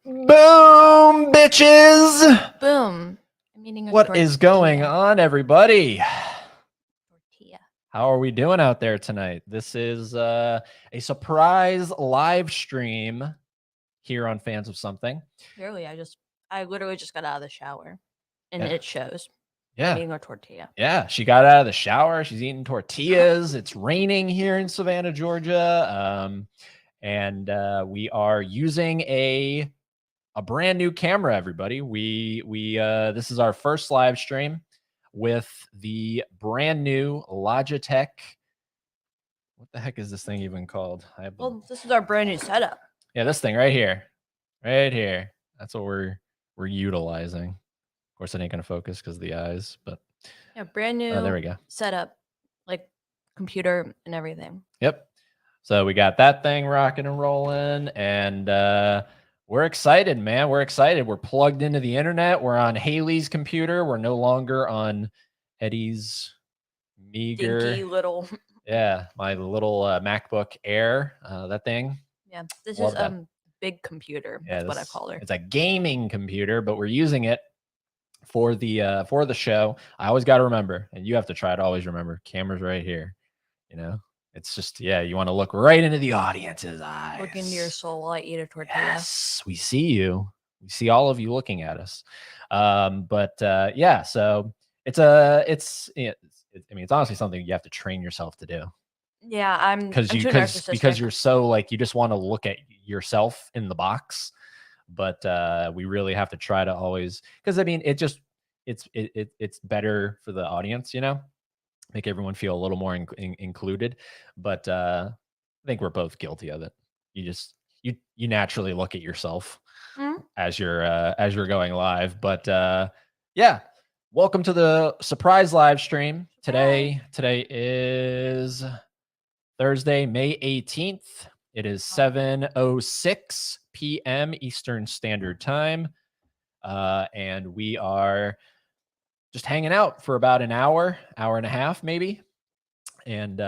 Boom, bitches! Boom. I'm eating a What tortilla. is going on, everybody? Tortilla. How are we doing out there tonight? This is a surprise live stream here on Fans of Something. Clearly, I literally just got out of the shower, and Yeah. it shows. Yeah. I'm eating a tortilla. Yeah, she got out of the shower. She's eating tortillas. It's raining here in Savannah, Georgia. And we are using a brand new camera, everybody. We this is our first live stream with the brand new Logitech. What the heck is this thing even called? Well, this is our brand new setup. Yeah, this thing right here. Right here. That's what we're utilizing. Of course, it ain't gonna focus because of the eyes, but Yeah, brand new there we go. setup, like computer and everything. Yep. So we got that thing rocking and rolling, and we're excited, man. We're excited. We're plugged into the internet. We're on Haley's computer. We're no longer on Eddie's meager Dinky little. Yeah, my little MacBook Air. That thing. Yeah, this Love is that. Big computer. Yeah, That's what I call her. It's a gaming computer, but we're using it for the show. I always got to remember, and you have to try to always remember, camera's right here. You know, it's just, yeah, you want to look right into the audience's eyes. Look into your soul while I eat a tortilla. Yes, we see you. We see all of you looking at us. Yeah, so it's honestly something you have to train yourself to do. Yeah, because you're so, like, you just want to look at yourself in the box, but we really have to try to always, because I mean, it's better for the audience, you know, make everyone feel a little more included. But I think we're both guilty of it. You naturally look at yourself as you're going live. But yeah, welcome to the surprise live stream today. Today is Thursday, May 18th. It is 7:06 p.m. Eastern Standard Time. And we are just hanging out for about an hour and a half, maybe. And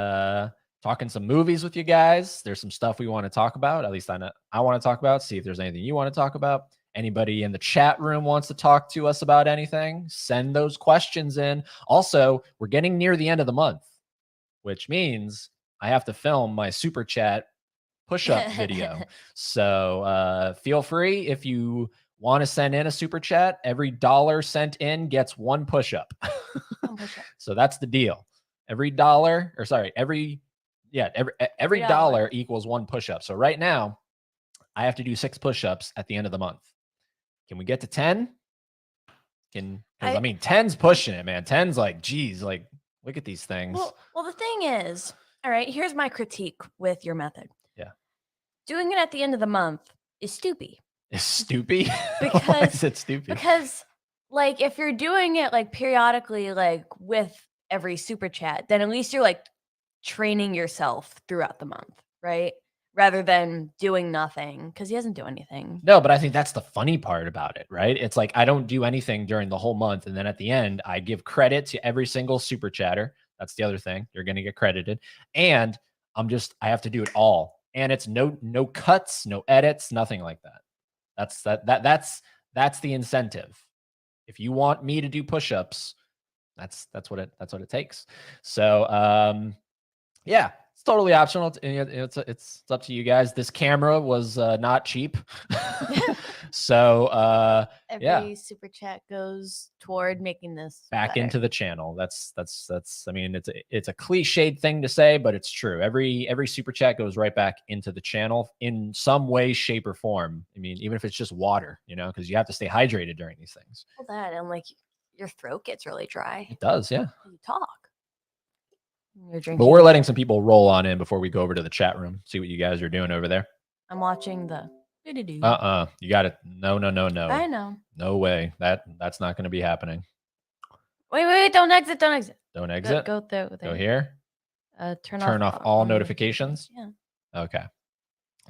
talking some movies with you guys. There's some stuff we want to talk about. At least I want to talk about. See if there's anything you want to talk about. Anybody in the chat room wants to talk to us about anything, send those questions in. Also, we're getting near the end of the month, which means I have to film my super chat push-up video. So feel free, if you want to send in a super chat, every dollar sent in gets one push-up. So that's the deal. Every dollar equals one push-up. So right now, I have to do 6 push-ups at the end of the month. Can we get to 10? I mean, 10's pushing it, man. 10's like, geez, like, look at these things. Well, the thing is, all right, here's my critique with your method. Yeah. Doing it at the end of the month is stupid. Is stupid? Because why is it stupid? Because, like, if you're doing it like periodically, like with every super chat, then at least you're like training yourself throughout the month, right? Rather than doing nothing, because he doesn't do anything. No, but I think that's the funny part about it, right? It's like, I don't do anything during the whole month, and then at the end, I give credit to every single super chatter. That's the other thing. You're going to get credited. And I have to do it all. And it's no cuts, no edits, nothing like that. That's the incentive. If you want me to do push-ups, that's what it takes. So yeah, it's totally optional. It's up to you guys. This camera was not cheap. So every super chat goes toward making this back better into the channel. That's I mean, it's a cliched thing to say, but it's true. Every super chat goes right back into the channel in some way, shape, or form. I mean, even if it's just water, you know, because you have to stay hydrated during these things. Well, that, and like your throat gets really dry. It does, yeah. You talk. But we're letting some people roll on in before we go over to the chat room. See what you guys are doing over there. I'm watching the. You got it. No. I know. No way. That's not going to be happening. Wait! Don't exit. Don't exit. Go there. Go here. Turn off all notifications. Yeah. Okay.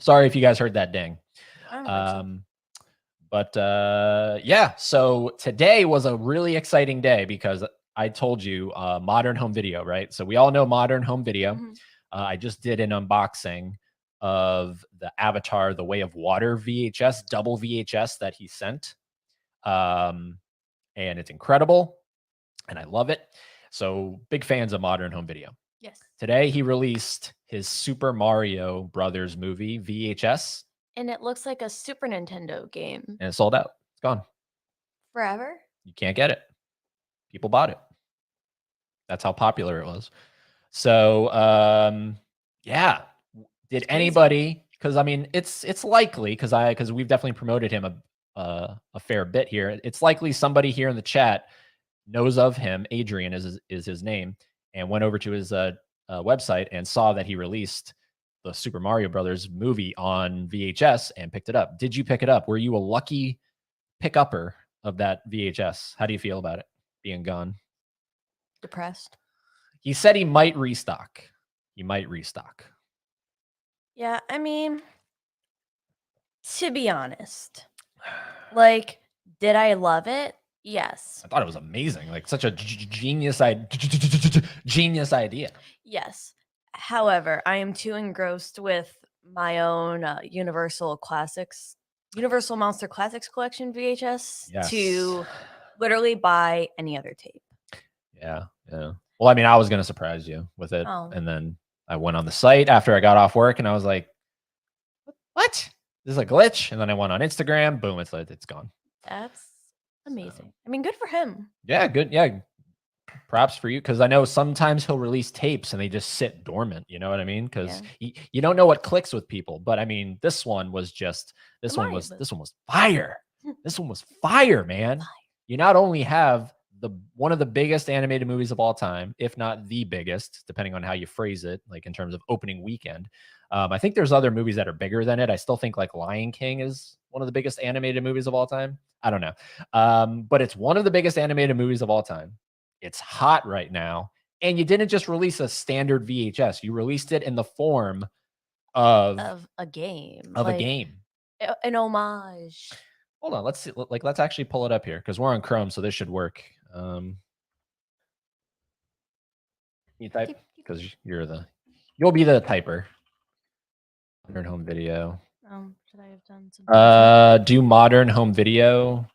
Sorry if you guys heard that ding. But yeah. So today was a really exciting day because I told you modern home video, right? So we all know modern home video. I just did an unboxing of the Avatar: The Way of Water VHS, double VHS that he sent. And it's incredible, and I love it. So big fans of modern home video. Yes. Today he released his Super Mario Brothers movie VHS, And it looks like a Super Nintendo game. and it's sold out. It's gone. Forever? You can't get it. People bought it. That's how popular it was. So, yeah. Did It's crazy. anybody? Because I mean, it's likely because we've definitely promoted him a fair bit here. It's likely somebody here in the chat knows of him. Adrian is his name, and went over to his website and saw that he released the Super Mario Brothers movie on VHS and picked it up. Did you pick it up? Were you a lucky pick-upper of that VHS? How do you feel about it being gone? Depressed. He said he might restock. He might restock. Yeah, I mean, to be honest, like, did I love it? Yes. I thought it was amazing. Like such a genius genius idea. Yes. However, I am too engrossed with my own Universal Monster Classics collection VHS Yes. to literally buy any other tape. Yeah. Well, I mean, I was gonna surprise you with it, Oh. and then I went on the site after I got off work, and I was like, "What? This is a glitch." And then I went on Instagram. Boom! It's gone. That's amazing. I mean, good for him. Yeah, good. Yeah, props for you, because I know sometimes he'll release tapes and they just sit dormant. You know what I mean? Because you don't know what clicks with people. But I mean, this one was fire. This one was fire, man. You not only have one of the biggest animated movies of all time, if not the biggest, depending on how you phrase it, like in terms of opening weekend. I think there's other movies that are bigger than it. I still think like Lion King is one of the biggest animated movies of all time. I don't know. But it's one of the biggest animated movies of all time. It's hot right now. And you didn't just release a standard VHS. You released it in the form of a game. Of a game. An homage. Hold on. Let's see. Let's actually pull it up here because we're on Chrome, so this should work. You type because you'll be the typer. Modern home video. Should I have done something? Do modern home video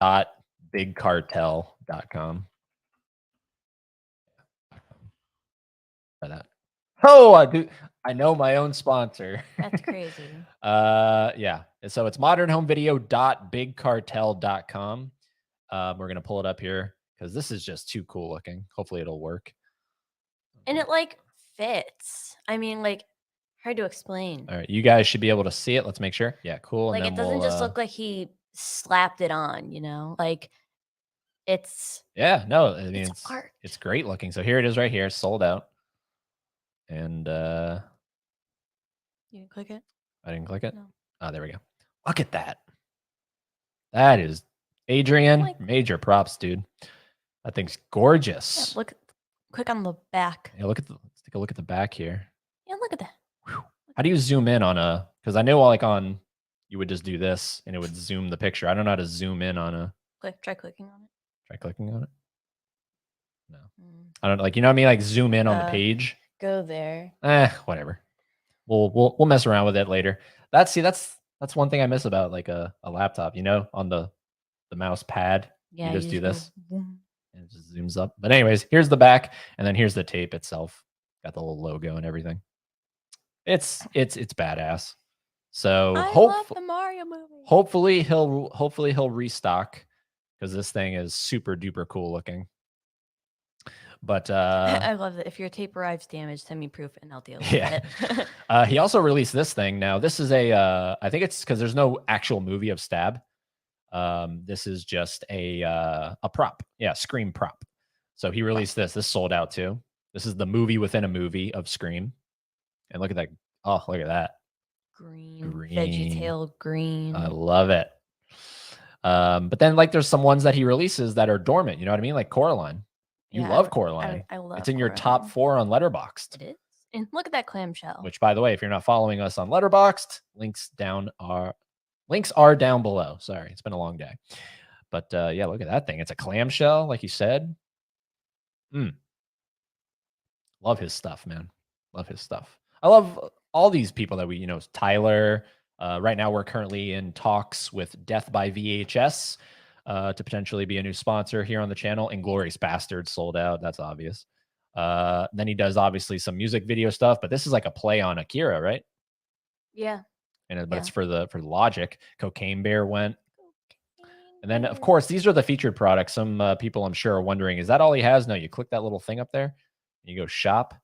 .bigcartel.com. Try that. Oh, I do. I know my own sponsor. That's crazy. Yeah. So it's modernhomevideo.bigcartel.com. We're gonna pull it up here because this is just too cool looking. Hopefully it'll work. And it like fits. I mean, like, hard to explain. All right, you guys should be able to see it. Let's make sure. Yeah, cool. Like, it doesn't just look like he slapped it on, you know? Like, it's no, I mean it's art. It's great looking. So here it is right here, sold out. And you didn't click it? I didn't click it. No. Oh, there we go. Look at that. That is Adrian. Major props, dude. That thing's gorgeous. Yeah, click on the back. Yeah, let's take a look at the back here. Yeah, look at that. Whew. How do you zoom in on because I know like you would just do this and it would zoom the picture. I don't know how to zoom in on try clicking on it. Try clicking on it. No. I don't like, you know what I mean? Like zoom in on the page. Go there. Whatever. We'll mess around with it later. That's one thing I miss about like a laptop, you know, on the mouse pad. Yeah, you just do this. And it just zooms up. But anyways, here's the back, and then here's the tape itself. Got the little logo and everything. It's badass. So I love the Mario movie. Hopefully he'll restock because this thing is super duper cool looking. But I love that. If your tape arrives damaged, send me proof and I'll deal with it. He also released this thing. Now this is I think it's because there's no actual movie of Stab. This is just a prop. Yeah, Scream prop. So he released this. This sold out too. This is the movie within a movie of Scream. And look at that. Oh, look at that. Green. VeggieTale green. I love it. But then like there's some ones that he releases that are dormant. You know what I mean? Like Coraline. You love Coraline. I love it's in your top 4 on Letterboxd. It is. And look at that clamshell. Which, by the way, if you're not following us on Letterboxd, links are down below. Sorry, it's been a long day. But yeah, look at that thing. It's a clamshell, like you said. Love his stuff, man. Love his stuff. I love all these people that we, Tyler. Right now, we're currently in talks with Death by VHS to potentially be a new sponsor here on the channel. Inglorious Bastards sold out. That's obvious. Then he does obviously some music video stuff, but this is like a play on Akira, right? Yeah. But it's for the Logic. Cocaine Bear went. And then, of Bear. course, these are the featured products. Some people, I'm sure, are wondering, is that all he has? No, you click that little thing up there, and you go shop,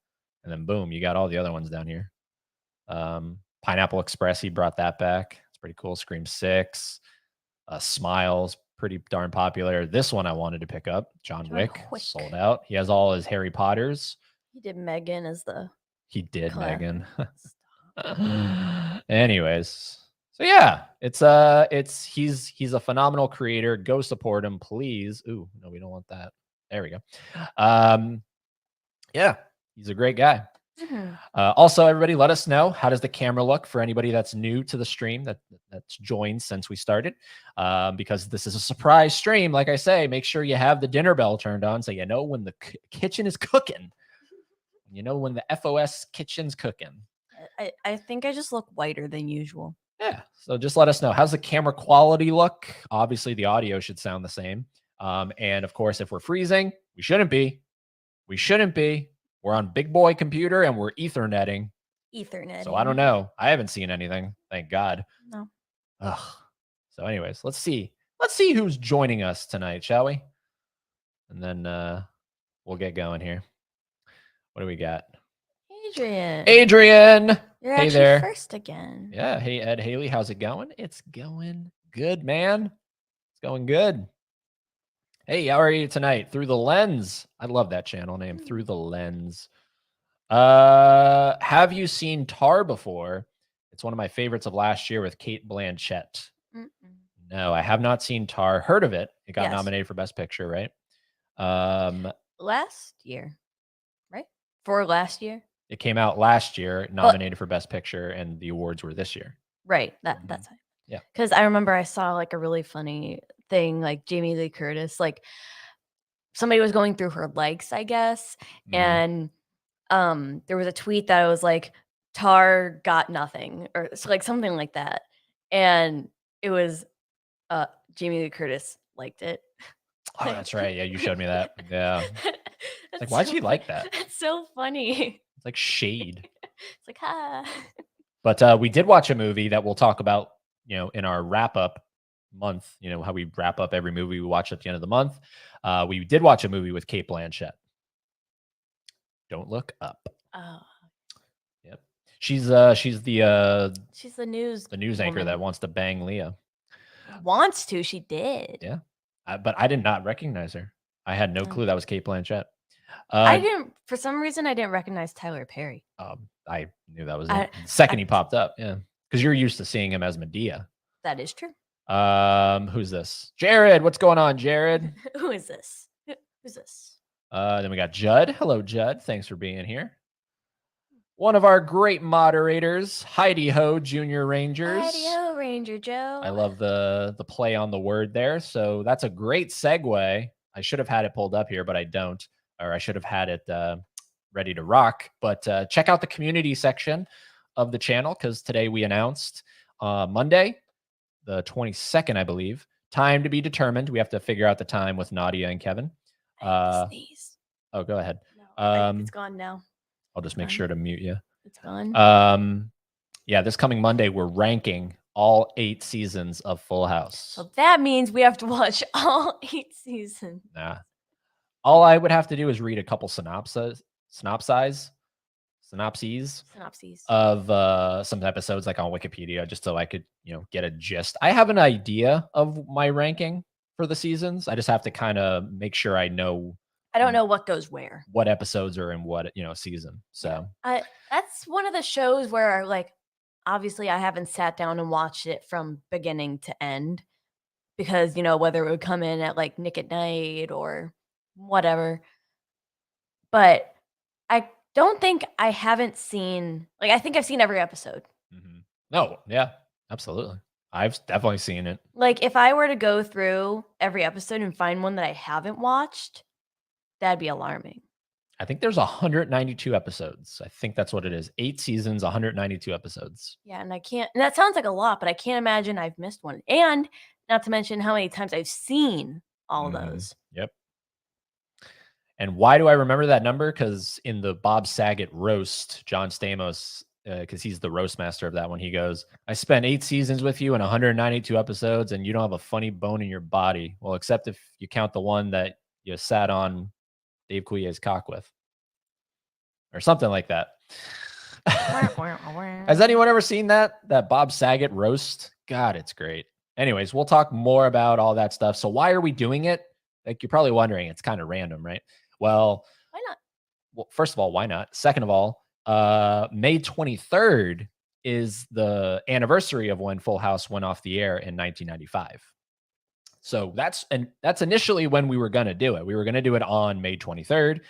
and then boom, you got all the other ones down here. Pineapple Express, he brought that back. It's pretty cool. Scream 6. Smiles, pretty darn popular. This one I wanted to pick up. John Wick, sold out. He has all his Harry Potters. He did Megan as the. He did class. Megan. Anyways. So yeah, he's a phenomenal creator. Go support him, please. Ooh, no, we don't want that. There we go. Yeah, he's a great guy. Mhm. Also, everybody, let us know, how does the camera look for anybody that's new to the stream that's joined since we started? Because this is a surprise stream. Like I say, make sure you have the dinner bell turned on so you know when the kitchen is cooking. You know when the FOS kitchen's cooking. I think I just look whiter than usual. Yeah, so just let us know. How's the camera quality look? Obviously, the audio should sound the same. And of course, if we're freezing, we shouldn't be. We shouldn't be. We're on big boy computer and we're Ethernetting. So I don't know. I haven't seen anything. Thank God. No. Ugh. So anyways, let's see. Let's see who's joining us tonight, shall we? And then we'll get going here. What do we got? Adrian. You're hey actually there. first again. Yeah. Hey, Ed Haley. How's it going? It's going good, man. It's going good. Hey, how are you tonight? Through the Lens. I love that channel name, Through the Lens. Have you seen Tar before? It's one of my favorites of last year with Kate Blanchett. No, I have not seen Tar. Heard of it. It got nominated for Best Picture, right? Last year, right? For last year? It came out last year, nominated for Best Picture, and the awards were this year. Right. That's it. Yeah. Because I remember I saw like a really funny thing, like Jamie Lee Curtis, like somebody was going through her likes, I guess, and there was a tweet that was like, Tar got nothing, or like something like that, and it was Jamie Lee Curtis liked it. Oh, that's right. Yeah, you showed me that. Yeah. Like, why'd she like that? It's so funny. It's like shade. It's like, ha. But we did watch a movie that we'll talk about, in our wrap up month, how we wrap up every movie we watch at the end of the month. We did watch a movie with Kate Blanchett. Don't Look Up. Oh. Yep. She's the news anchor that wants to bang Leah. Wants to. She did. Yeah. But I did not recognize her. I had no clue that was Kate Blanchett. I didn't, for some reason, I didn't recognize Tyler Perry. I knew that was it. The second he popped up. Yeah. Because you're used to seeing him as Medea. That is true. Who's this? Jared. What's going on, Jared? Who is this? Who's this? Then we got Judd. Hello, Judd. Thanks for being here. One of our great moderators, Heidi Ho, Junior Rangers. Heidi Ho, Ranger Joe. I love the play on the word there. So that's a great segue. I should have had it pulled up here, but I don't. Or I should have had it ready to rock. But check out the community section of the channel, because today we announced Monday, the 22nd, I believe. Time to be determined. We have to figure out the time with Nadia and Kevin. Sneeze. Oh, go ahead. No, it's gone now. I'll just make sure to mute you. It's gone. Yeah, this coming Monday, we're ranking all 8 seasons of Full House. So that means we have to watch all 8 seasons. Nah. All I would have to do is read a couple synopses of some episodes, like on Wikipedia, just so I could, get a gist. I have an idea of my ranking for the seasons. I just have to kind of make sure I know. I don't know what goes where. What episodes are in what, season. So that's one of the shows where, like, obviously I haven't sat down and watched it from beginning to end, because, whether it would come in at like Nick at Night or whatever. But I don't think I haven't seen, like, I think I've seen every episode. No, yeah, absolutely. I've definitely seen it. Like, if I were to go through every episode and find one that I haven't watched, that'd be alarming. I think there's 192 episodes. I think that's what it is. 8 seasons, 192 episodes. Yeah, and I can't and that sounds like a lot, but I can't imagine I've missed one. And not to mention how many times I've seen all of those. Yep. And why do I remember that number? Because in the Bob Saget roast, John Stamos, because he's the roast master of that one, he goes, I spent 8 seasons with you and 192 episodes, and you don't have a funny bone in your body. Well, except if you count the one that you sat on Dave Couillet's cock with, or something like that. Has anyone ever seen that Bob Saget roast? God, it's great. Anyways, we'll talk more about all that stuff. So why are we doing it? Like, you're probably wondering, it's kind of random, right? Well, Why not? Well, first of all, why not? Second of all, May 23rd is the anniversary of when Full House went off the air in 1995. So that's initially when we were going to do it. We were going to do it on May 23rd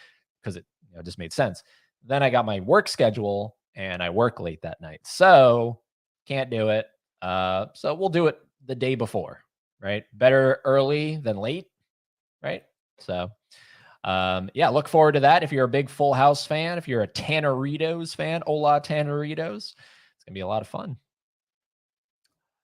because it just made sense. Then I got my work schedule and I work late that night. So can't do it. So we'll do it the day before, right? Better early than late, right? So yeah, look forward to that. If you're a big Full House fan, if you're a Tanneritos fan, hola Tanneritos, it's gonna be a lot of fun.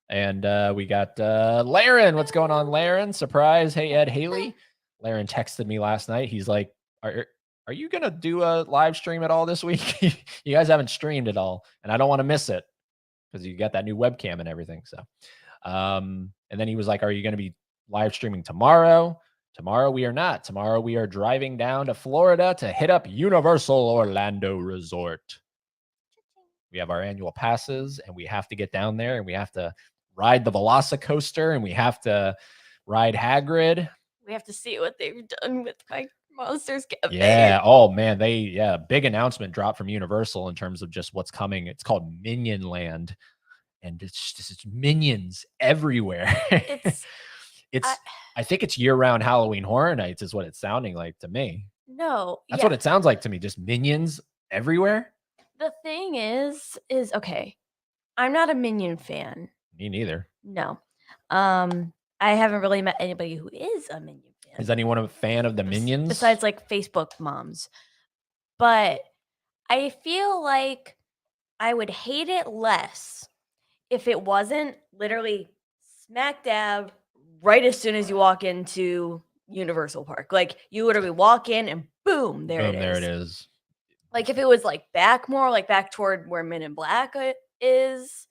And we got Laren. What's going on, Laren? Surprise! Hey Ed, Haley. Laren texted me last night. He's like, "Are you gonna do a live stream at all this week? You guys haven't streamed at all, and I don't want to miss it because you got that new webcam and everything." So, and then he was like, "Are you gonna be live streaming tomorrow?" Tomorrow we are not. Tomorrow we are driving down to Florida to hit up Universal Orlando Resort. We have our annual passes and we have to get down there and we have to ride the Velocicoaster and we have to ride Hagrid. We have to see what they've done with my Monsters Cafe. Yeah. Oh man, big announcement dropped from Universal in terms of just what's coming. It's called Minion Land. And it's minions everywhere. I think it's year-round Halloween Horror Nights is what it's sounding like to me. No. That's what it sounds like to me. Just minions everywhere. The thing is okay. I'm not a Minion fan. Me neither. No. I haven't really met anybody who is a Minion fan. Is anyone a fan of the Minions? Besides like Facebook moms. But I feel like I would hate it less if it wasn't literally smack dab right as soon as you walk into Universal Park. Like you literally walk in and boom, there it is. Like if it was like back toward where Men in Black is,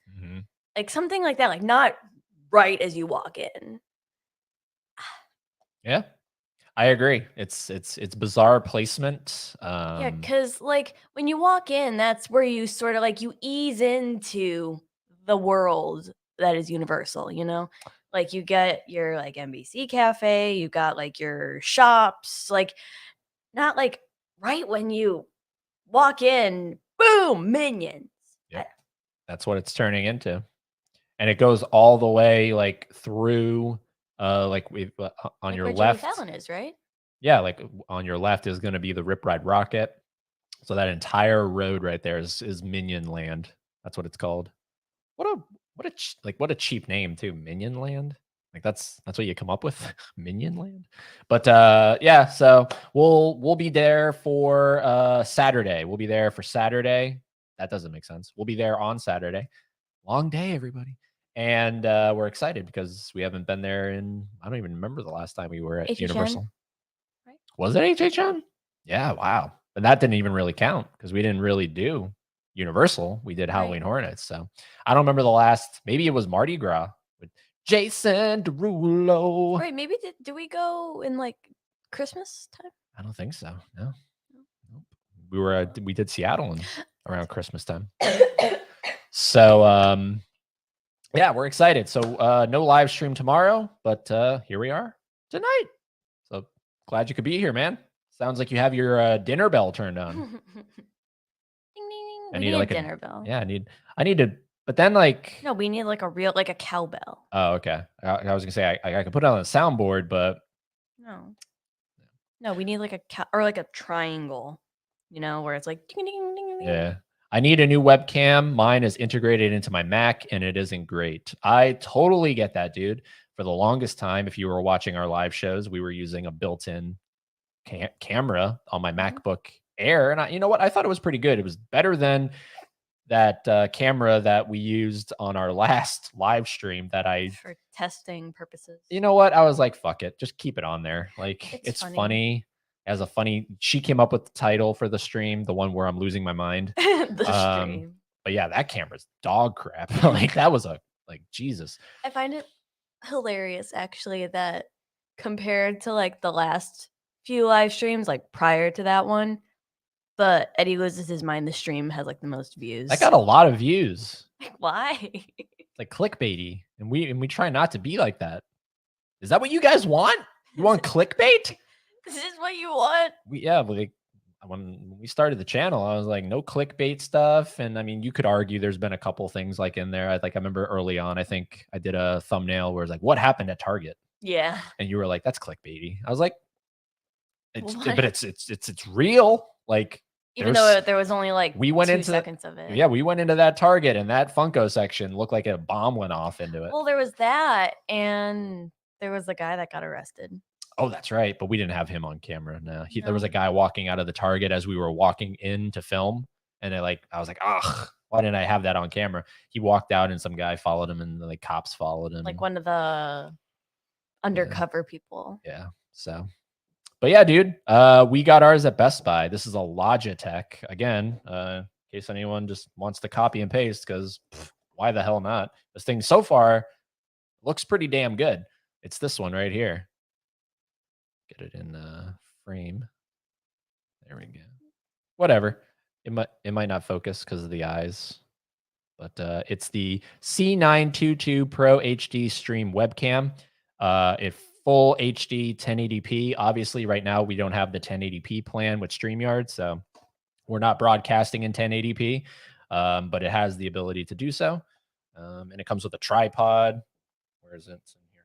like something like that, like not right as you walk in. Yeah, I agree. It's bizarre placement. Yeah, because like when you walk in, that's where you sort of like you ease into the world that is Universal, Like you get your like NBC cafe, you got like your shops, like not like right when you walk in, boom, Minions. Yeah, that's what it's turning into, and it goes all the way like through, like we on your left. Jimmy Fallon is right. Yeah, like on your left is going to be the Rip Ride Rocket, so that entire road right there is Minion Land. That's what it's called. What a cheap name too, Minion Land. Like that's what you come up with, Minion Land. But yeah, so we'll be there for Saturday. We'll be there for Saturday. That doesn't make sense. We'll be there on Saturday. Long day, everybody. And we're excited because we haven't been there in, I don't even remember the last time we were at Universal. Right? Was it HHN? Yeah, wow. But that didn't even really count because we didn't really do Universal. We did Halloween Horror Nights. So I don't remember the last, maybe it was Mardi Gras with Jason Derulo. Right, maybe did we go in like Christmas time? I don't think so. No. Nope. We did Seattle around Christmas time. So yeah, we're excited. So no live stream tomorrow, but here we are tonight. So glad you could be here, man. Sounds like you have your dinner bell turned on. Ding, ding, ding. I need a dinner bell. Yeah, I need to, but then like. No, we need like a cowbell. Oh, okay. I was gonna say I could put it on a soundboard, but. No, we need like a triangle, where it's like ding, ding, ding, ding. Yeah. I need a new webcam. Mine is integrated into my Mac and it isn't great. I totally get that, dude. For the longest time, if you were watching our live shows, we were using a built-in camera on my MacBook air. And you know what? I thought it was pretty good. It was better than that camera that we used on our last live stream that for testing purposes. you know what? I was like, fuck it. Just keep it on there. Like, It's funny. As a funny, she came up with the title for the stream, the one where I'm losing my mind. The stream. But yeah, that camera's dog crap. Like, that was like, Jesus. I find it hilarious, actually, that compared to like the last few live streams, like prior to that one, the Eddie Loses His Mind, the stream has like the most views. I got a lot of views. Why? Like clickbaity. And we try not to be like that. Is that what you guys want? You want clickbait? This is what you want? Like when we started the channel, I was like, no clickbait stuff. And I mean, you could argue there's been a couple things like in there. I remember early on, I think I did a thumbnail where it's like, what happened at Target? Yeah. And you were like, that's clickbaity. I was like, What? but it's real. Like, even though there was only like we went 2 into seconds of it. Yeah, we went into that Target and that Funko section looked like a bomb went off into it. Well, there was that, and there was the guy that got arrested. Oh, that's right. But we didn't have him on camera. No, there was a guy walking out of the Target as we were walking in to film. And I was like, ugh, why didn't I have that on camera? He walked out and some guy followed him and the cops followed him. Like one of the undercover people. Yeah. So, but yeah, dude, we got ours at Best Buy. This is a Logitech. Again, in case anyone just wants to copy and paste, because why the hell not? This thing so far looks pretty damn good. It's this one right here. Get it in frame. There we go. Whatever. It might not focus because of the eyes, but it's the C922 Pro HD Stream webcam. It full HD 1080p. Obviously, right now we don't have the 1080p plan with StreamYard, so we're not broadcasting in 1080p, but it has the ability to do so. And it comes with a tripod. Where is it? It's in here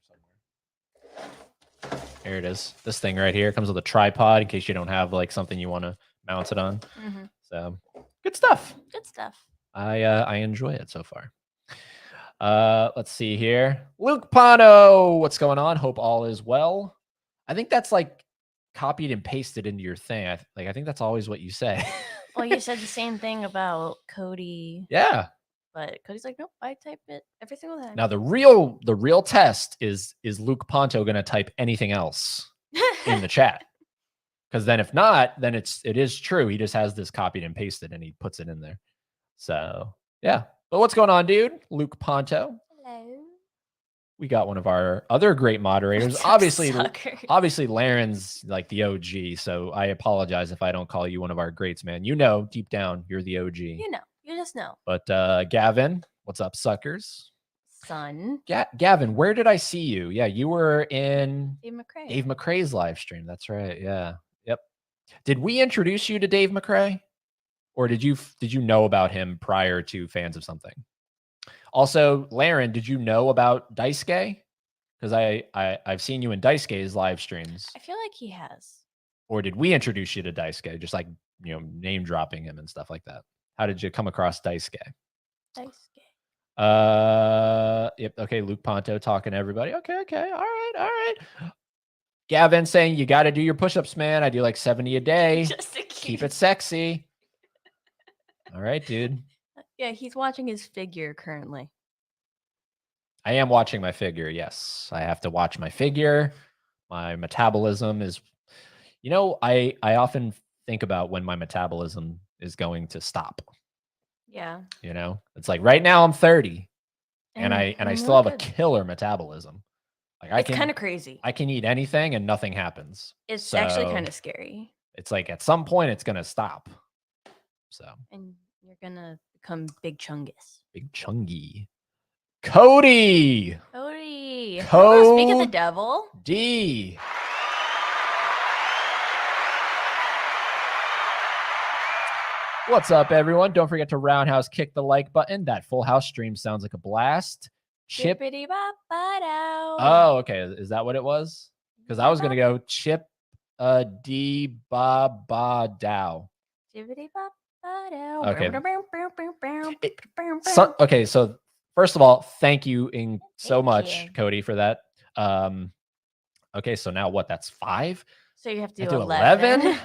somewhere. There it is. This thing right here comes with a tripod in case you don't have like something you want to mount it on. Mm-hmm. So good stuff. Good stuff. I enjoy it so far. Let's see here. Luke Pano, what's going on? Hope all is well. I think that's like copied and pasted into your thing. I think that's always what you say. Well, you said the same thing about Cody. Yeah. But Cody's like, nope, I type it every single time. Now the real test is Luke Ponto going to type anything else in the chat? Because then if not, then it is true. He just has this copied and pasted and he puts it in there. So yeah. But what's going on, dude? Luke Ponto. Hello. We got one of our other great moderators. Obviously, Laren's like the OG. So I apologize if I don't call you one of our greats, man. You know, deep down, you're the OG. You just know. But Gavin, what's up, suckers? Son. Gavin, where did I see you? Yeah, you were in Dave McCrae's live stream. That's right. Yeah. Yep. Did we introduce you to Dave McCrae? Or did you know about him prior to Fans of Something? Also, Laren, did you know about Daisuke? Because I've seen you in Daisuke's live streams. I feel like he has. Or did we introduce you to Daisuke? Just like, name dropping him and stuff like that. How did you come across Daisuke? Yep. Okay, Luke Ponto talking to everybody. Okay. All right. Gavin saying you got to do your push-ups, man. I do like 70 a day. Just to keep it sexy. All right, dude. Yeah, he's watching his figure currently. I am watching my figure. Yes, I have to watch my figure. My metabolism is, I often think about when my metabolism is going to stop. Yeah. It's like right now I'm 30 and I still have a killer metabolism. Like it's kind of crazy. I can eat anything and nothing happens. It's actually kind of scary. It's like at some point it's going to stop. So. And you're going to become Big Chungus. Big Chungy. Cody. Speak of the devil. D. What's up, everyone? Don't forget to roundhouse kick the like button. That Full House stream sounds like a blast. Oh, okay. Is that what it was? Because I was going to go Chip D Ba Ba Dow. Okay. Okay, so first of all, thank you so much, Cody, for that. Okay, so now what? That's 5? So you have to do 11?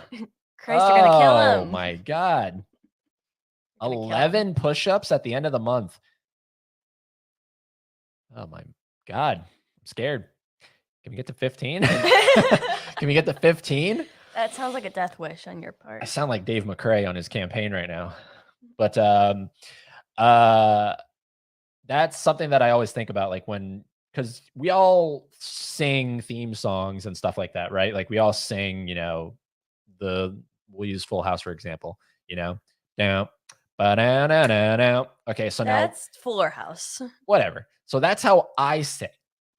Christ, you're gonna kill him. Oh my God. You're gonna kill him. 11 push-ups at the end of the month. Oh my God. I'm scared. Can we get to 15? Can we get to 15? That sounds like a death wish on your part. I sound like Dave McCrae on his campaign right now. But that's something that I always think about, like because we all sing theme songs and stuff like that, right? Like we all sing, we'll use Full House for example, down, ba-da-da-da-da. Okay, so now That's Fuller House. whatever. So that's how I say,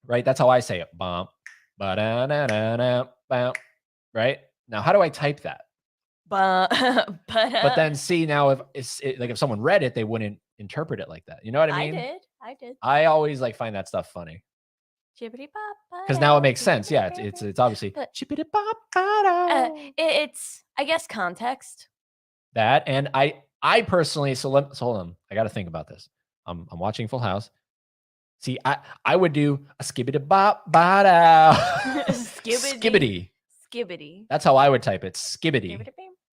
right? That's how I say it. Bump, ba-da-da-da-da, bump, right? Now, how do I type that? But then see now if someone read it, they wouldn't interpret it like that. You know what I mean? I did. I always like find that stuff funny because now it makes sense. Yeah, it's obviously it's I guess context. that, and I personally so hold on. I got to think about this. I'm watching Full House. See, I would do a skibbity bop ba da skibbity. That's how I would type it. Skibbity.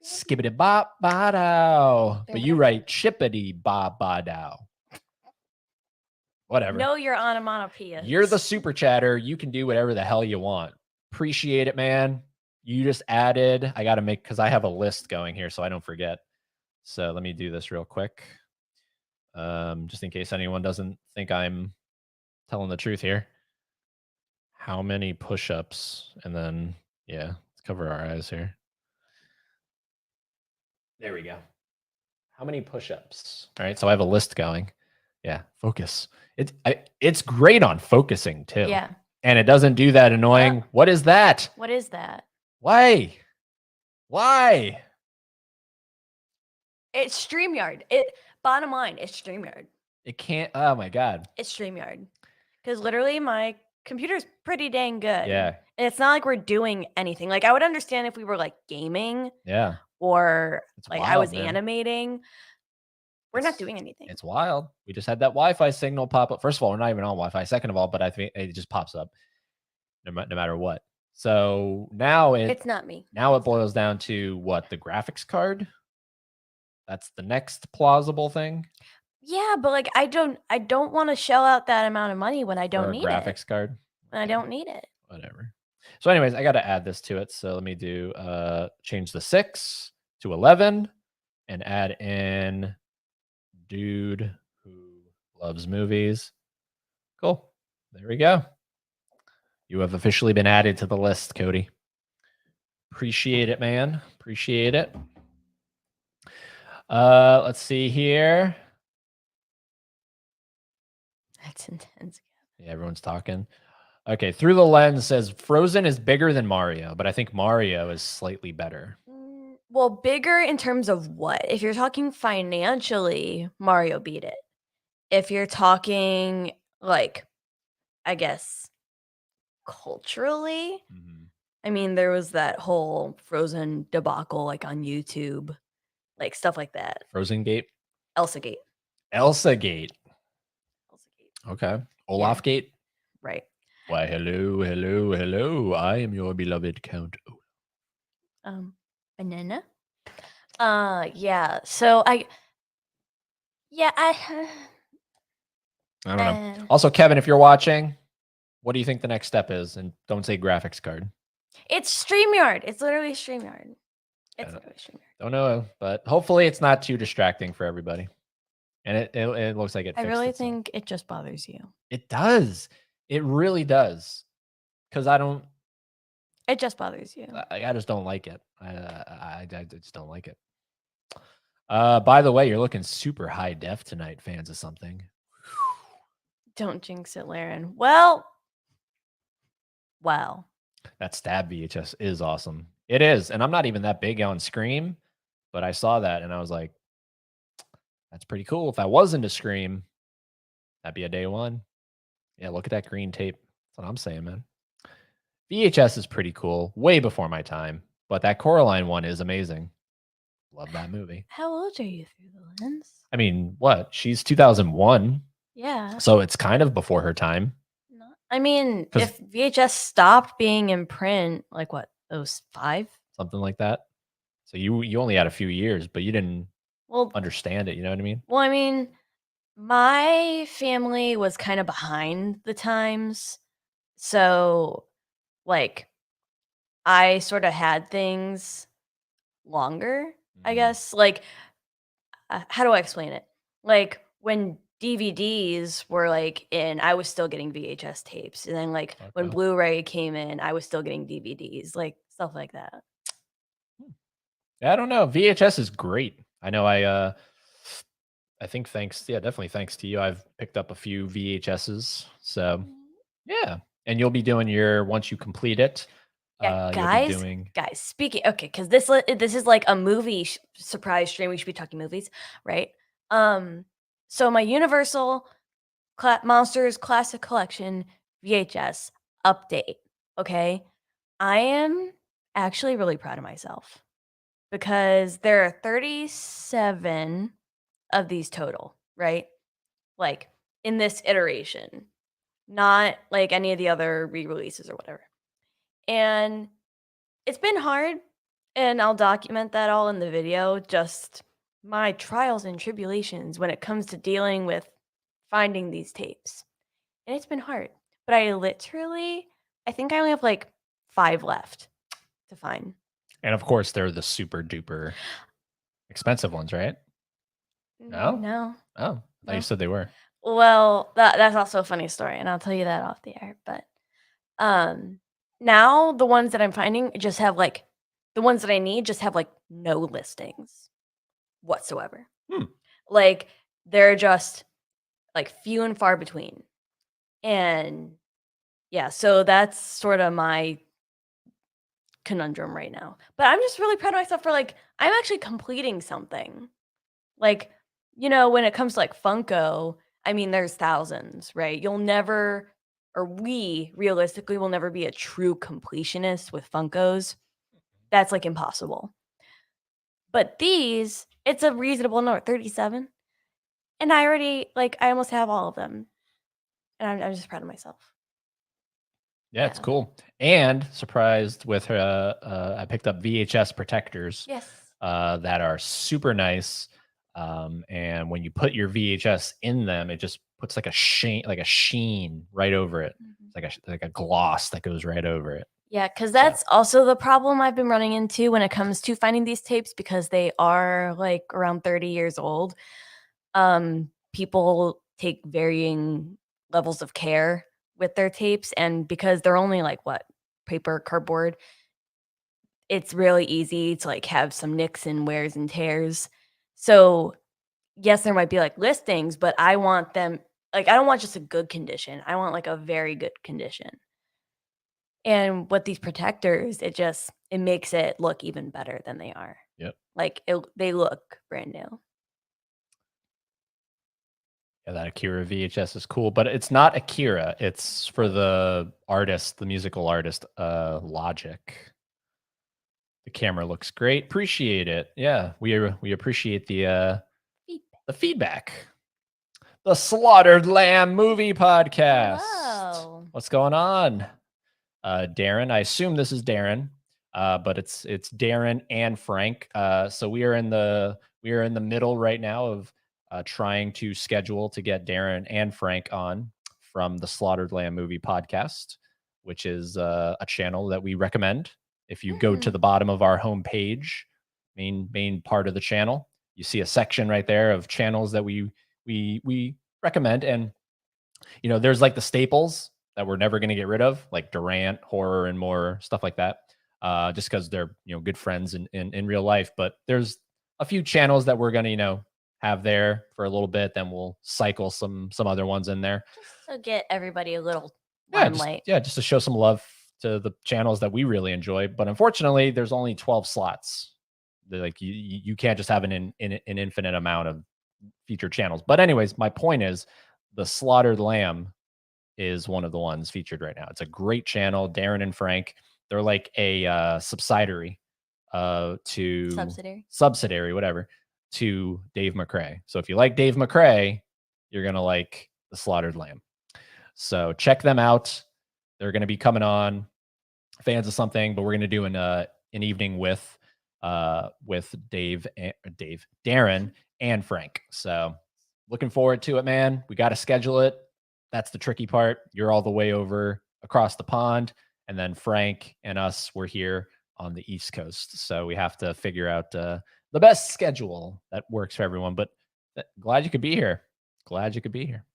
Skibbity bop ba dow. But you write chippity bop ba dow. Whatever. No, you're onomatopoeia. You're the super chatter. You can do whatever the hell you want. Appreciate it, man. You just added. I got to because I have a list going here so I don't forget. So let me do this real quick. Just in case anyone doesn't think I'm telling the truth here. How many push-ups? And then, yeah, let's cover our eyes here. There we go. How many push-ups? All right, so I have a list going. Yeah, focus. It's great on focusing too. Yeah. And it doesn't do that annoying. What is that? What is that? Why? It's StreamYard. Bottom line, it's StreamYard. It can't. Oh my God. It's StreamYard. Because literally my computer's pretty dang good. Yeah. And it's not like we're doing anything. Like I would understand if we were like gaming. Yeah. Or it's like wild, I was man. Animating. We're not doing anything. It's wild. We just had that Wi-Fi signal pop up. First of all, we're not even on Wi-Fi. Second of all, but I think it just pops up no matter what. So now it's not me. Now it boils down to what? The graphics card? That's the next plausible thing. Yeah, but like I don't want to shell out that amount of money when I don't need graphics card. When I don't need it. Whatever. So anyways, I got to add this to it. So let me do change the 6 to 11 and add in dude who loves movies. Cool. There we go. You have officially been added to the list, Cody. Appreciate it, man. Appreciate it. Let's see here. That's intense. Yeah, everyone's talking. Okay, Through the Lens says Frozen is bigger than Mario, but I think Mario is slightly better. Well, bigger in terms of what? If you're talking financially, Mario beat it. If you're talking like, I guess, culturally, I mean, there was that whole Frozen debacle like on YouTube, like stuff like that. Frozen Gate? Elsa Gate. Elsa Gate. Okay. Olaf Gate? Right. Why, hello. I am your beloved Count Olaf. Banana? Yeah. So I don't know. Also, Kevin, if you're watching, what do you think the next step is? And don't say graphics card. It's StreamYard. It's literally StreamYard. Don't know, but hopefully it's not too distracting for everybody. And it looks like it. I really think it just bothers you. It does. It really does. Because it just bothers you. I just don't like it. I just don't like it. By the way, you're looking super high def tonight, fans of something. Don't jinx it, Laren. Well. That stab VHS is awesome. It is. And I'm not even that big on Scream, but I saw that and I was like, that's pretty cool. If I was into Scream, that'd be a day one. Yeah, look at that green tape. That's what I'm saying, man. VHS is pretty cool. Way before my time. But that Coraline one is amazing. Love that movie. How old are you Through the Lens? I mean, what? She's 2001. Yeah. So it's kind of before her time. I mean, if VHS stopped being in print, like what, 05? Something like that. So you only had a few years, but you didn't Well, understand it. You know what I mean? well, I mean, my family was kind of behind the times. So, like, I sort of had things longer, I Mm, guess. Like, how do I explain it? Like, when DVDs were like in, I was still getting VHS tapes. And then, like, when okay. Blu ray came in, I was still getting DVDs, like, stuff like that. Hmm. Yeah, I don't know. VHS is great. I know I think definitely thanks to you, I've picked up a few VHSs. So yeah. And you'll be doing your once you complete it, Yeah, you'll be guys, doing guys, speaking okay, because this is like a movie surprise stream. We should be talking movies, right? Um, so my Universal Monsters Classic Collection VHS update. Okay, I am actually really proud of myself because there are 37 of these total, right? Like in this iteration, not like any of the other re-releases or whatever. And it's been hard, and I'll document that all in the video, just my trials and tribulations when it comes to dealing with finding these tapes. And it's been hard, but I think I only have like 5 left to find. and of course they're the super duper expensive ones, right? No? No, Oh, I thought you no. said they were. Well, that's also a funny story, and I'll tell you that off the air, but, um, now the ones that I'm finding just have, like the ones that I need just have, like, no listings whatsoever. Hmm. Like, they're just, like, few and far between. And, yeah, so that's sorta my conundrum right now. But I'm just really proud of myself for, like, I'm actually completing something. Like, when it comes to, like, Funko, I mean, there's thousands, right? You'll never or we realistically will never be a true completionist with Funkos. That's, like, impossible. But these, it's a reasonable number, 37, and I almost have all of them, and I'm just proud of myself. Yeah, it's Yeah. cool. And surprised with I picked up VHS protectors Yes. that are super nice. And when you put your VHS in them, it just puts like a sheen right over it. Mhm. It's like a gloss that goes right over it. Yeah, because So that's also the problem I've been running into when it comes to finding these tapes because they are, like, around 30 years old. People take varying levels of care with their tapes, and because they're only, like, what? Paper, cardboard, it's really easy to, like, have some nicks and wears and tears. So, yes, there might be, like, listings, but I want them like, I don't want just a good condition, I want, like, a very good condition. And with these protectors, it makes it look even better than they are. yep. Like, they look brand new. Yeah, that Akira VHS is cool, but it's not Akira. It's for the artist, the musical artist, Logic. The camera looks great. Appreciate it. Yeah, we appreciate Feedback. the feedback. The Slaughtered Lamb Movie Podcast. Hello. What's going on? Darren, I assume this is Darren, but it's Darren and Frank. So we are in the middle right now of trying to schedule to get Darren and Frank on from the Slaughtered Lamb Movie Podcast, which is a channel that we recommend. If you go to Mm. the bottom of our homepage, main part of the channel, you see a section right there of channels that we recommend. And there's like the staples that we're never going to get rid of, like Durant, horror, and more stuff like that. Just because they're good friends in real life. But there's a few channels that we're gonna have there for a little bit. Then we'll cycle some other ones in there. Just to get everybody a little Yeah, just limelight. yeah, just to show some love to the channels that we really enjoy. But unfortunately, there's only 12 slots. Like you can't just have an infinite amount of featured channels. But anyways, my point is the Slaughtered Lamb is one of the ones featured right now. It's a great channel. Darren and Frank, they're like a subsidiary to Subsidiary. subsidiary, whatever, to Dave McCrae. So if you like Dave McCrae, you're gonna like the Slaughtered Lamb. So check them out. They're gonna be coming on fans of something, but we're gonna do an evening with with Darren, and Frank. So looking forward to it, man. We got to schedule it. That's the tricky part. You're all the way over across the pond, and then Frank and us, we're here on the East Coast. So we have to figure out the best schedule that works for everyone. But glad you could be here. Glad you could be here.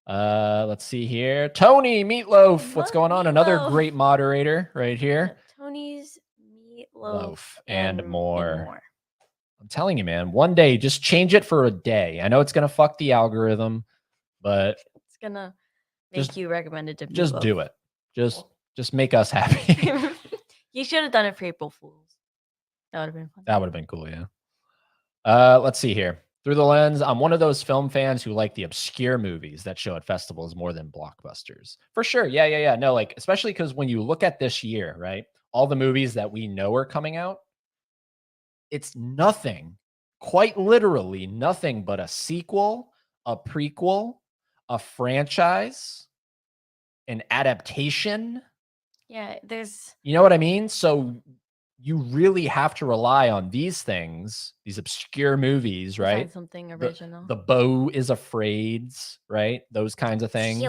Let's see here. Tony Meatloaf. What's going on? Another great moderator right here. Tony's Meatloaf Loaf and more. I'm telling you, man, one day just change it for a day. I know it's going to fuck the algorithm, but it's going to make you recommended to just do it. Just make us happy. You should have done it for April Fools. That would have been fun. That would have been cool, yeah. Let's see here. Through the lens, I'm one of those film fans who like the obscure movies that show at festivals more than blockbusters. For sure. Yeah. No, like, especially because when you look at this year, right? All the movies that we know are coming out, it's nothing, quite literally nothing but a sequel, a prequel, a franchise, an adaptation. Yeah, you know what I mean? So you really have to rely on these things, these obscure movies, right? Something original. The Beau is Afraid, right? Those kinds of things.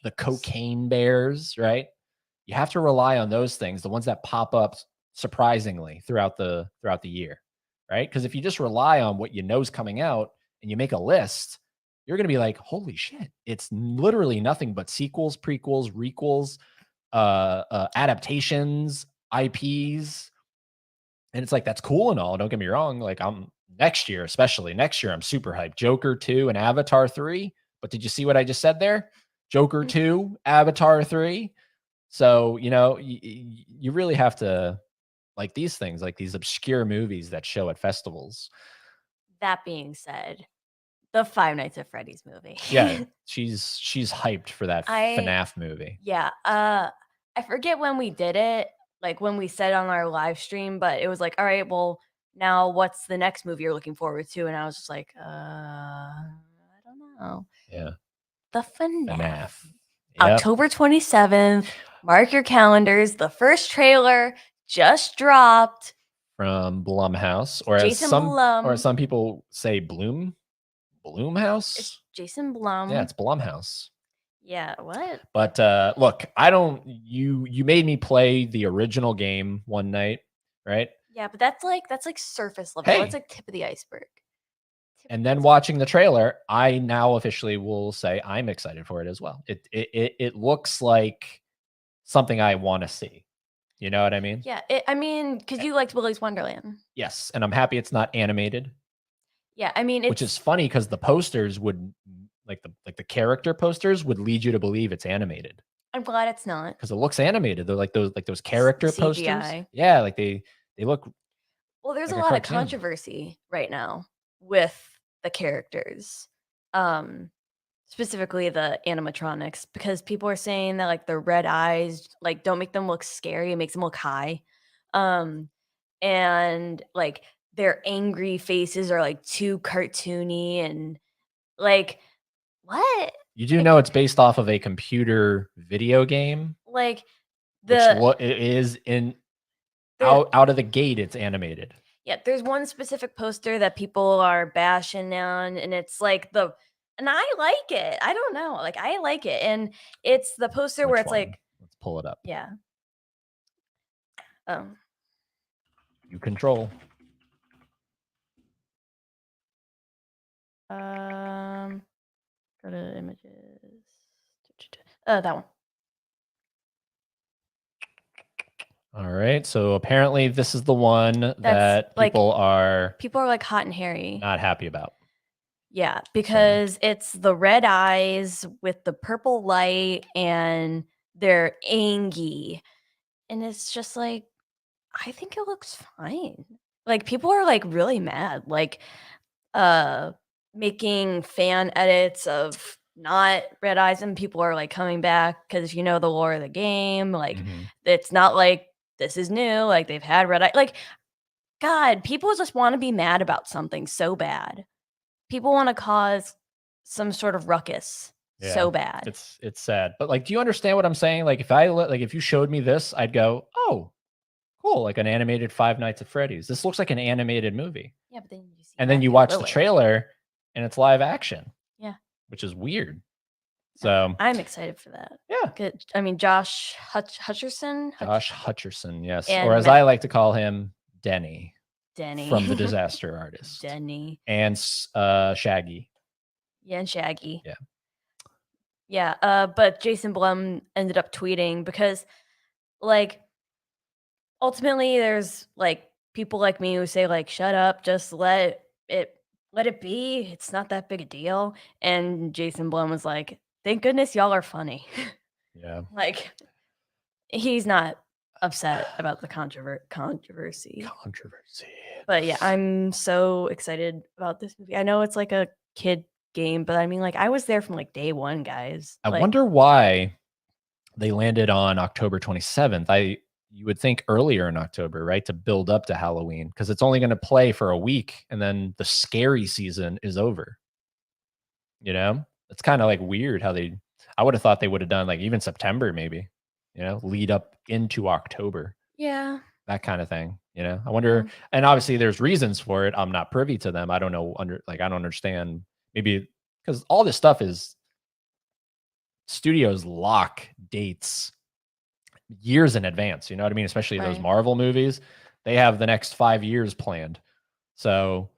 The Cocaine Bears, right? You have to rely on those things, the ones that pop up surprisingly throughout the year, right? Because if you just rely on what you know is coming out and you make a list, you're going to be like, holy shit, it's literally nothing but sequels, prequels, requels, adaptations, IPs. And it's like, that's cool and all. Don't get me wrong. Like, especially next year, I'm super hyped. Joker 2 and Avatar 3. But did you see what I just said there? Joker 2, Avatar 3. So, you really have to like these things, like these obscure movies that show at festivals. That being said, the Five Nights at Freddy's movie. Yeah, she's hyped for that FNAF movie. Yeah. I forget when we did it, like when we said on our live stream, but it was like, all right, well, now what's the next movie you're looking forward to? And I was just like, I don't know. Yeah. The FNAF. Yep. October 27th. Mark your calendars. The first trailer just dropped. From Blumhouse, or as some people say, Blumhouse. It's Jason Blum. Yeah, it's Blumhouse. Yeah, what? But look, you made me play the original game one night, right? Yeah, but that's like surface level. That's like tip of the iceberg. And then watching the trailer, I now officially will say I'm excited for it as well. It looks like something I want to see. You know what I mean? Yeah, because you liked Willy's Wonderland. Yes, and I'm happy it's not animated. Yeah, which is funny because the posters would like the character posters would lead you to believe it's animated. I'm glad it's not, because it looks animated. They're like those character CGI posters. Yeah, like they look. Well, there's a lot of controversy right now with the characters. Specifically the animatronics, because people are saying that like the red eyes like don't make them look scary, it makes them look high. And like their angry faces are like too cartoony and like what? You do know it's based off of a computer video game. Like it is out of the gate, it's animated. Yeah, there's one specific poster that people are bashing on, and it's like and I like it. I don't know. Like, I like it. And it's the poster where it's like... Let's pull it up. Yeah. You control. Go to images. That one. All right. So apparently this is the one that people are like hot and hairy. Not happy about. Yeah, because it's the red eyes with the purple light and they're angry. And it's just like, I think it looks fine. Like people are like really mad, like making fan edits of not red eyes, and people are like coming back because the lore of the game. Like it's not like this is new. Like they've had red eye. Like, God, people just want to be mad about something so bad. People want to cause some sort of ruckus so bad. It's sad. But like, do you understand what I'm saying? Like if you showed me this, I'd go, oh, Cool, like an animated Five Nights at Freddy's. This looks like an animated movie. Yeah, but then you see And then you Matthew watch the Lillard. trailer and it's live action. Yeah. Which is weird. So I'm excited for that. yeah. Good. I mean, Josh Hutcherson. Josh Hutcherson, yes. And or as I like to call him, Denny. Denny. From The Disaster Artist. Denny. And Shaggy. Yeah, and Shaggy. Yeah. Yeah, but Jason Blum ended up tweeting because, like, ultimately there's, like, people like me who say, like, "Shut up, just let it be. It's not that big a deal." And Jason Blum was like, "Thank goodness y'all are funny." Yeah. Like, he's not upset about the controversy. But yeah, I'm so excited about this movie. I know it's like a kid game, but I mean, like, I was there from like day one, guys. I Like, wonder why they landed on October 27th. You would think earlier in October, right? To build up to Halloween, because it's only going to play for a week and then the scary season is over. You know, it's kind of like weird how I would have thought they would have done like even September, maybe, lead up into October. yeah. That kind of thing. I wonder, and obviously there's reasons for it. I'm not privy to them. I don't know. I don't understand. Maybe because all this stuff is studios lock dates years in advance. You know what I mean? Especially those Marvel movies, they have the next 5 years planned. So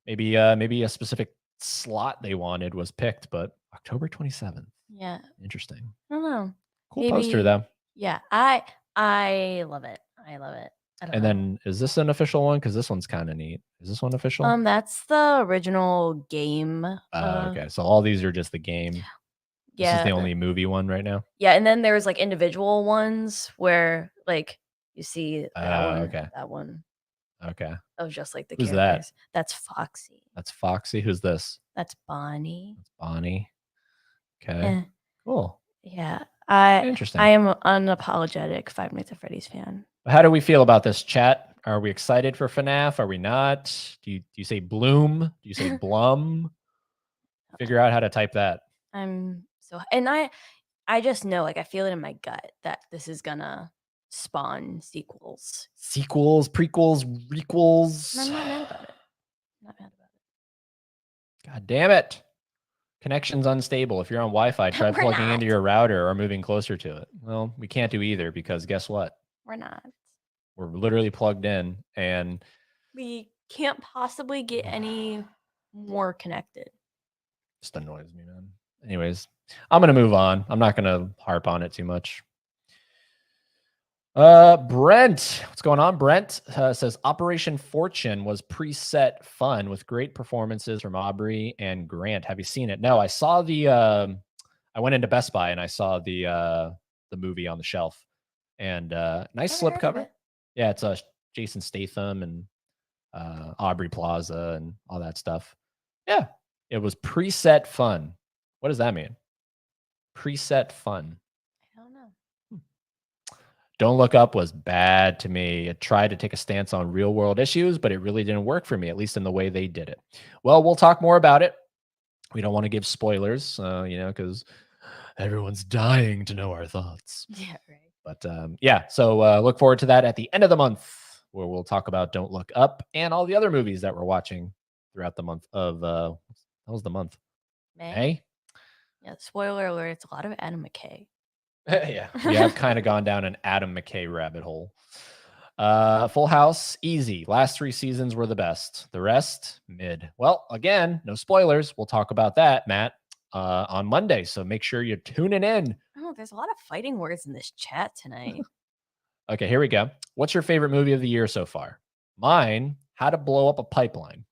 maybe a specific slot they wanted was picked, but October 27th. Yeah. Interesting. I don't know. Cool poster though. Yeah, I love it. I love it. I don't And know. then is this an official one? Because this one's kind of neat. Is this one official? That's the original game. Okay, so all these are just the game. Yeah. This is the only movie one right now. Yeah, and then there's like individual ones where like you see that one. Okay. That one. Okay. That was just like the Who's characters. that? That's Foxy. That's Foxy. Who's this? That's Bonnie. That's Bonnie. Okay. Cool. Yeah. Interesting. I am an unapologetic Five Nights at Freddy's fan. How do we feel about this, chat? Are we excited for FNAF? Are we not? Do you say Bloom? Do you say Blum? Figure out how to type that. And I just know, like, I feel it in my gut that this is gonna spawn sequels. Sequels, prequels, requels. I'm not mad about it. Not mad about it. God damn it. Connection's unstable. If you're on Wi-Fi, try plugging into your router or moving closer to it. Well, we can't do either because guess what? We're not. We're literally plugged in and we can't possibly get any more connected. Just annoys me, man. Anyways, I'm going to move on. I'm not going to harp on it too much. Brent, what's going on? Brent says Operation Fortune was preset fun with great performances from Aubrey and Grant. Have you seen it? No, I saw I went into Best Buy and I saw the movie on the shelf, and nice slipcover. Yeah, it's Jason Statham and Aubrey Plaza and all that stuff. Yeah, it was preset fun. What does that mean? Preset fun. I don't know. Don't Look Up was bad to me. It tried to take a stance on real world issues, but it really didn't work for me, at least in the way they did it. Well, we'll talk more about it. We don't want to give spoilers, because everyone's dying to know our thoughts. Yeah, right. But yeah, so look forward to that at the end of the month, where we'll talk about Don't Look Up and all the other movies that we're watching throughout the month of, that was the month? May? Yeah, spoiler alert, it's a lot of Adam McKay. Yeah, we have kind of gone down an Adam McKay rabbit hole. Full House, easy. Last 3 seasons were the best. The rest, mid. Well, again, no spoilers. We'll talk about that, Matt, on Monday. So make sure you're tuning in. Oh, there's a lot of fighting words in this chat tonight. Okay, here we go. What's your favorite movie of the year so far? Mine, How to Blow Up a Pipeline.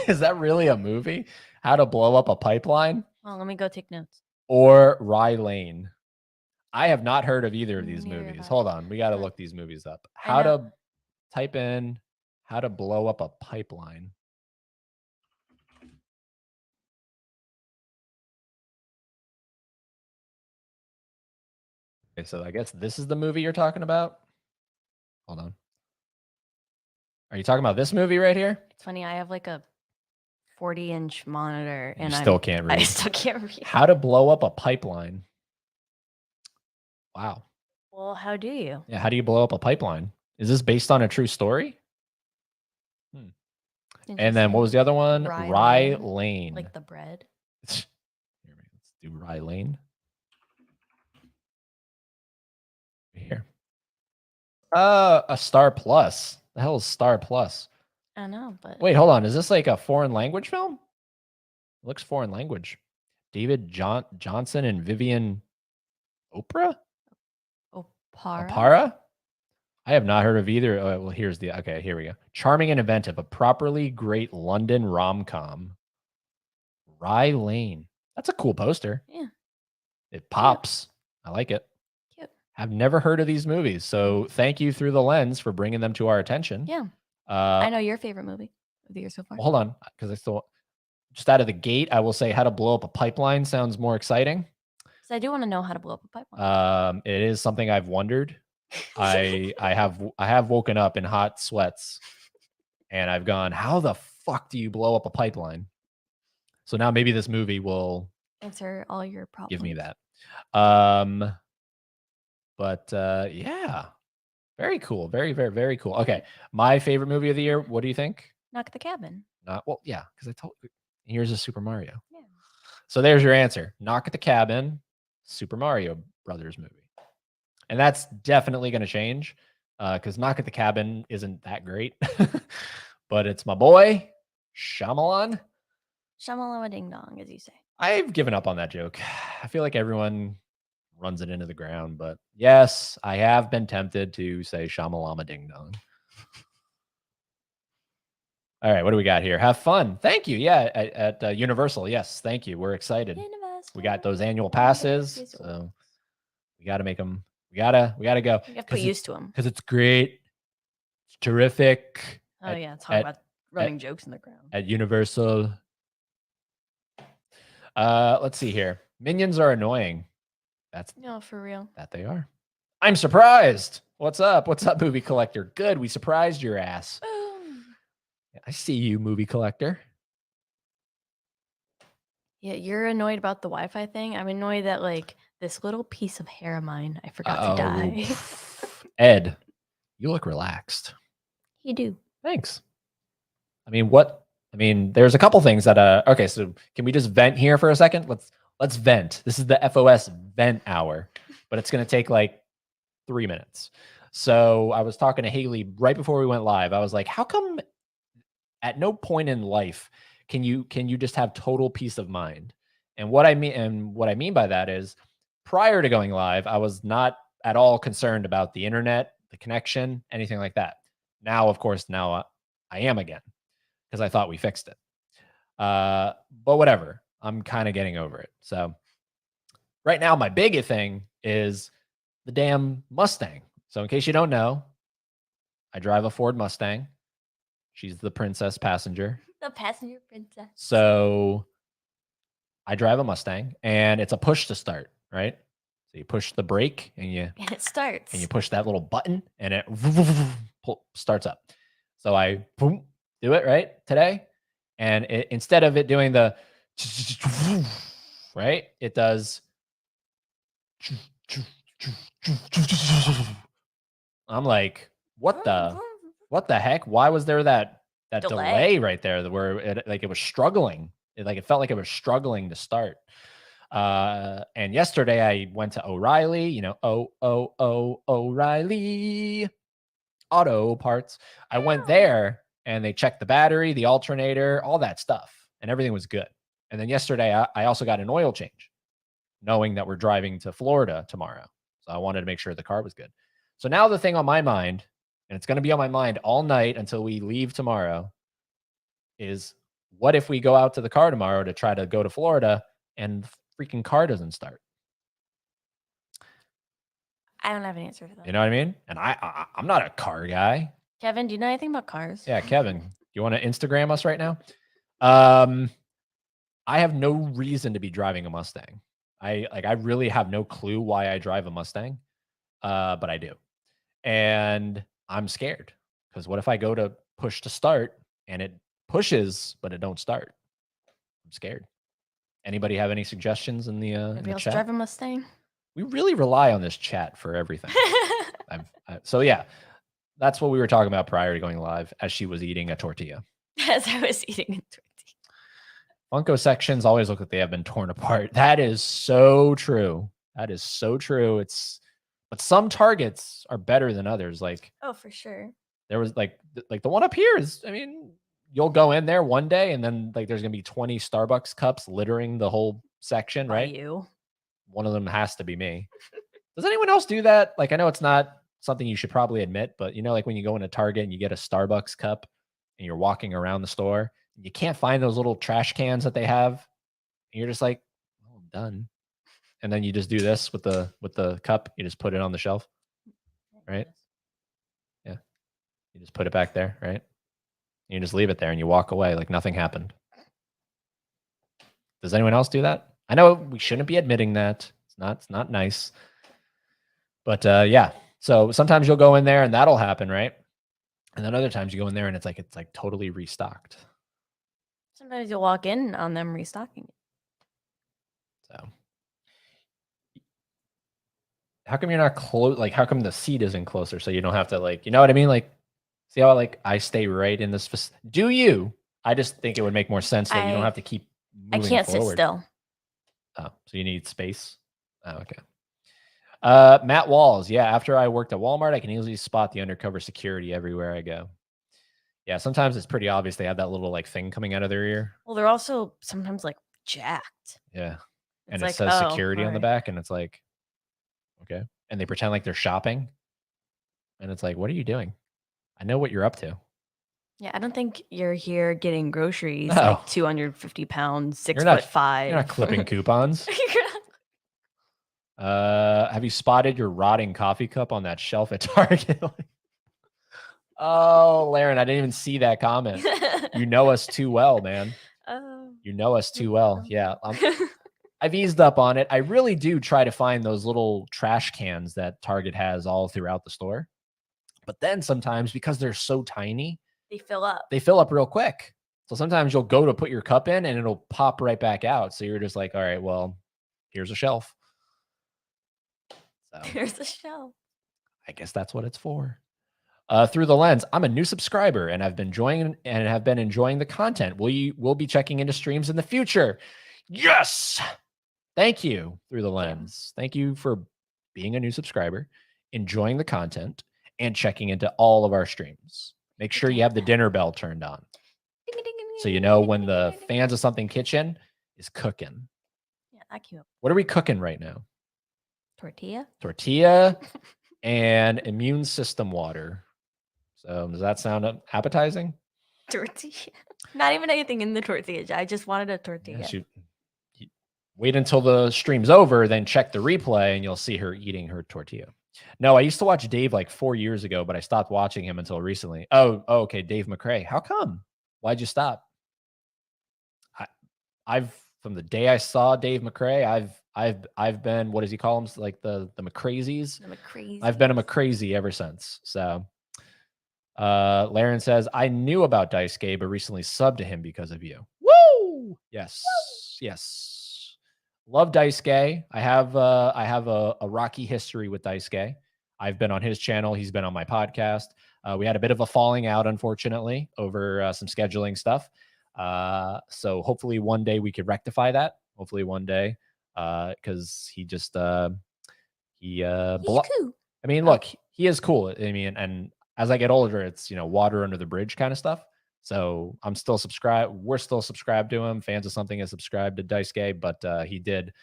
Is that really a movie? How to Blow Up a Pipeline? Well, let me go take notes. Or Rye Lane. I have not heard of either of these movies. Hold on. We got to look these movies up. Type in How to Blow Up a Pipeline. Okay, so I guess this is the movie you're talking about. Hold on. Are you talking about this movie right here? It's funny. I have like a 40-inch monitor and I still can't read. I still can't read. How to Blow Up a Pipeline. Wow. Well, how do you? Yeah, how do you blow up a pipeline? Is this based on a true story? Hmm. And then what was the other one? Rye Lane. Like the bread. Let's do Rye Lane. Here. A Star Plus. The hell is Star Plus? I know, but Wait, hold on. Is this like a foreign language film? It looks foreign language. David Johnson and Vivian Oprah? Opara. Apara? I have not heard of either. Oh, well, here we go. Charming and inventive, a properly great London rom-com. Rye Lane. That's a cool poster. Yeah. It pops. I like it. Cute. I've never heard of these movies. So thank you Through the Lens for bringing them to our attention. Yeah. I know your favorite movie of the year so far. Well, hold on, because I still just out of the gate, I will say How to Blow Up a Pipeline sounds more exciting. So I do want to know how to blow up a pipeline. It is something I've wondered. I have woken up in hot sweats and I've gone, how the fuck do you blow up a pipeline? So now maybe this movie will answer all your problems. give me that. But yeah, very cool. Very, very, very cool. Okay. My favorite movie of the year. What do you think? Knock at the Cabin. Yeah, because I told you, here's a Super Mario. Yeah. So there's your answer. Knock at the Cabin, Super Mario Brothers movie. And that's definitely going to change because Knock at the Cabin isn't that great. But it's my boy, Shyamalan. Shamalama ding dong, as you say. I've given up on that joke. I feel like everyone runs it into the ground. But yes, I have been tempted to say Shamalama ding dong. All right, what do we got here? Have fun. Thank you. Yeah, at Universal. Yes, thank you. We're excited. We got those annual passes, so we got to make them. We gotta go. You have to get used to them because it's great. It's terrific. Oh yeah, it's hard about running jokes in the ground at Universal. Let's see here. Minions are annoying. That's no, for real. That they are. I'm surprised. What's up? What's up, movie collector? Good. We surprised your ass. I see you, movie collector. Yeah, you're annoyed about the Wi-Fi thing. I'm annoyed that like this little piece of hair of mine, I forgot to dye. Ed, you look relaxed. You do. Thanks. There's a couple things that okay, so can we just vent here for a second? Let's vent. This is the FOS vent hour, but it's gonna take like 3 minutes. So I was talking to Haley right before we went live. I was like, how come at no point in life can you just have total peace of mind? And what I mean by that is prior to going live, I was not at all concerned about the internet, the connection, anything like that. Now, of course, I am again because I thought we fixed it. But whatever, I'm kind of getting over it. So right now, my biggest thing is the damn Mustang. So in case you don't know, I drive a Ford Mustang. She's the princess passenger. The passenger princess. So I drive a Mustang and it's a push to start, right? So you push the brake and it starts. And you push that little button and it starts up. So I do it right today. And instead of it doing the right, it does. I'm like, what the heck? Why was there that delay right there where it was struggling? It felt like it was struggling to start. And yesterday I went to O'Reilly, O'Reilly Auto Parts. I went there and they checked the battery, the alternator, all that stuff, and everything was good. And then yesterday I also got an oil change, knowing that we're driving to Florida tomorrow. So I wanted to make sure the car was good. So now the thing on my mind, and it's going to be on my mind all night until we leave tomorrow, is what if we go out to the car tomorrow to try to go to Florida and the freaking car doesn't start? I don't have an answer for that. You know what I mean? And I'm not a car guy. Kevin, do you know anything about cars? Yeah, Kevin, you want to Instagram us right now? I have no reason to be driving a Mustang. I really have no clue why I drive a Mustang, but I do. And I'm scared because what if I go to push to start and it pushes, but it don't start? I'm scared. Anybody have any suggestions in the Anybody else chat? drive a Mustang? We really rely on this chat for everything. So yeah, that's what we were talking about prior to going live as she was eating a tortilla. As I was eating a tortilla. Funko sections always look like they have been torn apart. That is so true. That is so true. But some Targets are better than others. Like, oh, for sure. There was like the one up here is, I mean, you'll go in there one day and then like there's gonna be 20 Starbucks cups littering the whole section, By right? you. One of them has to be me. Does anyone else do that? Like, I know it's not something you should probably admit, but like when you go into Target and you get a Starbucks cup and you're walking around the store, you can't find those little trash cans that they have. And you're just like, oh, I'm done. And then you just do this with the cup. You just put it on the shelf, right? Yeah. You just put it back there, right? You just leave it there and you walk away like nothing happened. Does anyone else do that? I know we shouldn't be admitting that. It's not nice. But yeah. So sometimes you'll go in there and that'll happen, right? And then other times you go in there and it's like totally restocked. Sometimes you'll walk in on them restocking it. So how come you're not close? Like, how come the seat isn't closer so you don't have to, like, you know what I mean? Like, see how like I stay right in this? Do you? I just think it would make more sense that you don't have to keep moving I can't forward. sit still. Oh, so you need space? Oh, okay. Matt Walls. Yeah, after I worked at Walmart, I can easily spot the undercover security everywhere I go. Yeah, sometimes it's pretty obvious they have that little like thing coming out of their ear. Well, they're also sometimes like jacked. Yeah. It's And like, it says oh, security on the right. back, and it's like, okay. And they pretend like they're shopping. And it's like, what are you doing? I know what you're up to. Yeah, I don't think you're here getting groceries No. like 250 pounds, 6'5". You're not clipping coupons. Have you spotted your rotting coffee cup on that shelf at Target? Oh, Laren, I didn't even see that comment. You know us too well, man. You know us too well. Yeah. I've eased up on it. I really do try to find those little trash cans that Target has all throughout the store. But then sometimes, because they're so tiny, they fill up. They fill up real quick. So sometimes you'll go to put your cup in and it'll pop right back out. So you're just like, all right, well, here's a shelf. So here's a shelf. I guess that's what it's for. Through the Lens, I'm a new subscriber and have been enjoying the content. We'll be checking into streams in the future. Yes. Thank you, Through the Lens. Thank you for being a new subscriber, enjoying the content, and checking into all of our streams. Make sure you have the dinner bell turned on, so you know when the Fans of Something kitchen is cooking. Yeah, that cute. What are we cooking right now? Tortilla and immune system water. So does that sound appetizing? Tortilla. Not even anything in the tortilla. I just wanted a tortilla. Yeah, wait until the stream's over, then check the replay, and you'll see her eating her tortilla. No, I used to watch Dave like 4 years ago, but I stopped watching him until recently. Oh, okay, Dave McRae. How come? Why'd you stop? I've from the day I saw Dave McRae, I've been, what does he call them? Like the McCrazies? The McCrazies. I've been a McCrazy ever since. So Laren says, I knew about Daisuke, but recently subbed to him because of you. Woo! Yes. Woo! Yes. Love Daisuke. I have a rocky history with Daisuke. I've been on his channel. He's been on my podcast. We had a bit of a falling out, unfortunately, over some scheduling stuff. So hopefully one day we could rectify that. Hopefully one day, because he just he's cool. I mean, look, he is cool. I mean, and as I get older, it's water under the bridge kind of stuff. So I'm still subscribed. We're still subscribed to him. Fans of Something is subscribed to Daisuke, but he did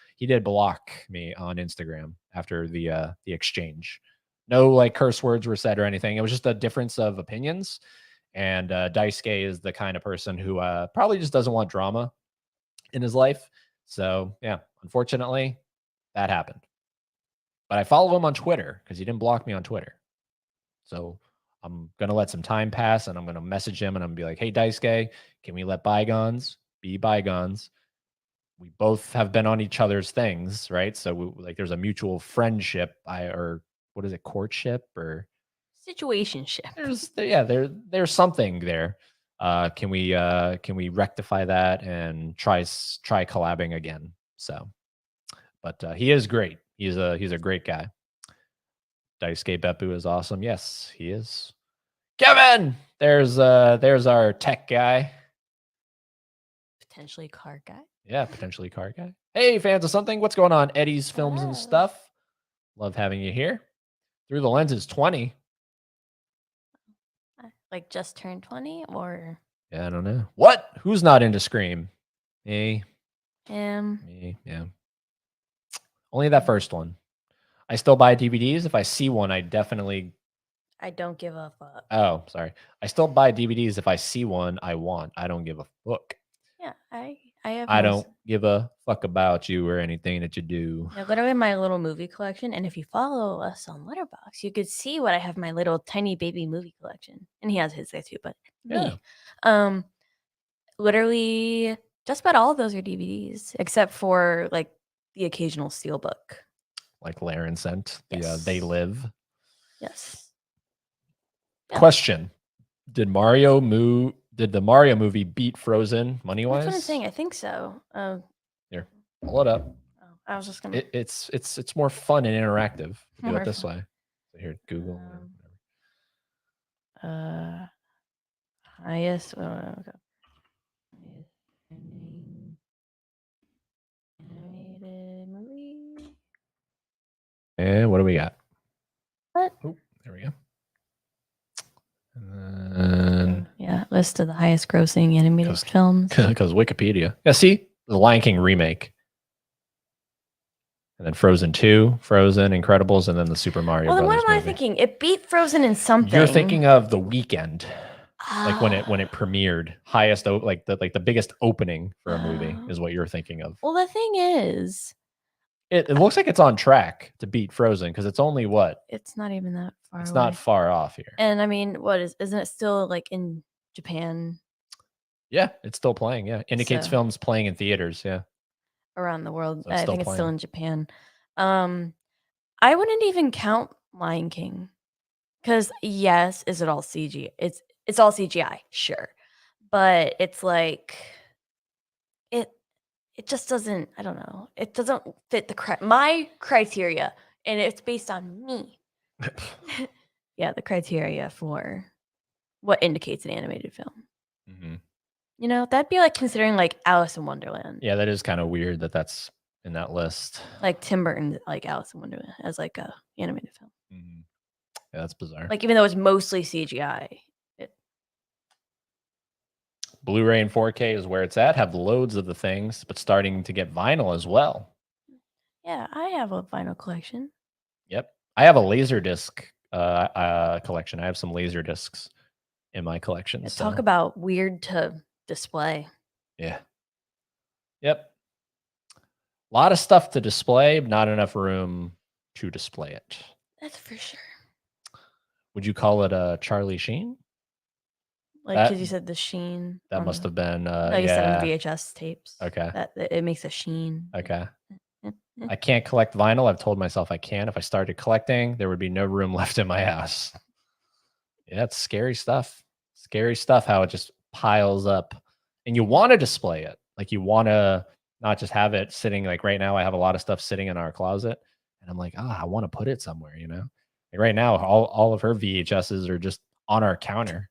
block me on Instagram after the exchange. No like curse words were said or anything. It was just a difference of opinions. And Daisuke is the kind of person who probably just doesn't want drama in his life. So yeah, unfortunately, that happened. But I follow him on Twitter because he didn't block me on Twitter. So I'm going to let some time pass and I'm going to message him and I'm going to be like, hey, Daisuke, can we let bygones be bygones? We both have been on each other's things, right? So there's a mutual friendship, or what is it, courtship or situationship? There's something there. Can we rectify that and try collabing again? So, but he is great. He's a great guy. Daisuke Beppu is awesome. Yes, he is. Kevin, there's our tech guy. Potentially car guy. Yeah, potentially car guy. Hey, fans of something. What's going on? Eddie's Films and Stuff. Love having you here. Through the Lens is 20. Like just turned 20 or? Yeah, I don't know. What? Who's not into Scream? Me. Me. Yeah. Only that first one. I still buy DVDs. If I see one, I definitely. I don't give a fuck. Oh, sorry. I still buy DVDs if I see one I want. I don't give a fuck. Yeah, I have. I don't give a fuck about you or anything that you do. Yeah, literally my little movie collection. And if you follow us on Letterboxd, you could see what I have my little tiny baby movie collection. And he has his there too, but me. Literally just about all of those are DVDs, except for like the occasional steelbook. Like Laren sent. Yes. They Live. Yes. Yeah. Question. Did the Mario movie beat Frozen money-wise? That's what I'm saying. I think so. Here, pull it up. Oh, I was just gonna. It's more fun and interactive to do it this way. So here, Google. Highest. Animated movie. And what do we got? What? Oh, there we go. And yeah, list of the highest grossing animated films. Because Wikipedia. Yeah, see? The Lion King remake. And then Frozen 2, Frozen, Incredibles, and then the Super Mario Well, then Brothers what am I movie. thinking? It beat Frozen in something. You're thinking of The Weekend. Like when it premiered, highest the biggest opening for a movie is what you're thinking of. Well, the thing is, it looks like it's on track to beat Frozen because it's only what? It's not even that far. It's not far off here. And I mean, isn't it still like in Japan? Yeah, it's still playing. Yeah, Indicates Films playing in theaters. Yeah, around the world. So I think it's still in Japan. I wouldn't even count Lion King because yes, is it all CG? It's all CGI, sure, but it's like it just doesn't. I don't know. It doesn't fit my criteria, and it's based on me. Yeah, the criteria for what indicates an animated film. Mm-hmm. You know, that'd be like considering like Alice in Wonderland. Yeah, that is kind of weird that that's in that list. Like Tim Burton, like Alice in Wonderland as like a animated film. Mm-hmm. Yeah, that's bizarre. Like even though it's mostly CGI. Blu-ray and 4K is where it's at. Have loads of the things, but starting to get vinyl as well. Yeah, I have a vinyl collection. Yep, I have a Laserdisc collection. I have some Laserdiscs in my collection. Yeah, talk about weird to display. Yeah. Yep. A lot of stuff to display, not enough room to display it. That's for sure. Would you call it a Charlie Sheen? Like, because you said the sheen. That must have been. You said on VHS tapes. Okay. That it makes a sheen. Okay. I can't collect vinyl. I've told myself I can. If I started collecting, there would be no room left in my house. Yeah, it's scary stuff. Scary stuff how it just piles up. And you want to display it. Like you want to not just have it sitting like right now. I have a lot of stuff sitting in our closet. And I'm like, I want to put it somewhere, you know? Like right now, all of her VHSs are just on our counter.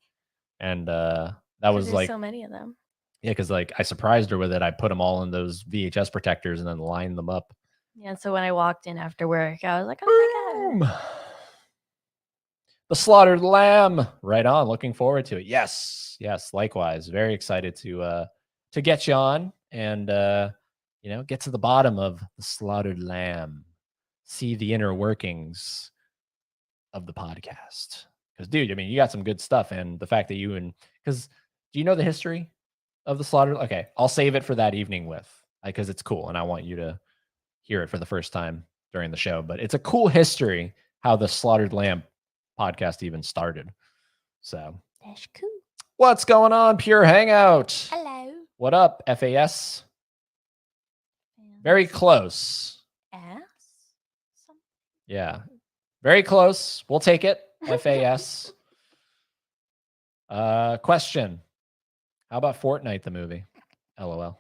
And that was like so many of them. Yeah, because like I surprised her with it. I put them all in those VHS protectors and then lined them up. Yeah, so when I walked in after work, I was like, oh my God. The Slaughtered Lamb. Right on. Looking forward to it. Yes. Yes. Likewise. Very excited to get you on and get to the bottom of the Slaughtered Lamb. See the inner workings of the podcast. Because, dude, I mean, you got some good stuff. And the fact that because do you know the history of the Slaughtered? Okay, I'll save it for that evening because it's cool. And I want you to hear it for the first time during the show. But it's a cool history how the Slaughtered Lamb podcast even started. So that's cool. What's going on, Pure Hangout? Hello. What up, FAS? Very close. Yeah. Very close. We'll take it. FAS. Question. How about Fortnite, the movie? LOL.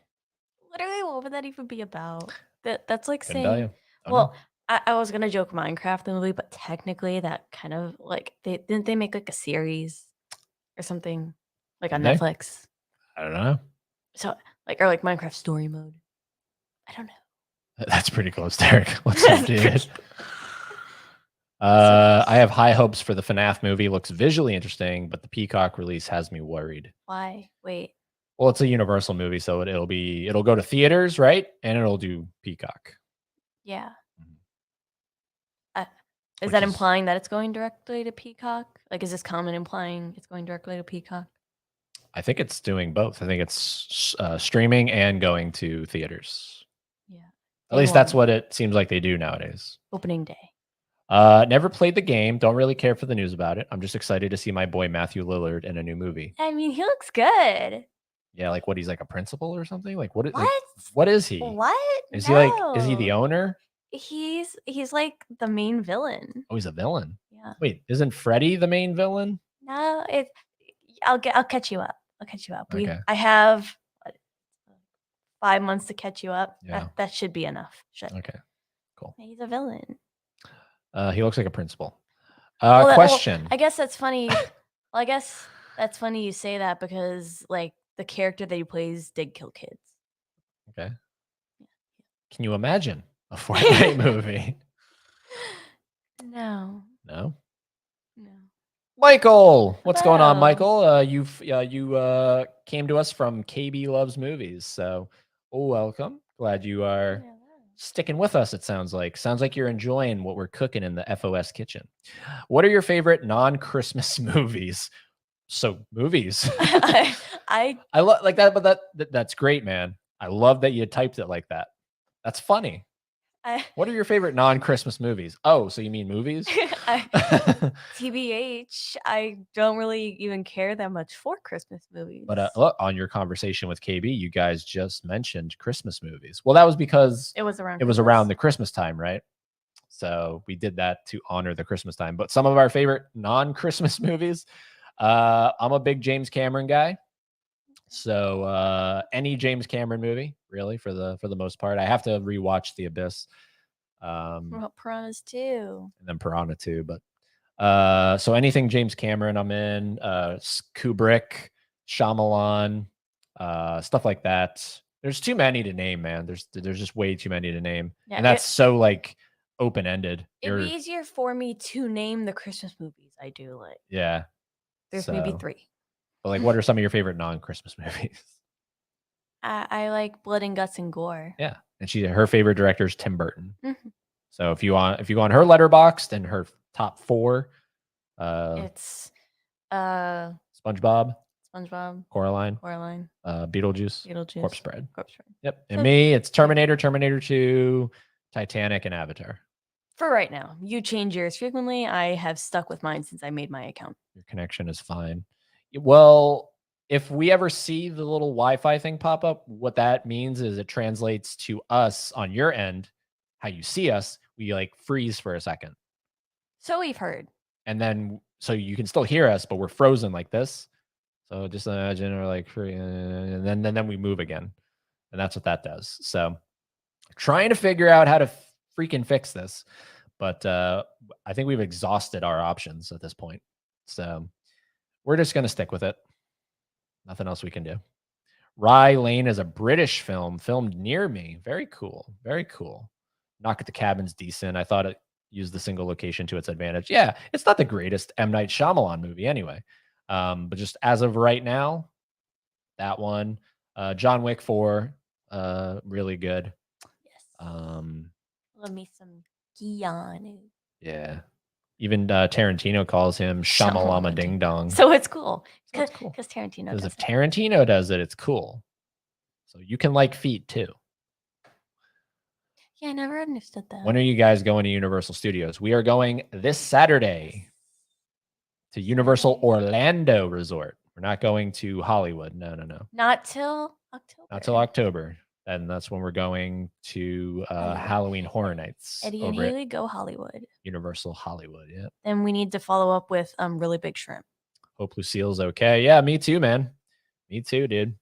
Literally, what would that even be about? That's like Couldn't tell you. Well, I was gonna joke Minecraft the movie, but technically that kind of like didn't they make like a series or something like on Did they? Netflix? I don't know. So like or like Minecraft story mode. I don't know. That's pretty close, Derek. What's up, That's dude? pretty- So I have high hopes for the FNAF movie. Looks visually interesting, but the Peacock release has me worried. why? Wait. Well, it's a Universal movie, so it'll go to theaters, right? And it'll do Peacock. Yeah. Mhm. Uh, is Which that is- implying that it's going directly to Peacock? Like, is this comment implying it's going directly to Peacock? I think it's doing both. I think it's streaming and going to theaters. Yeah. At Day least that's one, what it seems like they do nowadays. opening day. Never played the game. Don't really care for the news about it. I'm just excited to see my boy Matthew Lillard in a new movie. I mean, he looks good. Yeah, like what he's like a principal or something. Like what? What? Like, what is he? What? Is he like? Is he the No. owner? He's like the main villain. Oh, he's a villain. Yeah. Wait, isn't Freddy the main villain? No, I'll catch you up. I'll catch you up. Okay. I have what, 5 months to catch you up. Yeah. That should be enough. Okay. Cool. He's a villain. He looks like a principal. Well, Question. I guess that's funny. Well, I guess that's funny you say that because like the character that he plays did kill kids. Okay. Can you imagine a Fortnite movie? No. No. No. Michael, what's going on, Hello. Michael? You came to us from KB Loves Movies, so welcome. Glad you are sticking with us. It sounds like you're enjoying what we're cooking in the FOS kitchen. What are your favorite non-Christmas movies? So movies. I love like that, but that's great, man. I love that you typed it like that. That's funny. What are your favorite non-Christmas movies? Oh, so you mean movies? TBH, I don't really even care that much for Christmas movies. But look, on your conversation with KB, you guys just mentioned Christmas movies. Well, that was because it was around the Christmas time, right? So we did that to honor the Christmas time. But some of our favorite non-Christmas movies, I'm a big James Cameron guy. So any James Cameron movie, really, for the most part. I have to rewatch The Abyss. Piranhas 2. And then Piranha 2. But so anything James Cameron, I'm in. Kubrick, Shyamalan, stuff like that. There's too many to name, man. There's just way too many to name. Yeah, and that's so like open-ended. It'd be easier for me to name the Christmas movies I do like. Yeah. There's maybe 3. But like, what are some of your favorite non-Christmas movies? I like Blood and Guts and Gore. Yeah. And her favorite director is Tim Burton. Mm-hmm. So if you go on her Letterboxd and her top 4, it's SpongeBob, Coraline, Beetlejuice, Corpse Bride. Yep. And So- me, it's Terminator, Terminator 2, Titanic, and Avatar. For right now, you change yours frequently. I have stuck with mine since I made my account. Your connection is fine. Well, if we ever see the little Wi-Fi thing pop up, what that means is it translates to us on your end, how you see us. We like freeze for a second. So we've heard. And then, so you can still hear us, but we're frozen like this. So just imagine we're like, and then we move again. And that's what that does. So trying to figure out how to freaking fix this. But I think we've exhausted our options at this point. So we're just going to stick with it. Nothing else we can do. Rye Lane is a British film filmed near me. Very cool. Very cool. Knock at the Cabin's decent. I thought it used the single location to its advantage. Yeah, it's not the greatest M. Night Shyamalan movie anyway. But just as of right now, that one. John Wick 4, really good. Yes. Love me some Keanu. Yeah. Even Tarantino calls him Shamalama Ding Dong. So it's cool. So it's cool. Because Tarantino Because does if it. Tarantino does it, it's cool. So you can like feet too. Yeah, I never understood that. When are you guys going to Universal Studios? We are going this Saturday to Universal Orlando Resort. We're not going to Hollywood. No. Not till October. Not till October. And that's when we're going to Halloween Horror Nights. Eddie and Haley go Hollywood. Universal Hollywood, yeah. Then we need to follow up with Really Big Shrimp. Hope Lucille's okay. Yeah, me too, man. Me too, dude.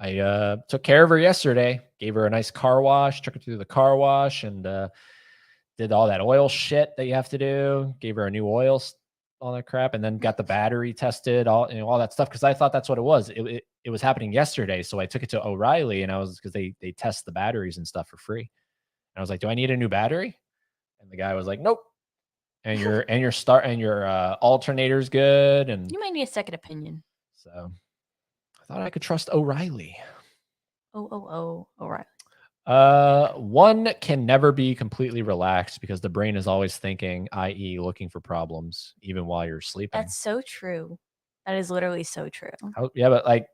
I took care of her yesterday. Gave her a nice car wash. Took her through the car wash and did all that oil shit that you have to do, gave her a new oil, all that crap, and then got the battery tested, all that stuff, because I thought that's what it was. It was happening yesterday, so I took it to O'Reilly, and I was because they test the batteries and stuff for free. And I was like, "Do I need a new battery?" And the guy was like, "Nope." And your alternator's good, and You might need a second opinion. so I thought I could trust O'Reilly. Oh, right. One can never be completely relaxed because the brain is always thinking, i.e., looking for problems, even while you're sleeping. That's so true. That is literally so true. Yeah, but like,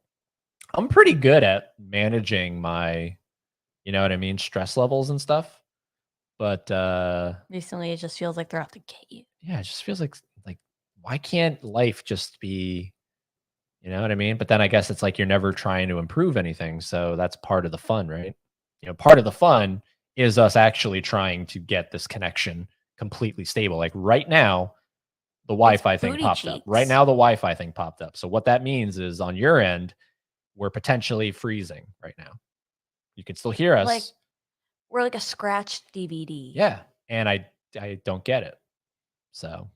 I'm pretty good at managing my, you know what I mean, stress levels and stuff. But Recently, it just feels like they're out to get you. yeah, it just feels like why can't life just be, you know what I mean? But then I guess it's like you're never trying to improve anything, so that's part of the fun, right? You know, part of the fun is us actually trying to get this connection completely stable. Like right now, the Wi-Fi thing booty popped up. Right cheeks. now, the Wi-Fi thing popped up. So what that means is on your end, we're potentially freezing right now. You can still hear us. Like we're like a scratched DVD. Yeah, and I don't get it. So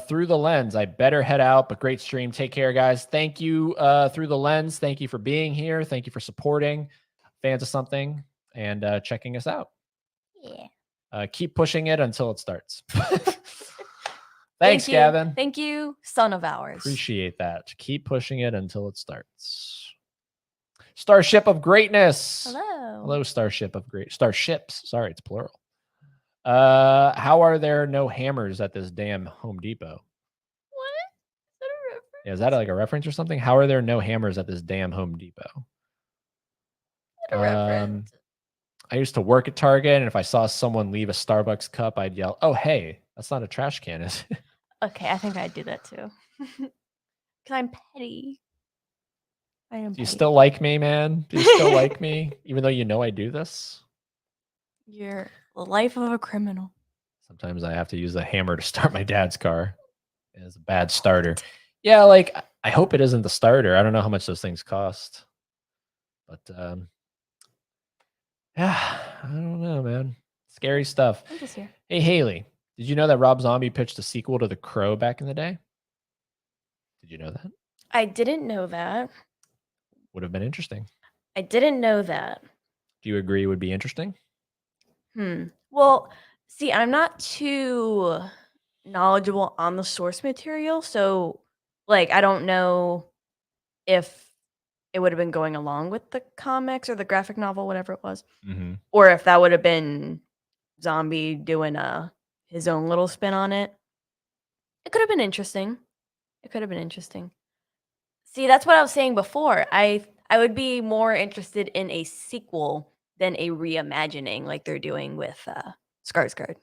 through the lens, I better head out, but great stream. Take care, guys. Thank you, through the lens. Thank you for being here. Thank you for supporting fans of something and checking us out. Yeah. Keep pushing it until it starts. Thanks, Gavin. Thank you, son of ours. Appreciate that. Keep pushing it until it starts. Starship of Greatness. Hello. Hello, Starships. Sorry, it's plural. How are there no hammers at this damn Home Depot? What? Is that a reference? Yeah, is that like a reference or something? How are there no hammers at this damn Home Depot? A reference. I used to work at Target, and if I saw someone leave a Starbucks cup, I'd yell, "Oh, hey, that's not a trash can, is it?" Okay, I think I'd do that too. Because I'm petty. I am Do you petty. still like me, man? Do you still like me, even though you know I do this? You're the life of a criminal. Sometimes I have to use a hammer to start my dad's car. It's a bad starter. Yeah, like I hope it isn't the starter. I don't know how much those things cost. But yeah, I don't know, man. Scary stuff. I'm just here. Hey, Haley, did you know that Rob Zombie pitched a sequel to The Crow back in the day? Did you know that? I didn't know that. Would have been interesting. I didn't know that. Do you agree it would be interesting? Well, see, I'm not too knowledgeable on the source material, so like I don't know if it would have been going along with the comics or the graphic novel, whatever it was, or if that would have been Zombie doing his own little spin on it. It could have been interesting. It could have been interesting. See, that's what I was saying before. I would be more interested in a sequel than a reimagining like they're doing with Skarsgård.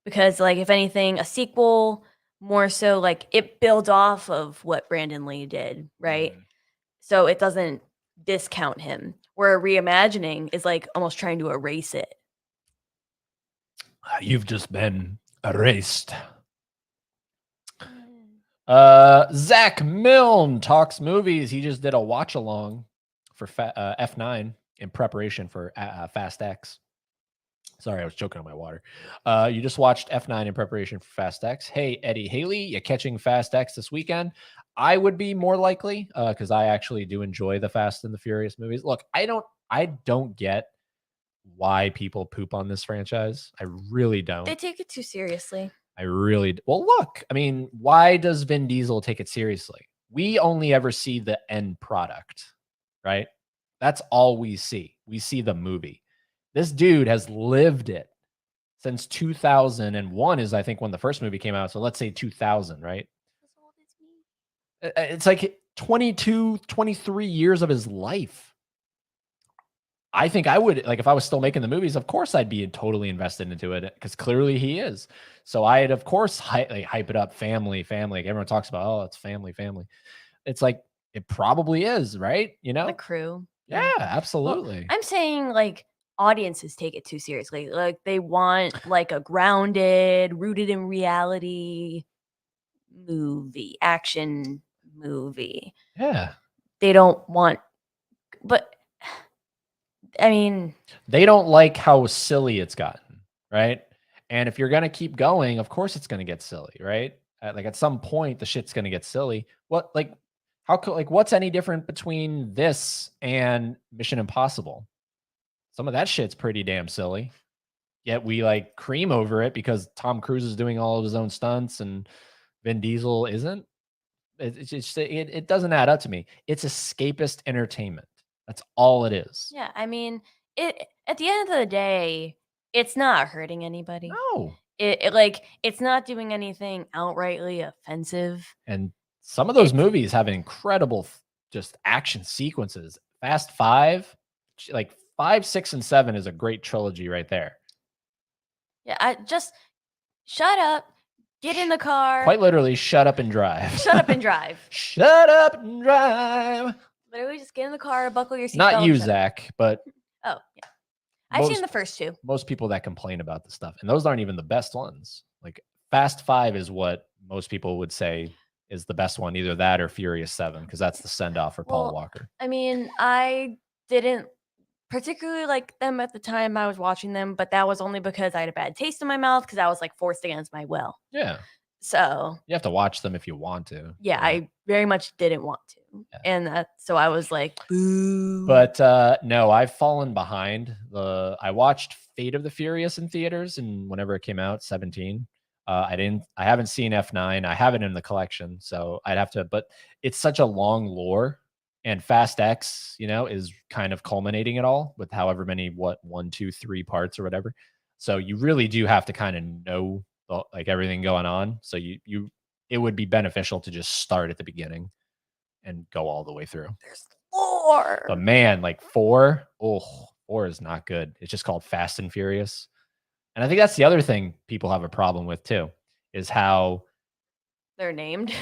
Because like if anything, a sequel more so like it builds off of what Brandon Lee did, right? So it doesn't discount him. Where a reimagining is like almost trying to erase it. You've just been erased. Zach Milne talks movies. He just did a watch along for F9 in preparation for Fast X. Sorry, I was choking on my water. You just watched F9 in preparation for Fast X. Hey, Eddie Haley, you catching Fast X this weekend? I would be more likely because I actually do enjoy the Fast and the Furious movies. Look, I don't get why people poop on this franchise. I really don't. They take it too seriously. Well, look, I mean, why does Vin Diesel take it seriously? We only ever see the end product, right? That's all we see. We see the movie. This dude has lived it since 2001 is, I think, when the first movie came out. So let's say 2000, right? It's like 22, 23 years of his life. I think I would, like, if I was still making the movies, of course I'd be totally invested into it because clearly he is. So I'd, of course, hype it up. Family. Like everyone talks about, oh, it's family. It's like, it probably is, right? You know? The crew. Yeah, absolutely. Well, I'm saying like audiences take it too seriously. Like they want like a grounded, rooted in reality action movie. Yeah. They don't want, but I mean, They don't like how silly it's gotten, right? And if you're gonna keep going, of course it's gonna get silly, right? Like at some point, the shit's gonna get silly. What like how could like what's any different between this and Mission Impossible? Some of that shit's pretty damn silly. Yet we like cream over it because Tom Cruise is doing all of his own stunts and Vin Diesel isn't. It's just it doesn't add up to me. It's escapist entertainment. That's all it is. yeah, I mean, it at the end of the day, it's not hurting anybody. No. It's not doing anything outrightly offensive. And some of those It's movies have incredible just action sequences. Fast Five, like 5, 6, and 7 is a great trilogy right there. yeah, I just shut up, get in the car, Quite literally, shut up and drive. shut up and drive. Shut up and drive. Literally, just get in the car, buckle your seatbelt. Not you, and shut up. Zach, but Oh, yeah. I've seen the first two. most people that complain about the stuff, and those aren't even the best ones. Like Fast Five is what most people would say is the best one, either that or Furious 7, because that's the send off for Paul Walker. I mean, I didn't particularly like them at the time I was watching them, but that was only because I had a bad taste in my mouth because I was like forced against my will. Yeah. So You have to watch them if you want to. yeah, I very much didn't want to. Yeah. And so I was like, boo. But no, I've fallen behind. I watched Fate of the Furious in theaters, and whenever it came out, 17. I haven't seen F9. I have it in the collection, so I'd have to, but it's such a long lore, and Fast X, is kind of culminating it all with however many, 1, 2, 3 parts or whatever. So you really do have to kind of know like everything going on. So it would be beneficial to just start at the beginning and go all the way through. There's lore. But man, like 4 is not good. It's just called Fast and Furious. And I think that's the other thing people have a problem with too, is how they're named.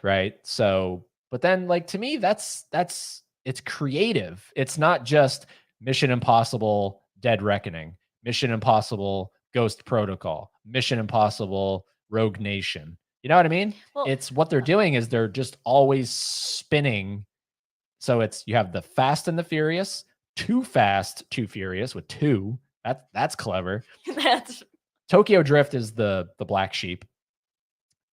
Right? So, but then like to me, it's creative. It's not just Mission Impossible Dead Reckoning, Mission Impossible Ghost Protocol, Mission Impossible Rogue Nation. You know what I mean? Well, it's what they're doing is they're just always spinning. So you have the Fast and the Furious, Too Fast, Too Furious with 2. That's clever. Tokyo Drift is the black sheep.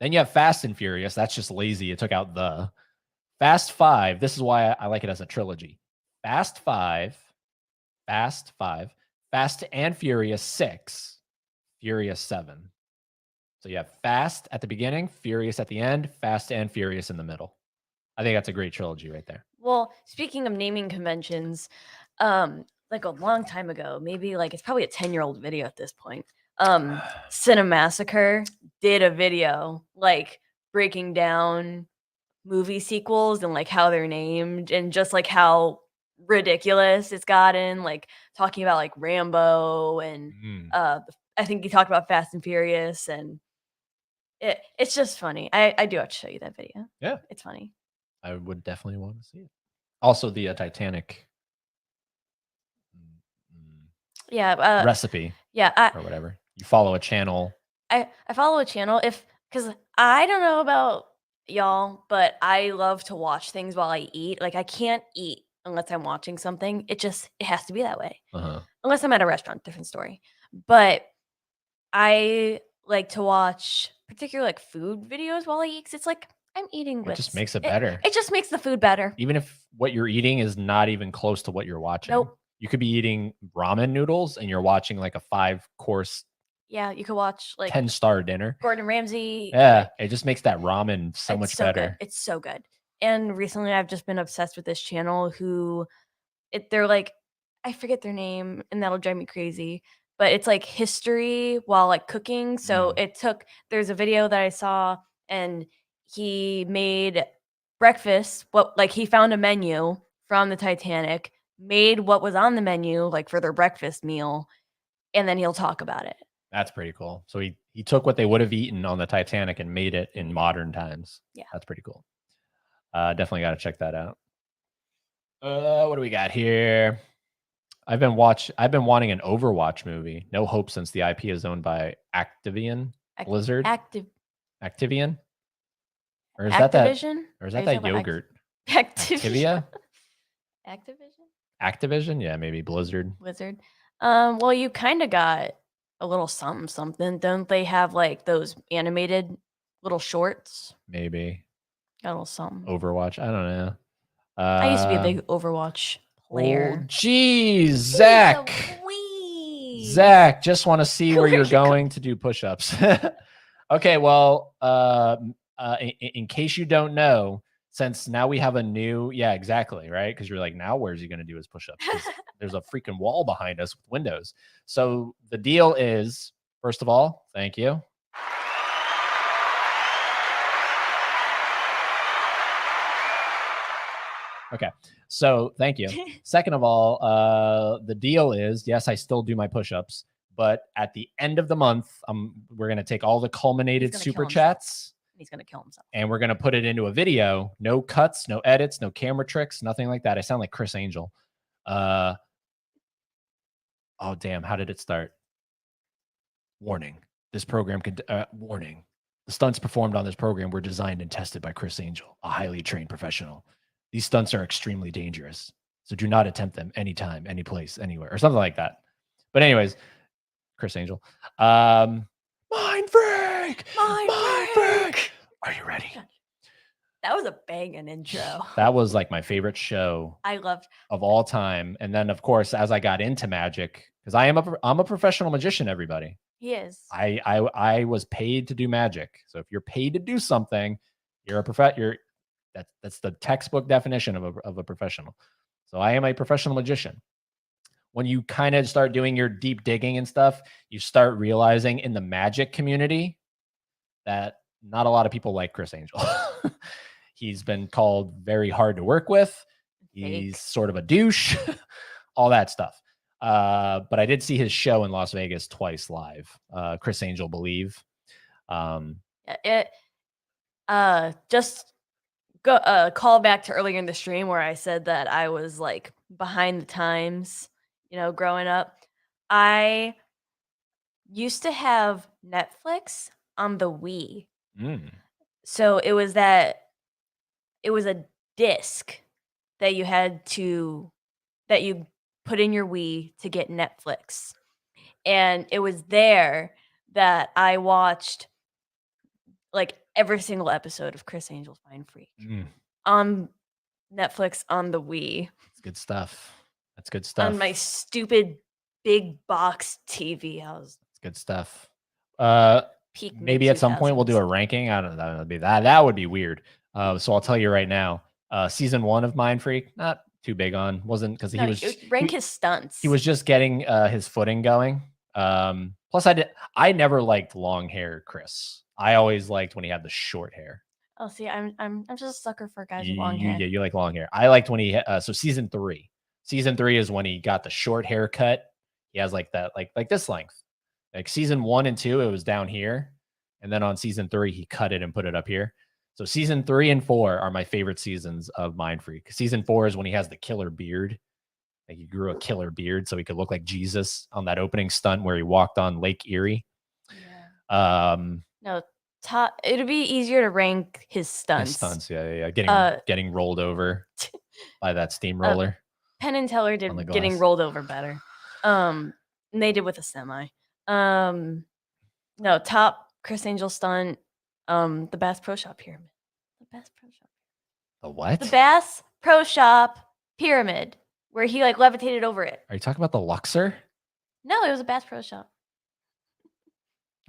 Then you have Fast and Furious. That's just lazy. It took out the Fast 5. This is why I like it as a trilogy. Fast 5, Fast and Furious 6, Furious 7. So you have Fast at the beginning, Furious at the end, Fast and Furious in the middle. I think that's a great trilogy right there. Well, speaking of naming conventions, like a long time ago, maybe like it's probably a 10-year-old video at this point. Cinemassacre did a video like breaking down movie sequels and like how they're named and just like how ridiculous it's gotten, like talking about like Rambo and I think he talked about Fast and Furious, and it's just funny. I do have to show you that video. Yeah, it's funny. I would definitely want to see it. Also, the Titanic recipe. Yeah, or whatever. You follow a channel. I follow a channel because I don't know about y'all, but I love to watch things while I eat. Like I can't eat unless I'm watching something. It has to be that way. Unless I'm at a restaurant, different story. But I like to watch particularly like food videos while I eat because it's like I'm eating with. It just makes it better. It just makes the food better. Even if what you're eating is not even close to what you're watching. Nope. You could be eating ramen noodles and you're watching like a 5-course. Yeah, you could watch like 10-star dinner. Gordon Ramsay. Yeah, it just makes that ramen so much better. Good. It's so good. And recently I've just been obsessed with this channel they're like, I forget their name and that'll drive me crazy, but it's like history while like cooking. So there's a video that I saw and he made breakfast. He found a menu from the Titanic, made what was on the menu like for their breakfast meal, and then he'll talk about it. That's pretty cool. So he took what they would have eaten on the Titanic and made it in modern times. Yeah. That's pretty cool. Definitely got to check that out. What do we got here? I've been wanting an Overwatch movie. No hope since the IP is owned by Activision Blizzard. Activision? Or is Activision? that yogurt? Activision. Activia? Activision? Activision, yeah, maybe Blizzard. Wizard. Well, you kind of got a little something. Don't they have like those animated little shorts? Maybe Got a little something. Overwatch. I don't know. I used to be a big Overwatch player. Geez, He's Zach. a wee. Zach, just want to see where Where you're you go- going to do push-ups. Okay, well, in case you don't know, since now we have a new, yeah, exactly, right? Because you're like, now where's he going to do his push-ups? 'Cause there's a freaking wall behind us with windows. So the deal is, first of all, thank you. Okay, so thank you. Second of all, the deal is, yes, I still do my push-ups, but at the end of the month, we're gonna take all the culminated gonna super kill himself. chats He's gonna kill himself. and we're gonna put it into a video. No cuts, no edits, no camera tricks, nothing like that. I sound like Chris Angel. Oh damn, how did it start? Warning: this program could warning. The stunts performed on this program were designed and tested by Chris Angel, a highly trained professional. These stunts are extremely dangerous, so do not attempt them anytime, any place, anywhere, or something like that. But anyways, Chris Angel. Mind Freak! Mind Freak! Are you ready? That was a banging intro. That was like my favorite show I loved of all time. And then, of course, as I got into magic, because I'm a professional magician, everybody. he is. I was paid to do magic. So if you're paid to do something, you're that's the textbook definition of a professional. So I am a professional magician. When you kind of start doing your deep digging and stuff, you start realizing in the magic community that not a lot of people like Chris Angel. He's been called very hard to work with. He's sort of a douche, all that stuff. But I did see his show in Las Vegas twice live. Chris Angel Believe. Just go call back to earlier in the stream where I said that I was like behind the times, growing up. I used to have Netflix on the Wii. So it was a disc that you put in your Wii to get Netflix. And it was there that I watched like every single episode of Chris Angel's Mind Freak on Netflix on the Wii. That's good stuff. That's good stuff. On my stupid big box TV. That's good stuff. Peak maybe at some point we'll do a ranking. I don't know. That would be weird. So I'll tell you right now. Season 1 of Mind Freak, not too big on. Wasn't because he was rank his stunts. He was just getting his footing going. Plus, I never liked long hair, Chris. I always liked when he had the short hair. Oh, see, I'm just a sucker for guys with long hair. Yeah, you like long hair. I liked when he so season 3. Season 3 is when he got the short haircut. He has like that, like this length. Like season 1 and 2, it was down here, and then on season 3, he cut it and put it up here. So season 3 and 4 are my favorite seasons of Mind Freak. Season 4 is when he has the killer beard. Like he grew a killer beard so he could look like Jesus on that opening stunt where he walked on Lake Erie. Yeah. No, it'd be easier to rank his stunts. His stunts, yeah. Getting rolled over by that steamroller. Penn and Teller did getting rolled over better. And they did with a semi. No, top Chris Angel stunt. The Bass Pro Shop Pyramid. The Bass Pro Shop. The what? The Bass Pro Shop Pyramid, where he like levitated over it. Are you talking about the Luxor? No, it was a Bass Pro Shop.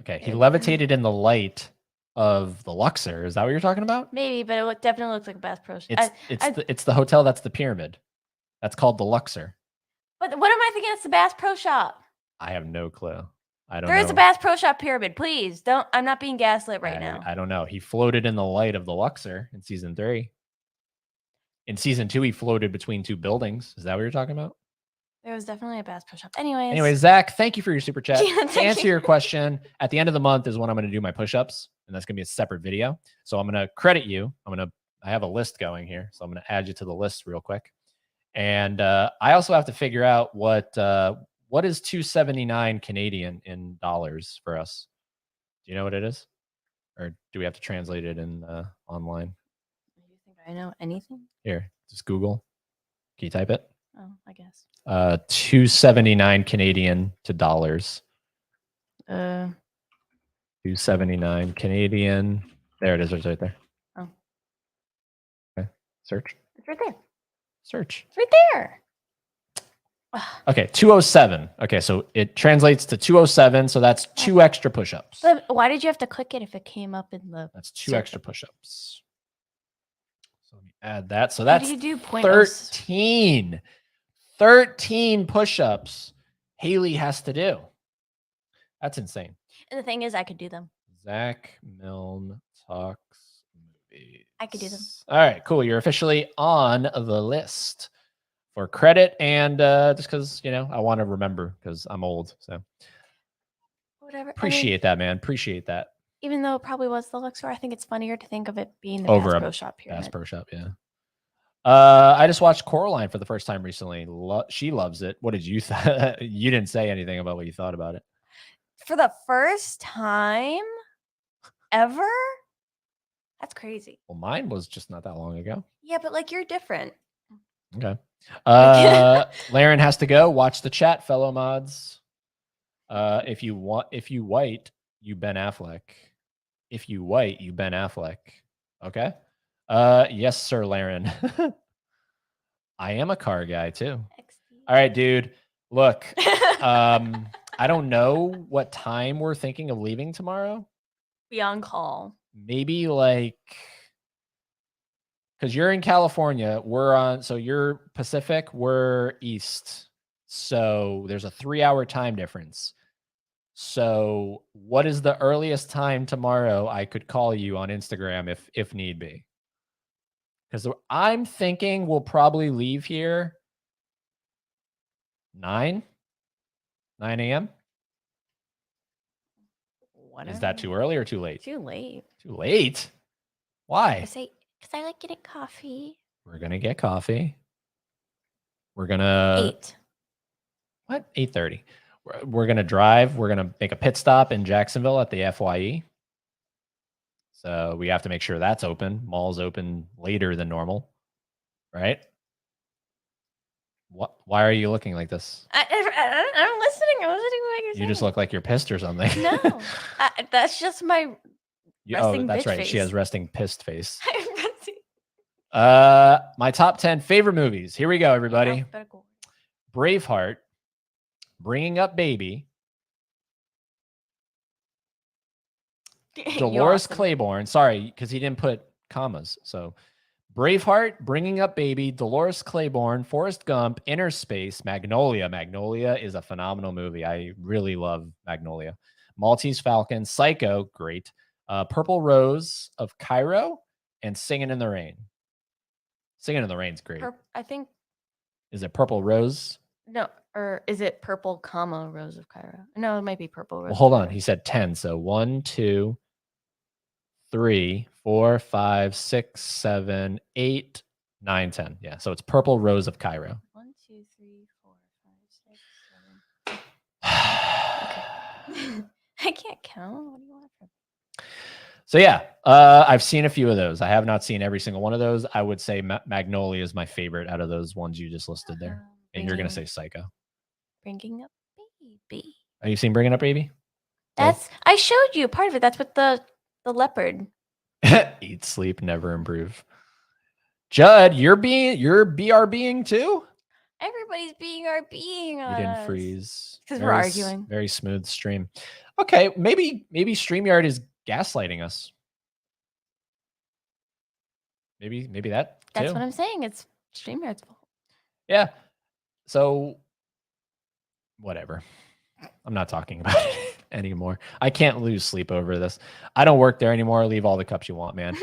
Okay, he levitated in the light of the Luxor. Is that what you're talking about? Maybe, but it definitely looks like a Bass Pro Shop. It's the hotel that's the pyramid. That's called the Luxor. But what am I thinking? It's the Bass Pro Shop. I have no clue. I don't know. There is a Bass Pro Shop Pyramid. Please don't. I'm not being gaslit right now. I don't know. He floated in the light of the Luxor in season 3. In season 2, he floated between 2 buildings. Is that what you're talking about? There was definitely a Bass Pro Shop. Anyways, Zach, thank you for your super chat. Yeah, to answer your question, at the end of the month is when I'm going to do my push-ups, and that's going to be a separate video. So I'm going to credit you. I have a list going here, so I'm going to add you to the list real quick. And I also have to figure out what is $2.79 Canadian in dollars for us. Do you know what it is, or do we have to translate it in online? Do you think I know anything? Here, just Google. Can you type it? Oh, I guess. 279 Canadian to dollars. 279 Canadian. There it is. It's right there. Oh. Okay. Search. It's right there. Search. It's right there. Okay, 207. Okay, so it translates to 207. So that's 2 extra push-ups. But why did you have to click it if it came up in the? That's 2 extra push-ups. So let me add that. So that's How do you do 13. 13 push-ups Haley has to do. That's insane. And the thing is, I could do them. Zach Milne talks movies. I could do them. All right, cool. You're officially on the list for credit, and just because I want to remember because I'm old. So whatever. Appreciate that, man. Appreciate that. Even though it probably was the Luxor, I think it's funnier to think of it being the Over Bass a Pro Shop pyramid. Bass Pro Shop, yeah. I just watched Coraline for the first time recently. She loves it. What did you think? You didn't say anything about what you thought about it. For the first time ever? That's crazy. Well, mine was just not that long ago. Yeah, but like you're different. Okay. Laren has to go. Watch the chat, fellow mods. If you white, you Ben Affleck. If you white, you Ben Affleck. Okay. Yes, sir, Laren. I am a car guy too. All right, dude. Look, I don't know what time we're thinking of leaving tomorrow. Be on call. Maybe like, because you're in California, so you're Pacific, we're East. So there's a 3-hour time difference. So what is the earliest time tomorrow I could call you on Instagram if need be? Because I'm thinking we'll probably leave here 9 a.m. Whatever. Is that too early or too late? Too late. Too late? Why? Because I like getting coffee. We're going to get coffee. We're going to... 8. What? 8:30. We're going to drive. We're going to make a pit stop in Jacksonville at the FYE. So we have to make sure that's open. Mall's open later than normal, right? What? Why are you looking like this? I'm listening. I'm listening to what you're saying. You just look like you're pissed or something. No, that's just my resting that's bitch right. face. She has resting pissed face. I'm resting. My top 10 favorite movies. Here we go, everybody. Alphabetical. Braveheart, Bringing Up Baby, Dolores Claiborne. Sorry, because he didn't put commas. So Braveheart, Bringing Up Baby, Dolores Claiborne, Forrest Gump, Inner Space, Magnolia. Magnolia is a phenomenal movie. I really love Magnolia. Maltese Falcon, Psycho, great. Purple Rose of Cairo, and Singing in the Rain. Singing in the Rain's great. I think. Is it Purple Rose? No, or is it Purple, comma, Rose of Cairo? No, it might be Purple Rose. Well, hold on. He said 10. So 1, 2, 3, 4, 5, 6, 7, 8, 9, 10. Yeah. So it's Purple Rose of Cairo. 1, 2, 3, 4, 5, 6, 7. Okay. I can't count. What do you want from me? So yeah, I've seen a few of those. I have not seen every single one of those. I would say Magnolia is my favorite out of those ones you just listed there. And you're gonna say Psycho. Bringing Up Baby. Are you seen Bringing Up Baby? I showed you part of it. That's with the leopard. Eat, sleep, never improve. Judd, you're BRBing too? Everybody's BRBing on You didn't us. freeze. Because we're arguing. Very smooth stream. Okay, maybe StreamYard is gaslighting us. Maybe that too. That's what I'm saying. It's StreamYard's fault. Yeah. So whatever. I'm not talking about it anymore. I can't lose sleep over this. I don't work there anymore. Leave all the cups you want, man.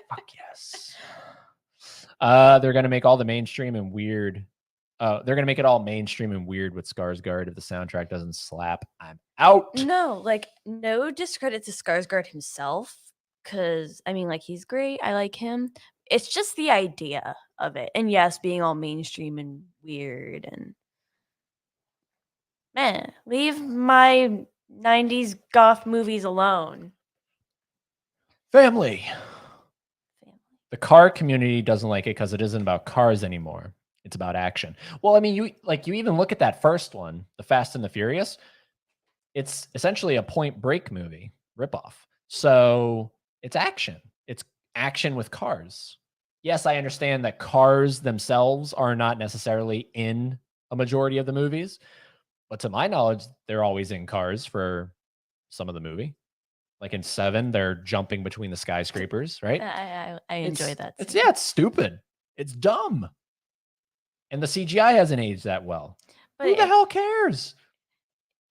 Fuck yes. They're gonna make all the mainstream and weird. They're gonna make it all mainstream and weird with Skarsgård. If the soundtrack doesn't slap, I'm out. No, like no discredit to Skarsgård himself, because I mean, like he's great. I like him. It's just the idea of it, and yes, being all mainstream and weird and man, leave my 90s goth movies alone. Family. The car community doesn't like it because it isn't about cars anymore. It's about action. Well, I mean, you even look at that first one, The Fast and the Furious. It's essentially a Point Break movie ripoff. So it's action. It's action with cars. Yes, I understand that cars themselves are not necessarily in a majority of the movies, but to my knowledge, they're always in cars for some of the movie. Like in 7, they're jumping between the skyscrapers, right? I enjoy that It's scene. yeah, it's stupid. It's dumb. And the CGI hasn't aged that well. But Who the hell cares?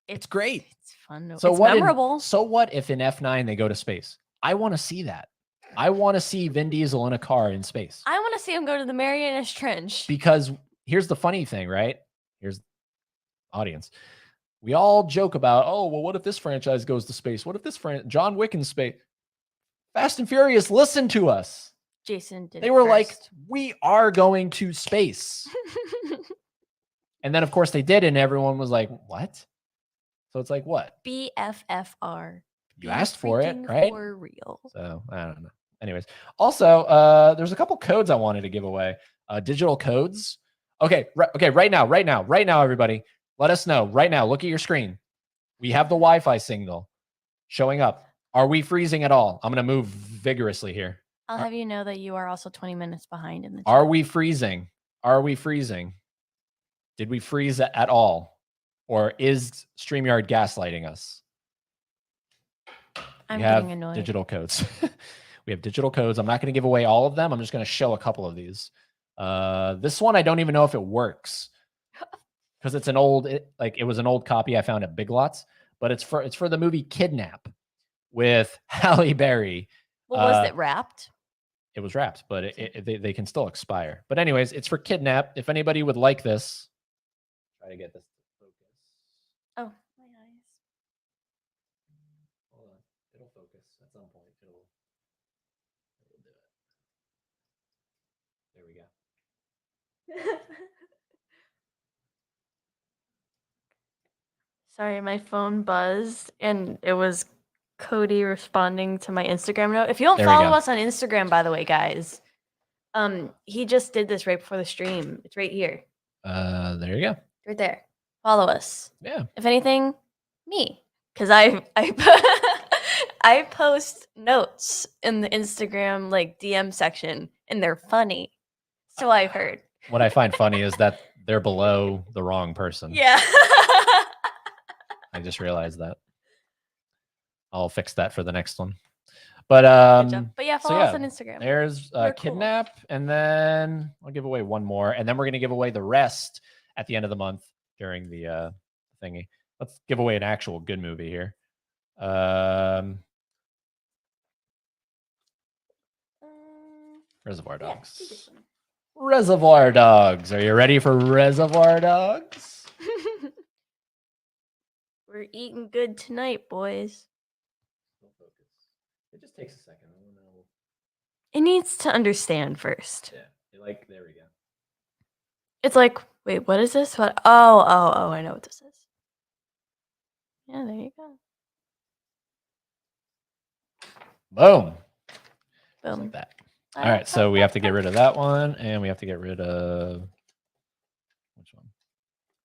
It's great. It's fun. So it's what memorable. So what if in F9 they go to space? I want to see that. I want to see Vin Diesel in a car in space. I want to see him go to the Marianas Trench. Because here's the funny thing, right? Here's audience. We all joke about, oh, well, what if this franchise goes to space? What if this John Wick in space? Fast and Furious, listen to us. Jason did. They were like, we are going to space. And then, of course, they did, and everyone was like, what? So it's like, what? BFFR. You asked for it, right? For real. So I don't know. Anyways, also, there's a couple codes I wanted to give away. Digital codes. Okay, right now, everybody, let us know right now. Look at your screen. We have the Wi-Fi signal showing up. Are we freezing at all? I'm going to move vigorously here. I'll have you know that you are also 20 minutes behind in the chat. Are we freezing? Are we freezing? Did we freeze at all? Or is StreamYard gaslighting us? I'm getting annoyed. Digital codes. We have digital codes. I'm not going to give away all of them. I'm just going to show a couple of these. This one, I don't even know if it works because it's an old, it was an old copy I found at Big Lots, but it's for the movie Kidnap with Halle Berry. Well, was it wrapped? It was wrapped, but they can still expire. But anyways, it's for Kidnap. If anybody would like this, try to get this to focus. Oh, my eyes. Hold on, it'll focus at some point. It'll do it. There we go. Sorry, my phone buzzed and it was Cody responding to my Instagram note. If you don't follow us on Instagram, by the way, guys, he just did this right before the stream. It's right here. There you go. Right there. Follow us. Yeah. If anything, me, because I post notes in the Instagram DM section, and they're funny. So I've heard. What I find funny is that they're below the wrong person. Yeah. I just realized that. I'll fix that for the next one. But yeah, follow us on Instagram. There's Kidnap, cool. And then I'll give away one more, and then we're gonna give away the rest at the end of the month during the thingy. Let's give away an actual good movie here. Reservoir Dogs. Yeah, Reservoir Dogs. Are you ready for Reservoir Dogs? We're eating good tonight, boys. It just takes a second. I don't know. It needs to understand first. Yeah. There we go. It's like, wait, what is this? What? Oh, I know what this is. Yeah, there you go. Boom. Boom. Just like that. All right, so we have to get rid of that one, and we have to get rid of which one?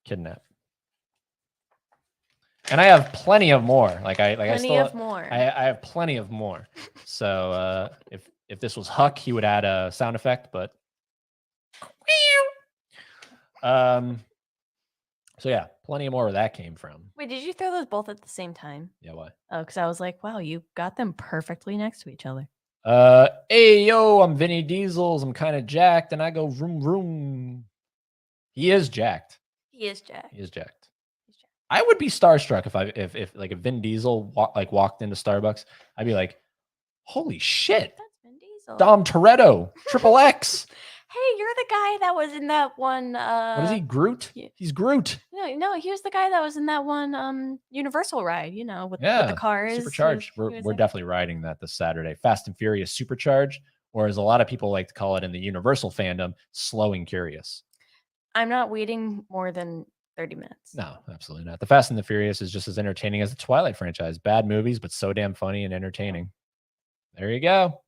Kidnap. And I have plenty of more. I have plenty of more. So if this was Huck, he would add a sound effect, but so yeah, plenty more where that came from. Wait, did you throw those both at the same time? Yeah, why? Oh, because I was like, wow, you got them perfectly next to each other. Hey yo, I'm Vinny Diesels. I'm kind of jacked, and I go vroom vroom. He is jacked. He is jacked. I would be starstruck if Vin Diesel walked into Starbucks. I'd be like, holy shit. That's Vin Diesel. Dom Toretto, Triple X. Hey, you're the guy that was in that one. What is he? Groot? Yeah. He's Groot. No, he was the guy that was in that one Universal ride, with the cars. Supercharged. We're definitely riding that this Saturday. Fast and Furious Supercharged, or as a lot of people like to call it in the Universal fandom, Slow and Curious. I'm not waiting more than 30 minutes. No, absolutely not. The Fast and the Furious is just as entertaining as the Twilight franchise. Bad movies, but so damn funny and entertaining. There you go.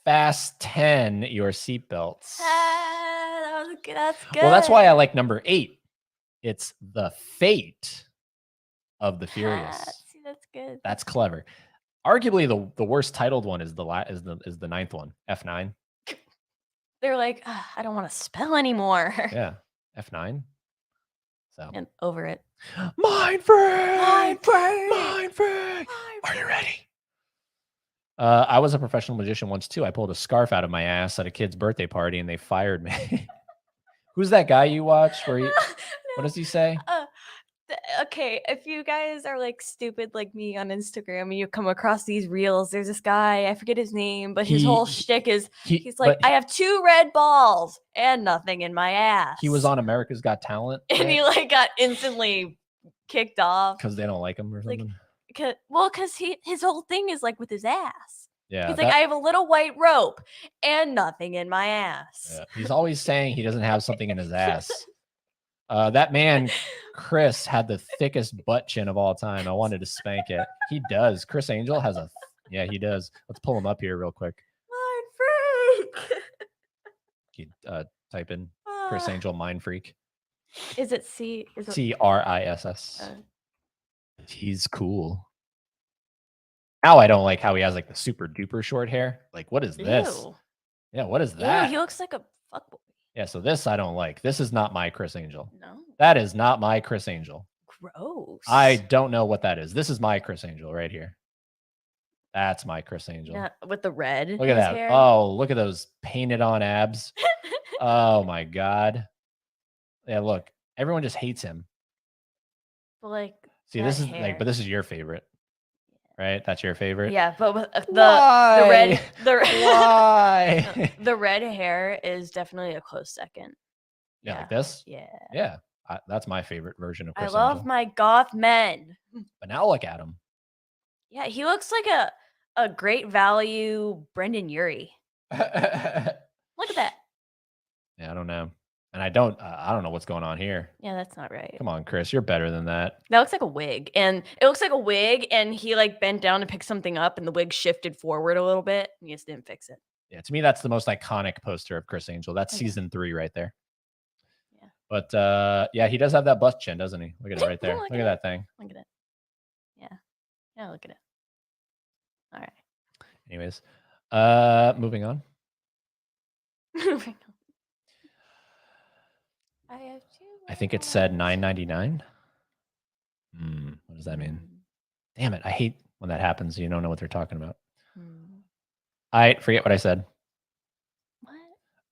Fast 10, your seatbelts. That was a That's good. Well, that's why I like number 8. It's The Fate of the Furious. See, that's good. That's clever. Arguably, the worst titled one is the 9th one, F9. They're like, I don't want to spell anymore. Yeah, F9. So And over it. Mind freak. Are you ready? I was a professional magician once too. I pulled a scarf out of my ass at a kid's birthday party, and they fired me. Who's that guy you watch? What does he say? Okay, if you guys are like stupid like me on Instagram and you come across these reels, there's this guy, I forget his name, but his whole shtick is he's like, I have 2 red balls and nothing in my ass. He was on America's Got Talent. And he like got instantly kicked off. Because they don't like him or something? Because his whole thing is like with his ass. Yeah. He's like, I have a little white rope and nothing in my ass. Yeah. He's always saying he doesn't have something in his ass. That man, Chris, had the thickest butt chin of all time. I wanted to spank it. He does. Chris Angel has yeah, he does. Let's pull him up here real quick. Mind freak. You type in Chris Angel Mind Freak. Is it C? Is it CRISS? He's cool. Now I don't like how he has like the super duper short hair. Like, what is this? Ew. Yeah, what is that? Ew, he looks like a fuckboy. Yeah, so this I don't like. This is not my Chris Angel. No. That is not my Chris Angel. Gross. I don't know what that is. This is my Chris Angel right here. That's my Chris Angel. Yeah, with the red. Look at that. Hair. Oh, look at those painted on abs. Oh my God. Yeah, look. Everyone just hates him. But like, see, this is like, but this is your favorite. Right? That's your favorite? Yeah, but with the Why? Why? The red hair is definitely a close second. Yeah, like this? Yeah. Yeah. That's my favorite version of Chris I love Angel. my goth men. But now look at him. Yeah, he looks like a great value Brendan Urie. Look at that. Yeah, I don't know. And I don't know what's going on here. Yeah, that's not right. Come on, Chris, you're better than that. That looks like a wig. And it looks like a wig, and he like bent down to pick something up, and the wig shifted forward a little bit, and he just didn't fix it. Yeah, to me, that's the most iconic poster of Chris Angel. That's season 3 right there. Yeah. But yeah, he does have that bust chin, doesn't he? Look at it right there. Look at that thing. Look at it. Yeah. Yeah, look at it. All right. Anyways, moving on. Moving on. I think it said $9.99. What does that mean? Damn it. I hate when that happens. You don't know what they're talking about. I forget what I said. What?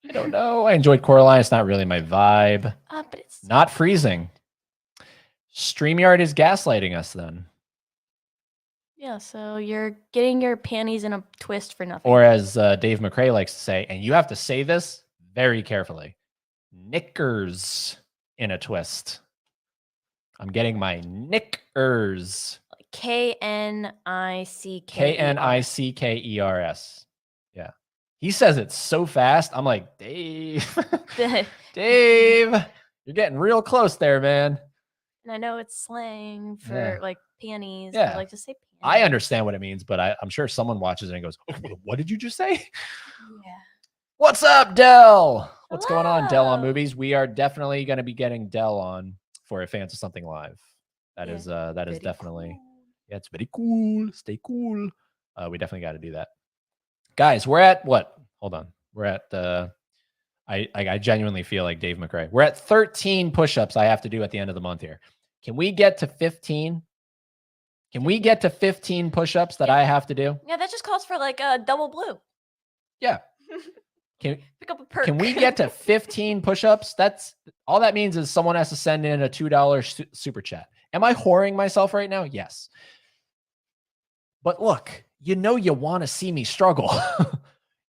I don't know. I enjoyed Coraline. It's not really my vibe. But it's not freezing. StreamYard is gaslighting us then. Yeah, so you're getting your panties in a twist for nothing. Or as Dave McRae likes to say, and you have to say this very carefully, knickers in a twist. I'm getting my knickers. Knickers. Knickers. Yeah. He says it so fast. I'm like, Dave. Dave, you're getting real close there, man. And I know it's slang for like panties. Yeah. I like to say panties. I understand what it means, but I'm sure someone watches it and goes, what did you just say? Yeah. What's up, Dell? What's going on, Dell on Movies? We are definitely going to be getting Dell on for a Fans of Something Live. That is definitely cool. Yeah, it's very cool. Stay cool. We definitely got to do that. Guys, we're at what? Hold on. We're at I genuinely feel like Dave McRae. We're at 13 push-ups I have to do at the end of the month here. Can we get to 15? Can we get to 15 push-ups that I have to do? Yeah, that just calls for like a double blue. Yeah. Pick up a perk. Can we get to 15 push-ups? That's all that means is someone has to send in a $2 super chat. Am I whoring myself right now? Yes. But look, you want to see me struggle.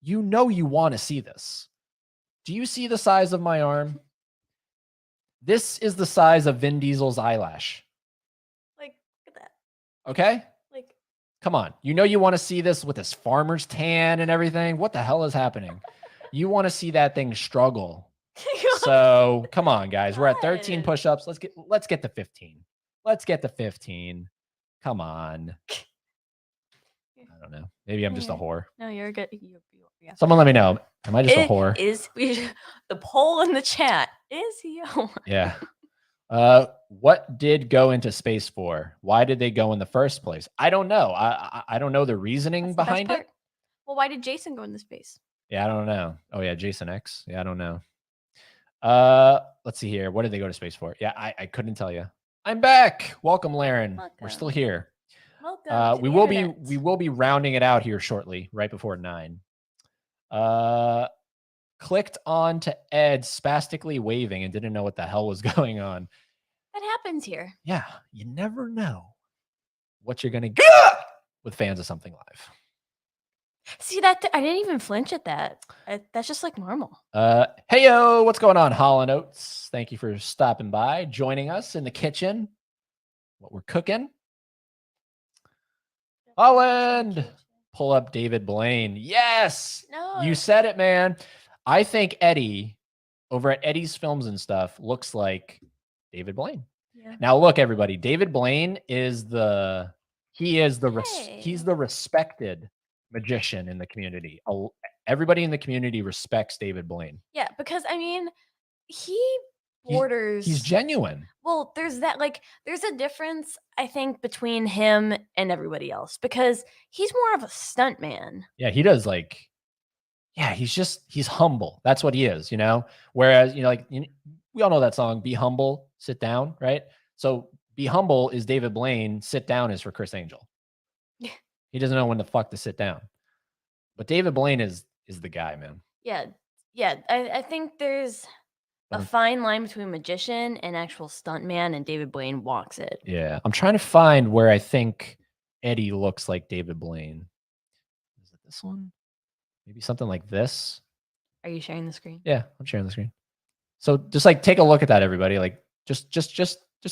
You want to see this. Do you see the size of my arm? This is the size of Vin Diesel's eyelash. Like, look at that. Okay? Like, come on. You want to see this with this farmer's tan and everything? What the hell is happening? You want to see that thing struggle. So come on, guys. We're at 13 push-ups. Let's get to 15. Let's get to 15. Come on. don't know. Maybe I'm just a whore. No, you're good. Yeah. Someone let me know. Am I just a whore? The poll in the chat, is he a whore? Yeah. What did go into space for? Why did they go in the first place? I don't know. I don't know the reasoning behind it. Well, why did Jason go into space? Yeah, I don't know. Oh yeah, Jason X. Yeah, I don't know. Let's see here. What did they go to space for? Yeah, I couldn't tell you. I'm back. Welcome, Laren. We're still here. Welcome. We will be rounding it out here shortly, right before 9. Clicked on to Ed spastically waving and didn't know what the hell was going on. That happens here. Yeah, you never know what you're gonna get with fans of something live. See that? I didn't even flinch at that. That's just like normal. Hey yo, what's going on, Holland Oats? Thank you for stopping by, joining us in the kitchen. What we're cooking. Holland, pull up David Blaine. Yes, no, you said it, man. I think Eddie over at Eddie's Films and Stuff looks like David Blaine. Yeah. Now look, everybody, David Blaine is he's the respected magician in the community. Everybody in the community respects David Blaine. Yeah, because I mean, he borders. He's genuine. Well, there's that. Like, there's a difference, I think, between him and everybody else because he's more of a stunt man. Yeah, he does like. Yeah, he's humble. That's what he is, you know. Whereas, we all know that song, "Be Humble, Sit Down," right? So, "Be Humble" is David Blaine. "Sit Down" is for Chris Angel. He doesn't know when the fuck to sit down. But David Blaine is the guy, man. Yeah. I think there's a fine line between magician and actual stuntman, and David Blaine walks it. Yeah, I'm trying to find where I think Eddie looks like David Blaine. Is it this one? Maybe something like this. Are you sharing the screen? Yeah, I'm sharing the screen. So just like take a look at that, everybody. Like just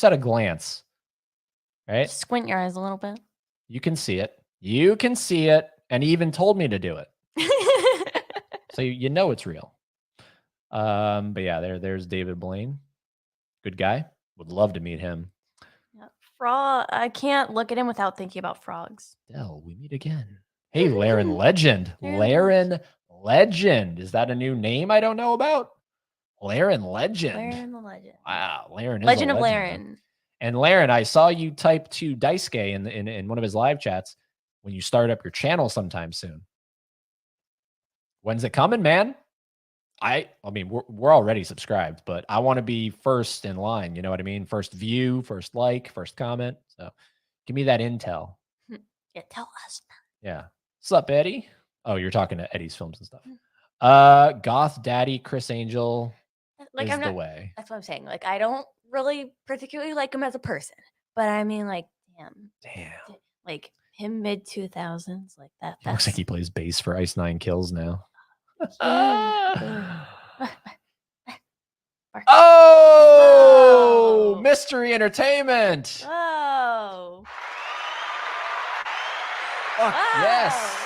at a glance, right? Just squint your eyes a little bit. You can see it. You can see it, and he even told me to do it. So you know it's real. But yeah, there's David Blaine. Good guy. Would love to meet him. Yeah. Frog. I can't look at him without thinking about frogs. Dell, we meet again. Hey, Laren Legend. Laren Legend. Is that a new name I don't know about? Laren Legend. Laren the Legend. Wow, Laren is Legend of Laren. And Laren, I saw you type to Daisuke in one of his live chats when you start up your channel sometime soon. When's it coming, man? I mean, we're already subscribed, but I want to be first in line. You know what I mean? First view, first like, first comment. So give me that intel. Yeah, tell us. Yeah. What's up, Eddie? Oh, you're talking to Eddie's Films and Stuff. Goth Daddy, Chris Angel is the way. That's what I'm saying. Like, I don't really particularly like him as a person, but I mean, like, damn. Like him mid 2000s, like that. He looks like he plays bass for Ice 9 Kills now. Oh, Mystery Entertainment. Oh. Fuck yes.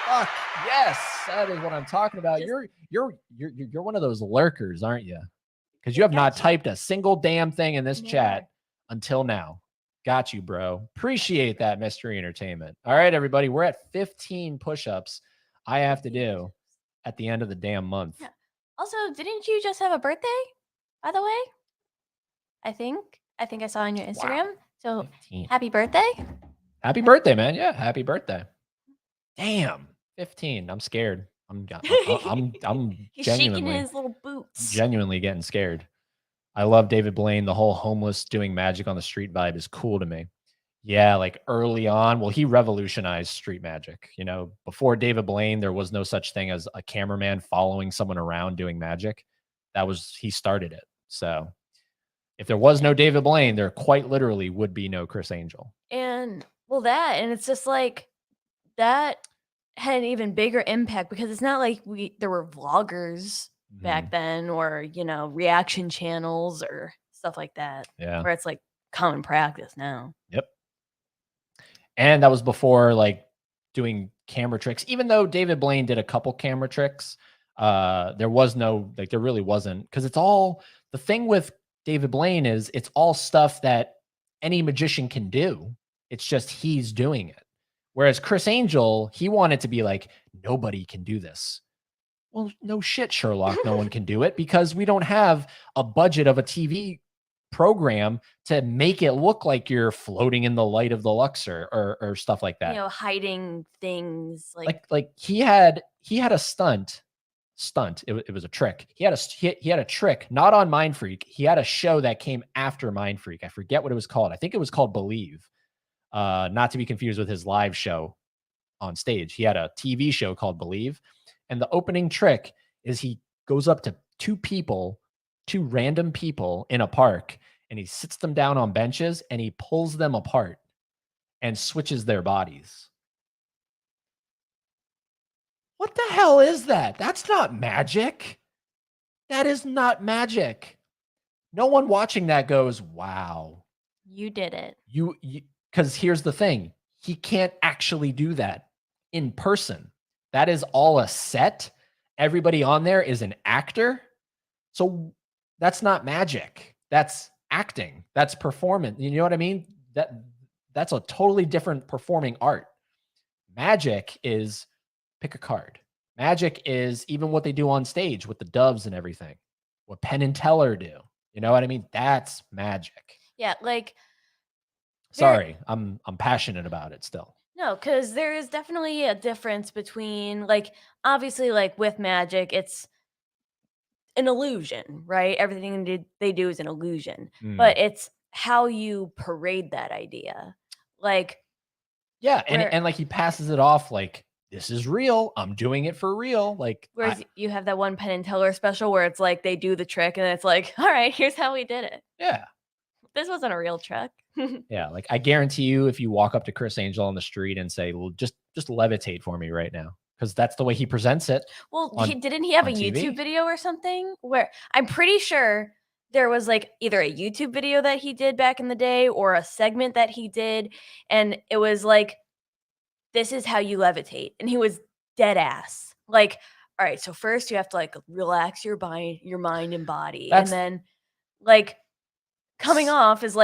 Fuck yes. That is what I'm talking about. You're one of those lurkers, aren't you? Because you have not typed a single damn thing in this chat until now. Got you, bro. Appreciate that, Mystery Entertainment. All right, everybody. We're at 15 push-ups I have to do at the end of the damn month. Yeah. Also, didn't you just have a birthday, by the way? I think I saw on your Instagram. Wow. So 15. Happy birthday. Happy birthday, man. Yeah, happy birthday. Damn. 15. I'm scared. I'm He's shaking his little boots. Genuinely getting scared. I love David Blaine. The whole homeless doing magic on the street vibe is cool to me. Yeah, like early on, well, he revolutionized street magic. You know, before David Blaine, there was no such thing as a cameraman following someone around doing magic. He started it. So if there was no David Blaine, there quite literally would be no Chris Angel. And it's just like that had an even bigger impact because it's not like there were vloggers back then or, reaction channels or stuff like that. Yeah. Where it's like common practice now. Yep. And that was before like doing camera tricks. Even though David Blaine did a couple camera tricks, there really wasn't, because it's all, the thing with David Blaine is it's all stuff that any magician can do. It's just he's doing it. Whereas Chris Angel, he wanted to be like, nobody can do this. Well, no shit, Sherlock, no one can do it because we don't have a budget of a TV program to make it look like you're floating in the light of the Luxor or stuff like that. Hiding things like he had a stunt. It was a trick. He had a trick, not on Mind Freak. He had a show that came after Mind Freak. I forget what it was called. I think it was called Believe. Not to be confused with his live show on stage. He had a TV show called Believe. And the opening trick is he goes up to two random people in a park, and he sits them down on benches and he pulls them apart and switches their bodies. What the hell is that? That's not magic. That is not magic. No one watching that goes, wow. You did it. Because here's the thing. He can't actually do that in person. That is all a set. Everybody on there is an actor. So that's not magic. That's acting. That's performance. You know what I mean? That's a totally different performing art. Magic is pick a card. Magic is even what they do on stage with the doves and everything. What Penn and Teller do. You know what I mean? That's magic. Yeah, sorry, I'm passionate about it still. No, because there is definitely a difference between obviously with magic, it's an illusion, right? Everything they do is an illusion, but it's how you parade that idea. Yeah, and he passes it off like, this is real. I'm doing it for real. Whereas you have that one Penn and Teller special where it's they do the trick and it's all right, here's how we did it. Yeah. This wasn't a real trick. Yeah, I guarantee you, if you walk up to Chris Angel on the street and say, well, just levitate for me right now, because that's the way he presents it. Well, didn't he have a TV? YouTube video or something where I'm pretty sure there was either a YouTube video that he did back in the day or a segment that he did, and it was this is how you levitate, and he was dead ass. All right, so first you have to relax your mind and body, and then coming off is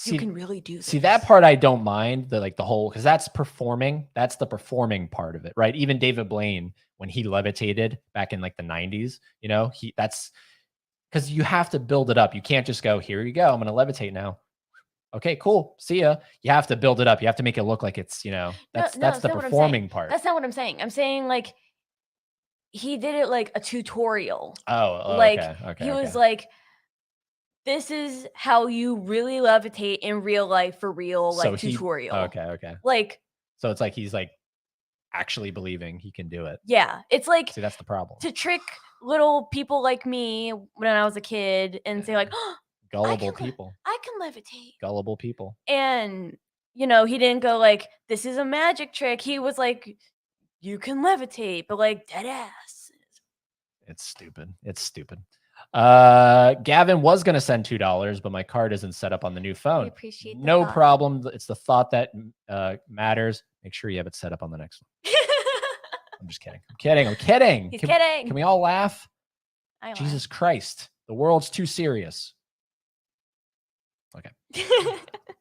you can really do this. See, that part I don't mind, the whole, because that's performing. That's the performing part of it, right? Even David Blaine, when he levitated back in the 90s, that's because you have to build it up. You can't just go, here you go, I'm going to levitate now. Okay, cool. See ya. You have to build it up. You have to make it look like it's, that's the performing part. That's not what I'm saying. I'm saying he did it a tutorial. Oh, okay. He was this is how you really levitate in real life for real, tutorial. Okay. So it's he's actually believing he can do it. Yeah. It's see, that's the problem. To trick little people like me when I was a kid and say oh, gullible people. I can levitate. Gullible people. And he didn't go this is a magic trick. He was you can levitate, but dead ass. It's stupid. Gavin was going to send $2, but my card isn't set up on the new phone. I appreciate no problem. It's the thought that matters. Make sure you have it set up on the next one. I'm just kidding. I'm kidding. He's kidding. Can we all laugh? Jesus Christ. The world's too serious. Okay.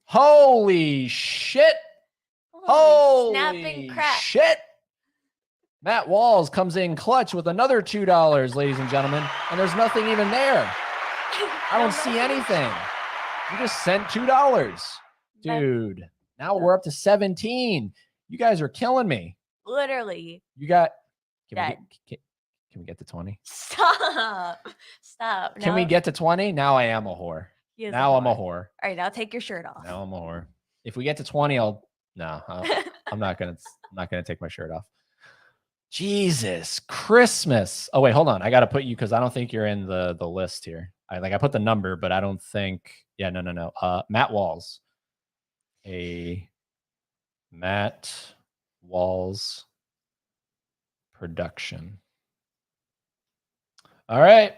Holy shit. Holy snapping crap. Shit. Matt Walls comes in clutch with another $2, ladies and gentlemen, and there's nothing even there. I don't see anything. You just sent $2. Dude, now we're up to 17. You guys are killing me. Literally. You got... Can we get to 20? Stop. Can we get to 20? Now I am a whore. Now I'm a whore. All right, now take your shirt off. Now I'm a whore. If we get to 20, I'm not gonna take my shirt off. Jesus Christmas. Oh wait, hold on. I gotta put you because I don't think you're in the list here. I put the number, but I don't think. Yeah, no. Matt Walls. A Matt Walls production. All right,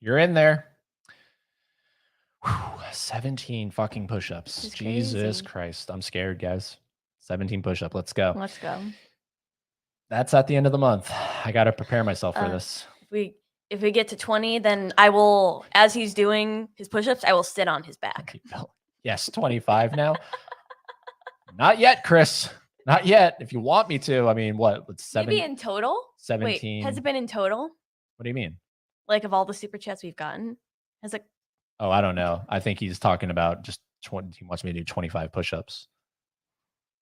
you're in there. Whew, 17 fucking push-ups. Jesus Christ. I'm scared, guys. 17 push-up. Let's go. Let's go. That's at the end of the month. I got to prepare myself for this. If we get to 20, then I will, as he's doing his push-ups, I will sit on his back. Yes, 25 now. Not yet, Chris. Not yet. If you want me to, I mean, what? What's Maybe in total? 17. Wait, has it been in total? What do you mean? Like of all the super chats we've gotten? Has it? Oh, I don't know. I think he's talking about just 20. He wants me to do 25 push-ups.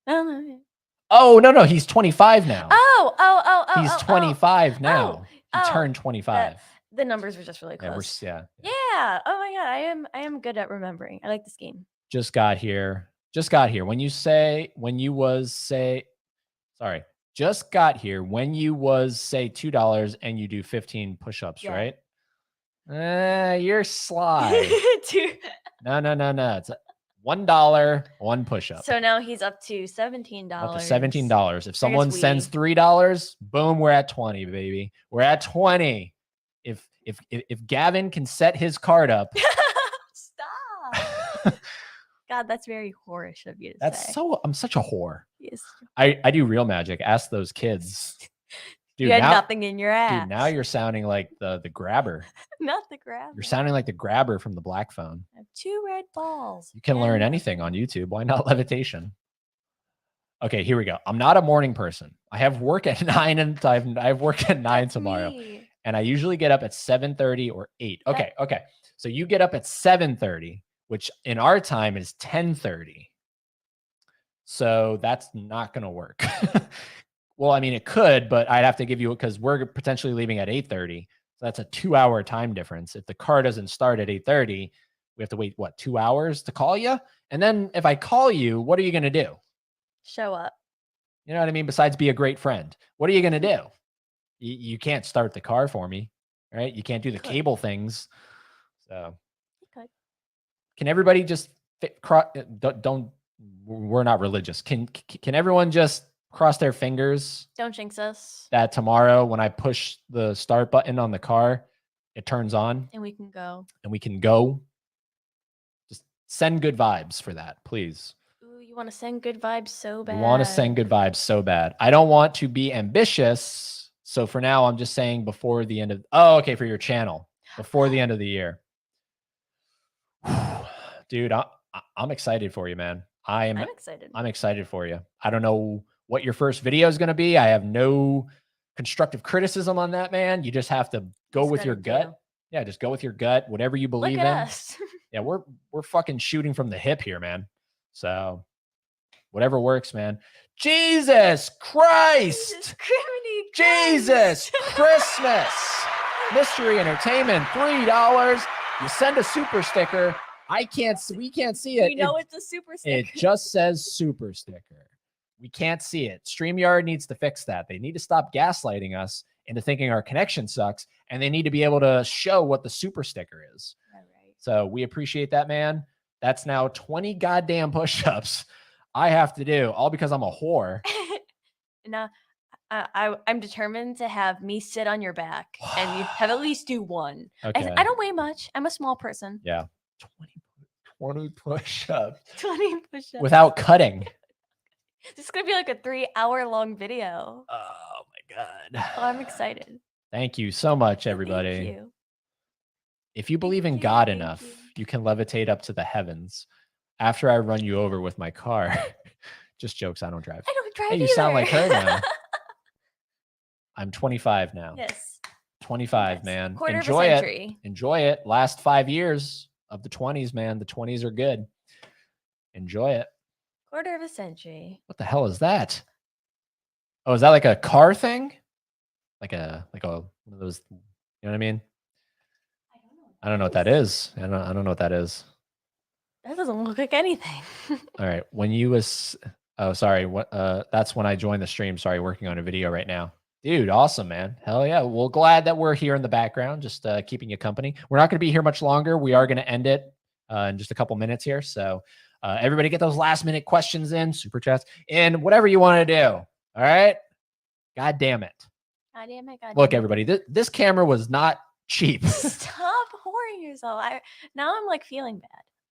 Oh, no. He's 25 now. Oh. He's 25 now. He turned 25. The numbers were just really close. Yeah. Oh my god, I am good at remembering. I like this game. Just got here. Just got here. When you was say $2 and you do 15 push-ups, right? You're sly. No. It's $1, one push-up. So now he's up to $17. Up to $17. If someone sends $3, boom, we're at 20, baby. We're at 20. If Gavin can set his card up. Stop. God, that's very whorish of you to say. I'm such a whore. Yes. I do real magic. Ask those kids. Dude, you had nothing in your ass. Dude, now you're sounding like the grabber. Not the grabber. You're sounding like the grabber from the Black Phone. I have 2 red balls. You can learn anything on YouTube. Why not levitation? Okay, here we go. I'm not a morning person. I have work at 9 and I have work at 9 tomorrow. And I usually get up at 7:30 or 8. Okay. So you get up at 7:30, which in our time is 10:30. So that's not going to work. Well, I mean, it could, but I'd have to give you, because we're potentially leaving at 8:30. So that's a 2-hour time difference. If the car doesn't start at 8:30, we have to wait, 2 hours to call you? And then if I call you, what are you going to do? Show up. You know what I mean? Besides be a great friend. What are you going to do? You can't start the car for me, right? You can't do the cable things. So can everybody just don't, we're not religious. Can everyone just cross their fingers? Don't jinx us. That tomorrow when I push the start button on the car, it turns on. And we can go. Just send good vibes for that, please. Ooh, you want to send good vibes so bad. You want to send good vibes so bad. I don't want to be ambitious. So for now, I'm just saying before the end of, for your channel, before the end of the year. Dude, I'm excited for you, man. I'm excited. I'm excited for you. I don't know what your first video is going to be. I have no constructive criticism on that, man. You just have to go with your gut. Yeah, just go with your gut, whatever you believe in. Us. Yeah, we're fucking shooting from the hip here, man. So whatever works, man. Jesus Christ. Jesus Christmas. Mystery Entertainment, $3. You send a super sticker. We can't see it. You know it's a super sticker. It just says super sticker. We can't see it. StreamYard needs to fix that. They need to stop gaslighting us into thinking our connection sucks, and they need to be able to show what the super sticker is. All right. So we appreciate that, man. That's now 20 goddamn push-ups I have to do, all because I'm a whore. No, I'm determined to have me sit on your back and you have at least do one. Okay. I don't weigh much. I'm a small person. Yeah. 20 push-ups. 20 push-ups. Without cutting. This is going to be like a 3-hour-long video. Oh, my God. Oh, I'm excited. Thank you so much, everybody. Thank you. If you believe in God enough, you can levitate up to the heavens after I run you over with my car. Just jokes. I don't drive. I don't drive Hey, you either. sound like her now. I'm 25 now. Yes. 25, yes. man. Quarter Enjoy of a century. it. Enjoy it. Last 5 years of the 20s, man. The 20s are good. Enjoy it. Quarter of a century. What the hell is that? Oh, is that like a car thing? Like a one of those, you know what I mean? I don't know what that is. I don't know what that is. That doesn't look like anything. All right. When you was, oh, sorry. What? That's when I joined the stream. Sorry, working on a video right now. Dude, awesome, man. Hell yeah. Well, glad that we're here in the background, just keeping you company. We're not going to be here much longer. We are going to end it in just a couple minutes here. So everybody get those last minute questions in, super chats, and whatever you want to do. All right. God damn it. God damn it. Look, everybody, this camera was not cheap. Stop whoring yourself. Now I'm like feeling bad.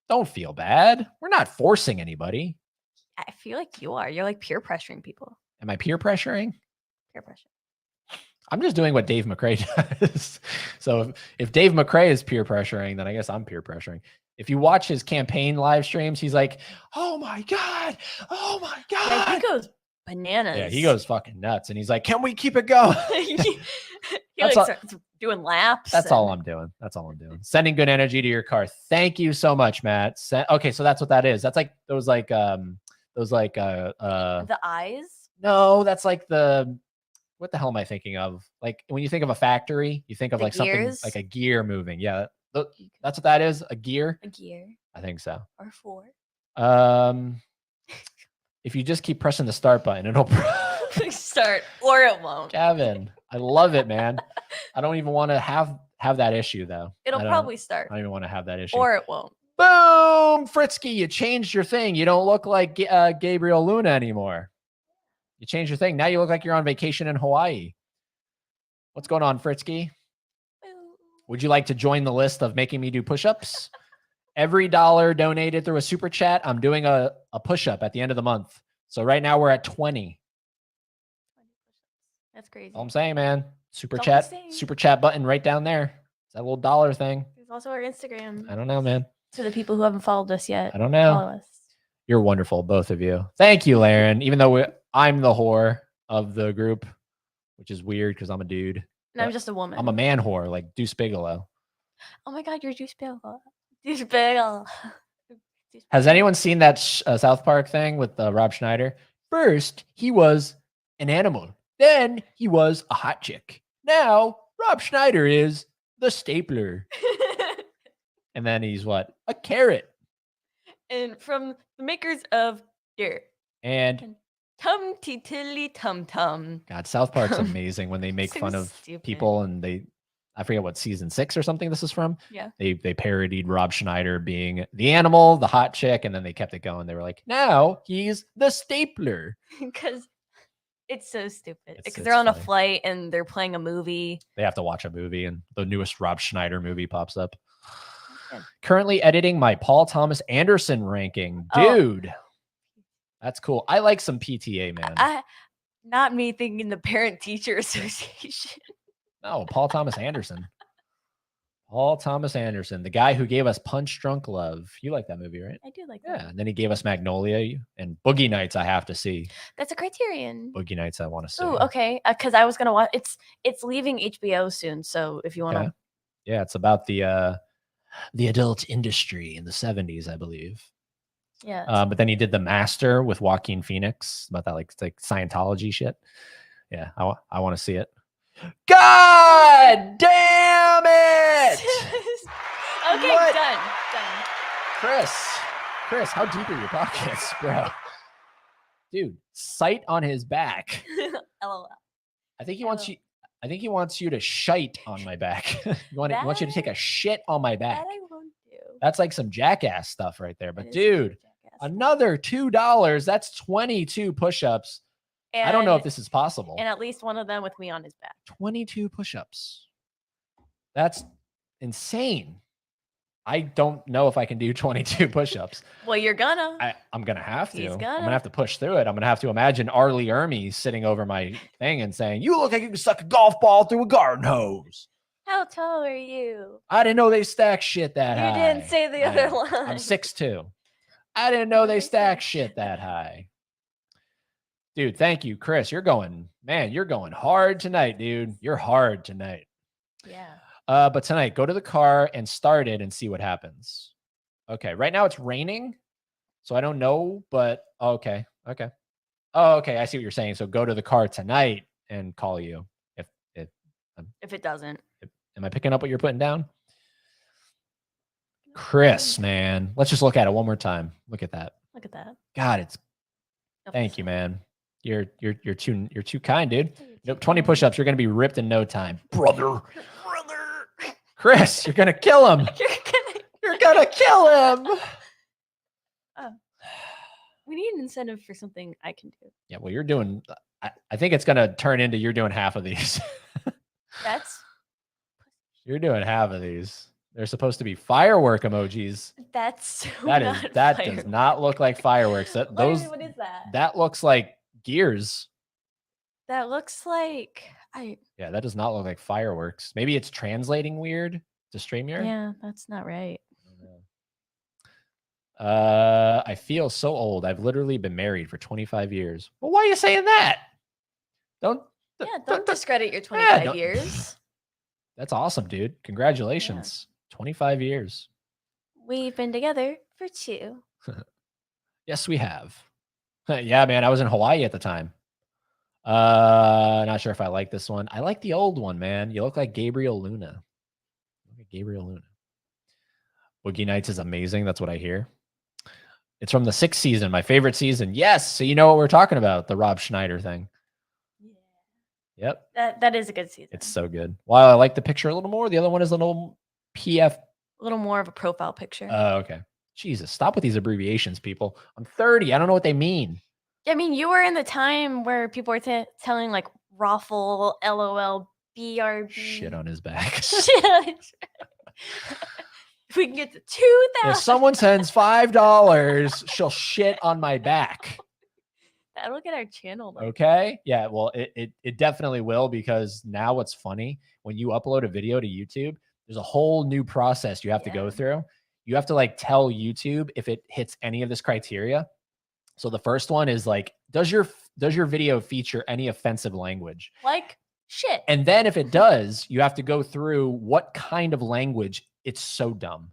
Don't feel bad. We're not forcing anybody. I feel like you are. You're like peer pressuring people. Am I peer pressuring? Peer pressure. I'm just doing what Dave McRae does. So if Dave McRae is peer pressuring, then I guess I'm peer pressuring. If you watch his campaign live streams, he's like, "Oh my God. Oh my God." Yeah, he goes bananas. Yeah, he goes fucking nuts, and he's like, "Can we keep it going?" he That's like all- starts doing laps. That's all I'm doing. That's all I'm doing. Sending good energy to your car. Thank you so much, Matt. Okay, so that's what that is. That's like those the eyes. no, that's like what the hell am I thinking of? Like when you think of a factory, you think of The like something gears? like a gear moving. Yeah, that's what that is. A gear. A gear I think so. or 4. If you just keep pressing the start button, it'll Start or it won't. Gavin, I love it, man. I don't even want to have that issue though. It'll probably start I don't even want to have that issue. or it won't. Boom, Fritzky, you changed your thing. You don't look like Gabriel Luna anymore. You changed your thing. Now you look like you're on vacation in Hawaii. What's going on, Fritzky? Would you like to join the list of making me do push-ups? Every dollar donated through a super chat, I'm doing a push-up at the end of the month. So right now we're at 20. That's crazy. All I'm saying, man. Super That's chat button right down there. It's that little dollar thing. There's also our Instagram. I don't know, man. To the people who haven't followed us yet. I don't know. Follow us. You're wonderful, both of you. Thank you, Laren. Even though I'm the whore of the group, which is weird because I'm a dude. And I'm just a woman. I'm a man whore, like Deuce Bigelow. Oh my God, you're Deuce Bigelow. Deuce Bigelow. Has anyone seen that South Park thing with Rob Schneider? First, he was an animal. Then he was a hot chick. Now, Rob Schneider is the stapler. And then he's what? A carrot. And from the makers of Dirt. And Tum Tilly Tum Tum. God, South Park's amazing when they make fun of people and I forget what season 6 or something this is from. Yeah. They parodied Rob Schneider being the animal, the hot chick, and then they kept it going. They were like, now he's the stapler. Because it's so stupid. Because It's they're on funny. a flight and they're playing a movie. They have to watch a movie and the newest Rob Schneider movie pops up. Yeah. Currently editing my Paul Thomas Anderson ranking. Dude, that's cool. I like some PTA, man. Not me thinking the Parent Teacher Association. No, Paul Thomas Anderson. Paul Thomas Anderson, the guy who gave us Punch Drunk Love. You like that movie, right? I do like that. Yeah, and then he gave us Magnolia and Boogie Nights. I have to see. That's a Criterion. Boogie Nights. I want to see. Oh, okay. Because I was gonna watch. It's leaving HBO soon. So if you want to, yeah, it's about the adult industry in the 70s, I believe. Yeah. But then he did The Master with Joaquin Phoenix about that like Scientology shit. Yeah, I want to see it. God damn it! Okay, What? done. Chris, how deep are your pockets, bro? Dude, sight on his back. LOL. I think he wants you. I think he wants you to shite on my back. He wants you to take a shit on my back. That I won't do. That's like some jackass stuff right there. But That is dude, jackass. another $2. That's 22 push-ups. I don't know if this is possible. And at least one of them with me on his back. 22 push-ups. That's insane. I don't know if I can do 22 push-ups. Well, you're gonna. I'm gonna have to. He's I'm gonna. gonna have to push through it. I'm gonna have to imagine Arlie Ermy sitting over my thing and saying, "You look like you can suck a golf ball through a garden hose." How tall are you? I didn't know they stack shit that high. You didn't say the other line. I'm 6'2". I didn't know they stack shit that high. Dude, thank you, Chris. You're going hard tonight, dude. You're hard tonight. Yeah. But tonight, go to the car and start it and see what happens. Okay, right now it's raining, so I don't know, but okay. Oh, okay, I see what you're saying. So go to the car tonight and call you If it doesn't. Am I picking up what you're putting down? Chris, man, let's just look at it one more time. Look at that. Look at that. God, it's. Thank you, man. You're too kind, dude. Nope, 20 push-ups. You're gonna be ripped in no time, brother. Chris, you're gonna kill him. You're gonna kill him. We need an incentive for something I can do. Yeah, well, you're doing. I think it's gonna turn into you're doing half of these. You're doing half of these. They're supposed to be firework emojis. That's that does not look like fireworks. What is that? That looks like gears. That looks like Yeah, that does not look like fireworks. Maybe it's translating weird to StreamYard. Yeah, that's not right. I feel so old. I've literally been married for 25 years. Well, why are you saying that? Don't discredit your yeah, 25 years. That's awesome, dude. Congratulations. 25 years. We've been together for 2. Yes, we have. Yeah, man. I was in Hawaii at the time. Not sure if I like this one. I like the old one, man. You look like Gabriel Luna. Gabriel Luna. Boogie Nights is amazing. That's what I hear. It's from the 6th season, my favorite season. Yes. So you know what we're talking about, the Rob Schneider thing. Yeah. Yep. That is a good season. It's so good. While I like the picture a little more, the other one is a little PF. A little more of a profile picture. Oh, okay. Jesus, stop with these abbreviations, people. I'm 30. I don't know what they mean. I mean, you were in the time where people were telling like Raffle, LOL, BRB. Shit on his back. If we can get to 2,000. If someone sends $5, she'll shit on my back. That'll get our channel. Okay. Yeah. Well, it definitely will, because now what's funny, when you upload a video to YouTube, there's a whole new process you have to go through. You have to like tell YouTube if it hits any of this criteria. So the first one is like, does your video feature any offensive language? Like shit. And then if it does, you have to go through what kind of language. It's so dumb.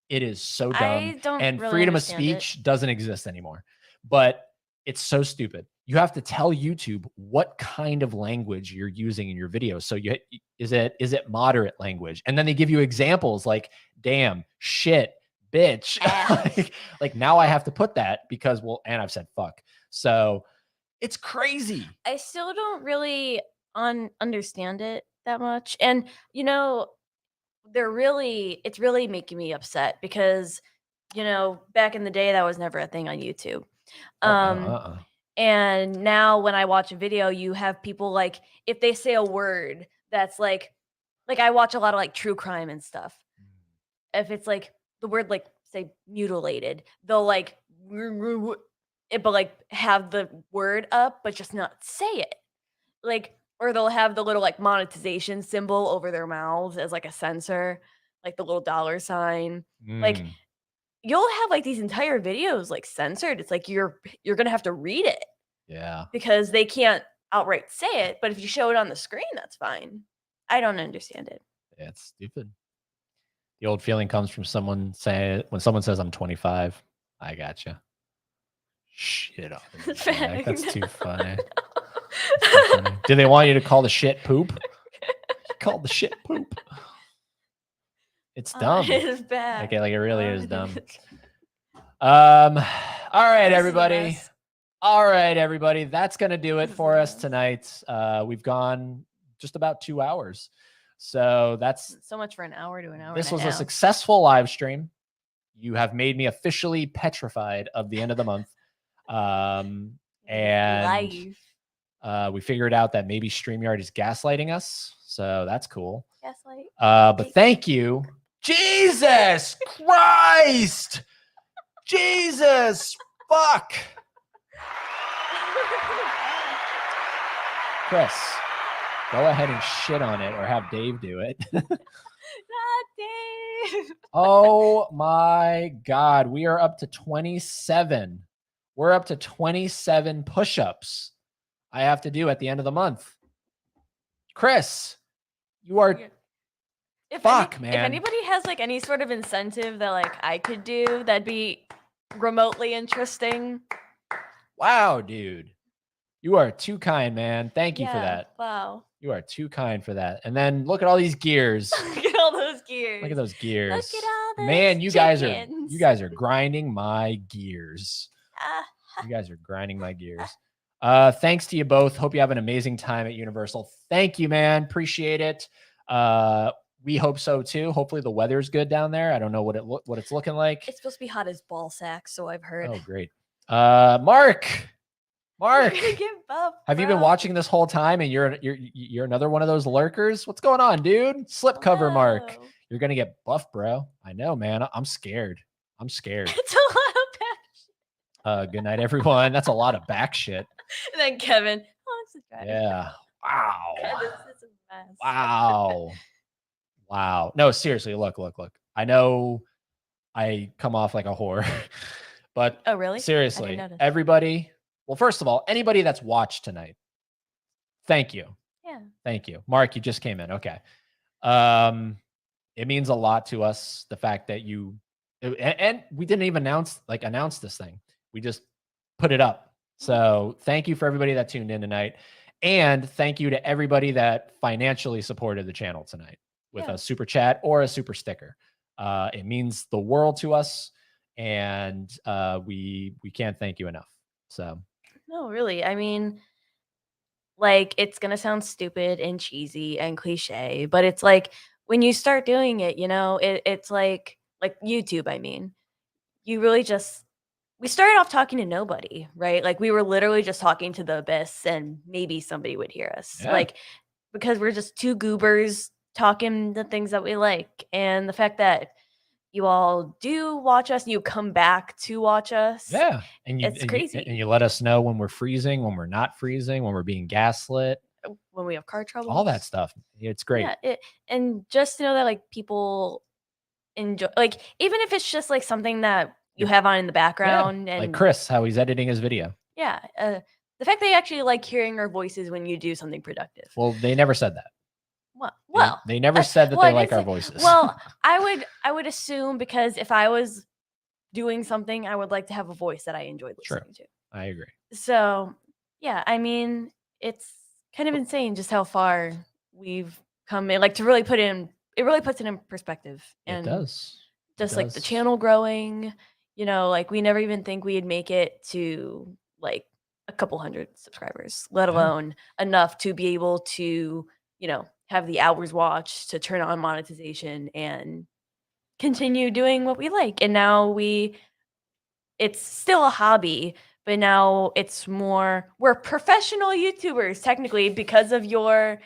It is so dumb. I don't and really freedom of understand speech doesn't exist anymore. But it's so stupid. You have to tell YouTube what kind of language you're using in your videos. So is it moderate language? And then they give you examples like damn, shit, bitch. like now I have to put that because, well, and I've said fuck. So it's crazy. I still don't really understand it that much. And you know, it's really making me upset because, you know, back in the day that was never a thing on YouTube. And now when I watch a video, you have people like, if they say a word that's like I watch a lot of like true crime and stuff. If it's like the word like say mutilated, they'll like it but like have the word up but just not say it. Like, or they'll have the little like monetization symbol over their mouths as like a censor, like the little dollar sign. Like you'll have like these entire videos like censored. It's like you're gonna have to read it. Yeah. Because they can't outright say it, but if you show it on the screen, that's fine. I don't understand it. Yeah, it's stupid. The old feeling comes from someone saying, when someone says I'm 25, I gotcha. Shit off. That's too funny. Do they want you to call the shit poop? Call the shit poop. It's dumb. It is bad. Okay, like it really is dumb. All right, everybody. All right, everybody. That's gonna do it for us tonight. We've gone just about 2 hours. So that's so much for an hour to an hour. This was a successful live stream. You have made me officially petrified of the end of the month. And we figured out that maybe StreamYard is gaslighting us. So that's cool. Gaslight. But thank you. Jesus Christ. Jesus. Fuck. Chris, go ahead and shit on it or have Dave do it. Not Dave. Oh my God. We are up to 27. We're up to 27 push-ups I have to do at the end of the month. Chris, you are... man. If anybody has like any sort of incentive that like I could do, that'd be remotely interesting. Wow, dude. You are too kind, man. Thank you for that. Wow. You are too kind for that. And then look at all these gears. Look at all those gears. Look at those gears. Look at all those Man, you chickens. guys are grinding my gears. You guys are grinding my gears. Thanks to you both. Hope you have an amazing time at Universal. Thank you, man. Appreciate it. We hope so too. Hopefully the weather's good down there. I don't know what it's looking like. It's supposed to be hot as ball sacks, so I've heard. Oh, great. Mark, Get buff, have you been watching this whole time and you're another one of those lurkers? What's going on, dude? Slipcover Mark. You're gonna get buff, bro. I know, man. I'm scared. It's a lot of back shit. Good night, everyone. That's a lot of back shit. And then Kevin. Yeah. Wow. This is a mess. Wow. Wow. No, seriously, look. I know I come off like a whore. But Oh, really? I didn't seriously, notice. everybody, well, first of all, anybody that's watched tonight, thank you. Yeah. Thank you. Mark, you just came in. Okay. Um, it means a lot to us, the fact that you and we didn't even announce this thing. We just put it up. So thank you for everybody that tuned in tonight. And thank you to everybody that financially supported the channel tonight with Yeah. a super chat or a super sticker. It means the world to us, and we can't thank you enough. So No, really. I mean, like, it's gonna sound stupid and cheesy and cliche, but it's like when you start doing it, it's like YouTube, I mean, you really just we started off talking to nobody, right? Like we were literally just talking to the abyss and maybe somebody would hear us. yeah, Like because we're just two goobers talking the things that we like. And the fact that you all do watch us, you come back to watch us. yeah, and It's crazy. you let us know when we're freezing, when we're not freezing, when we're being gaslit, When we have car all that troubles. stuff. It's great. Yeah, and just to know that like people enjoy, like even if it's just like something that you You're, have on in the yeah, background. like And Chris, how he's editing his video. yeah, the fact that you actually like hearing our voices when you do something productive. Well, they never said that. They never said that well, they I did like our say, voices. well, I would assume because if I was doing something, I would like to have a voice that I enjoyed Sure, listening to. I agree. So, yeah, I mean, it's kind of insane just how far we've come in, like to really it really puts it in perspective. It And does. It just like the does. channel growing, like we never even think we'd make it to like a couple hundred subscribers, let Yeah. alone enough to be able to, have the hours watched, to turn on monetization and continue doing what we like. And now it's still a hobby, but now we're professional YouTubers technically because of your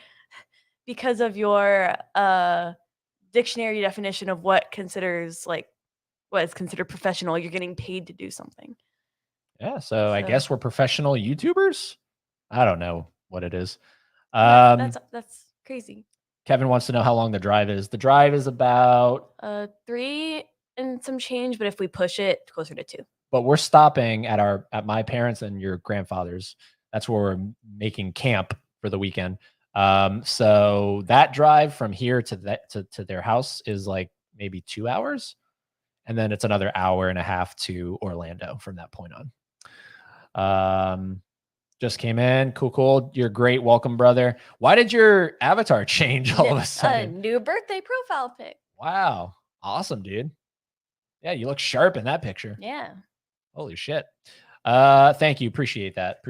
dictionary definition of what is considered professional. You're getting paid to do something. Yeah. So I So guess we're professional YouTubers. I don't know what it is. that's crazy. Kevin wants to know how long the drive is. The drive is about, 3 and some change, but if we push it, closer to 2. but we're stopping at my parents' and your grandfather's. That's where we're making camp for the weekend. So that drive from here to their house is like maybe 2 hours, and then it's another hour and a half to Orlando from that point on. Just came in. Cool. You're great. Welcome, brother. Why did your avatar change all of a A sudden? new birthday profile pic. Wow. Awesome, dude. Yeah, you look sharp in that picture. Yeah. Holy shit. Thank you. Appreciate that.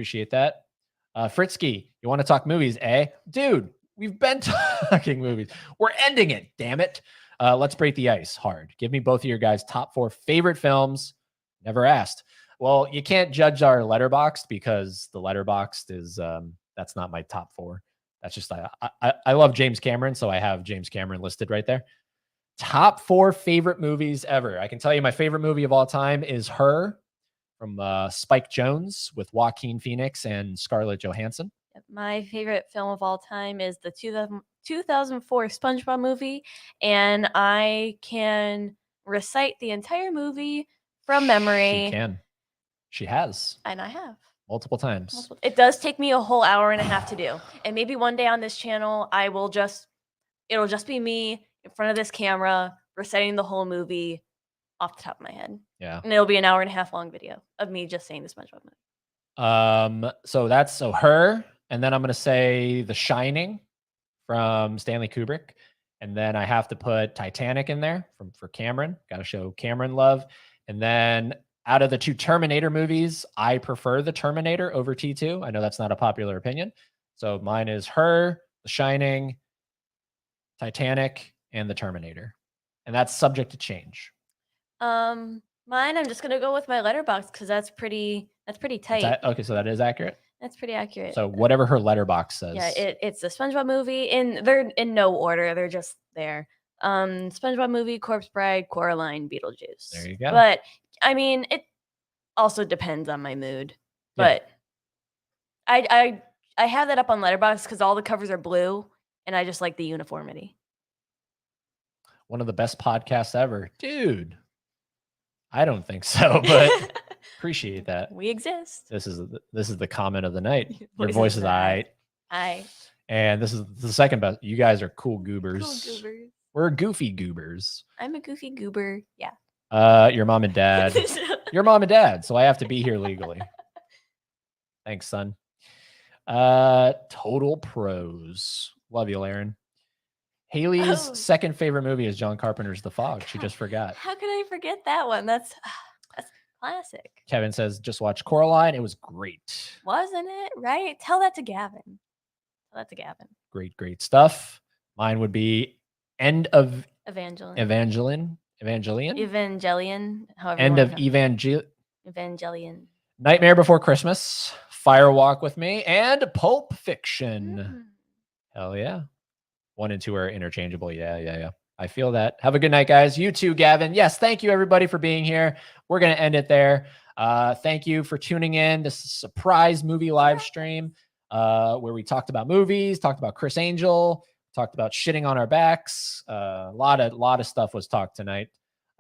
Fritzky, you want to talk movies, eh? Dude, we've been talking movies. We're ending it, damn it. Let's break the ice hard. Give me both of your guys' top 4 favorite films. Never asked. Well, you can't judge our letterboxd because the letterboxd is that's not my top 4. That's just I love James Cameron, so I have James Cameron listed right there. Top 4 favorite movies ever. I can tell you my favorite movie of all time is Her from Spike Jonze with Joaquin Phoenix and Scarlett Johansson. My favorite film of all time is the 2004 SpongeBob movie, and I can recite the entire movie from memory. She can. She has. And I have. Multiple times. It does take me a whole hour and a half to do. And maybe one day on this channel, it'll just be me in front of this camera reciting the whole movie off the top of my head. Yeah. And it'll be an hour and a half long video of me just saying the SpongeBob movie. So Her, and then I'm gonna say The Shining from Stanley Kubrick, and then I have to put Titanic in there for Cameron. Got to show Cameron love, and then out of the 2 Terminator movies, I prefer the Terminator over T2. I know that's not a popular opinion, so mine is Her, The Shining, Titanic, and the Terminator, and that's subject to change. Mine, I'm just gonna go with my letterbox because that's pretty tight. Okay, so that is accurate. That's pretty accurate. So whatever her letterbox says. Yeah, it's the SpongeBob movie, and they're in no order. They're just there. SpongeBob movie, Corpse Bride, Coraline, Beetlejuice. There you go. But I mean, it also depends on my mood. Yeah. But I have that up on Letterboxd because all the covers are blue, and I just like the uniformity. One of the best podcasts ever, dude. I don't think so, but appreciate that. We exist. This is the comment of the night. Your Voice voice is is I. Hi. And this is the second best. You guys are cool goobers. Cool goobers. We're goofy goobers. I'm a goofy goober. Yeah. Your mom and dad. Your mom and dad. So I have to be here legally. Thanks, son. Total Pros. Love you, Laren. Haley's second favorite movie is John Carpenter's The Fog. She just forgot. How could I forget that one? That's classic. Kevin says, just watch Coraline. It was great. Wasn't it? Right? Tell that to Gavin. Tell that to Gavin. Great stuff. Mine would be End of Evangelion. However End of Evangelion. Nightmare Before Christmas. Fire Walk with Me. And Pulp Fiction. Hell yeah. 1 and 2 are interchangeable. Yeah. I feel that. Have a good night, guys. You too, Gavin. Yes, thank you, everybody, for being here. We're going to end it there. Thank you for tuning in. This is a surprise movie live stream where we talked about movies, talked about Chris Angel, talked about shitting on our backs. A lot of stuff was talked tonight.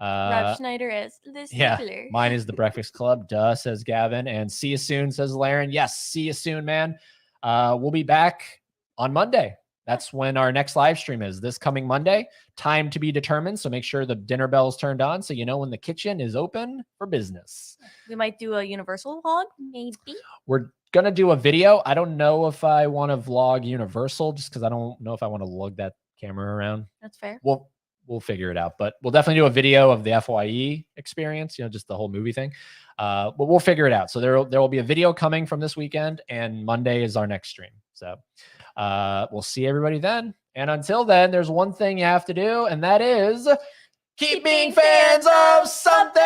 Rob Schneider is the Stickler. Mine is The Breakfast Club. Duh, says Gavin. And see you soon, says Laren. Yes, see you soon, man. We'll be back on Monday. That's when our next live stream is, this coming Monday. Time to be determined. So make sure the dinner bell's turned on so you know when the kitchen is open for business. We might do a Universal vlog, maybe. We're going to do a video. I don't know if I want to vlog Universal just because I don't know if I want to lug that camera around. That's fair. We'll figure it out. But we'll definitely do a video of the FYE experience, just the whole movie thing. But we'll figure it out. So there will be a video coming from this weekend, and Monday is our next stream. So we'll see everybody then. And until then, there's one thing you have to do, and that is keep being fans of something.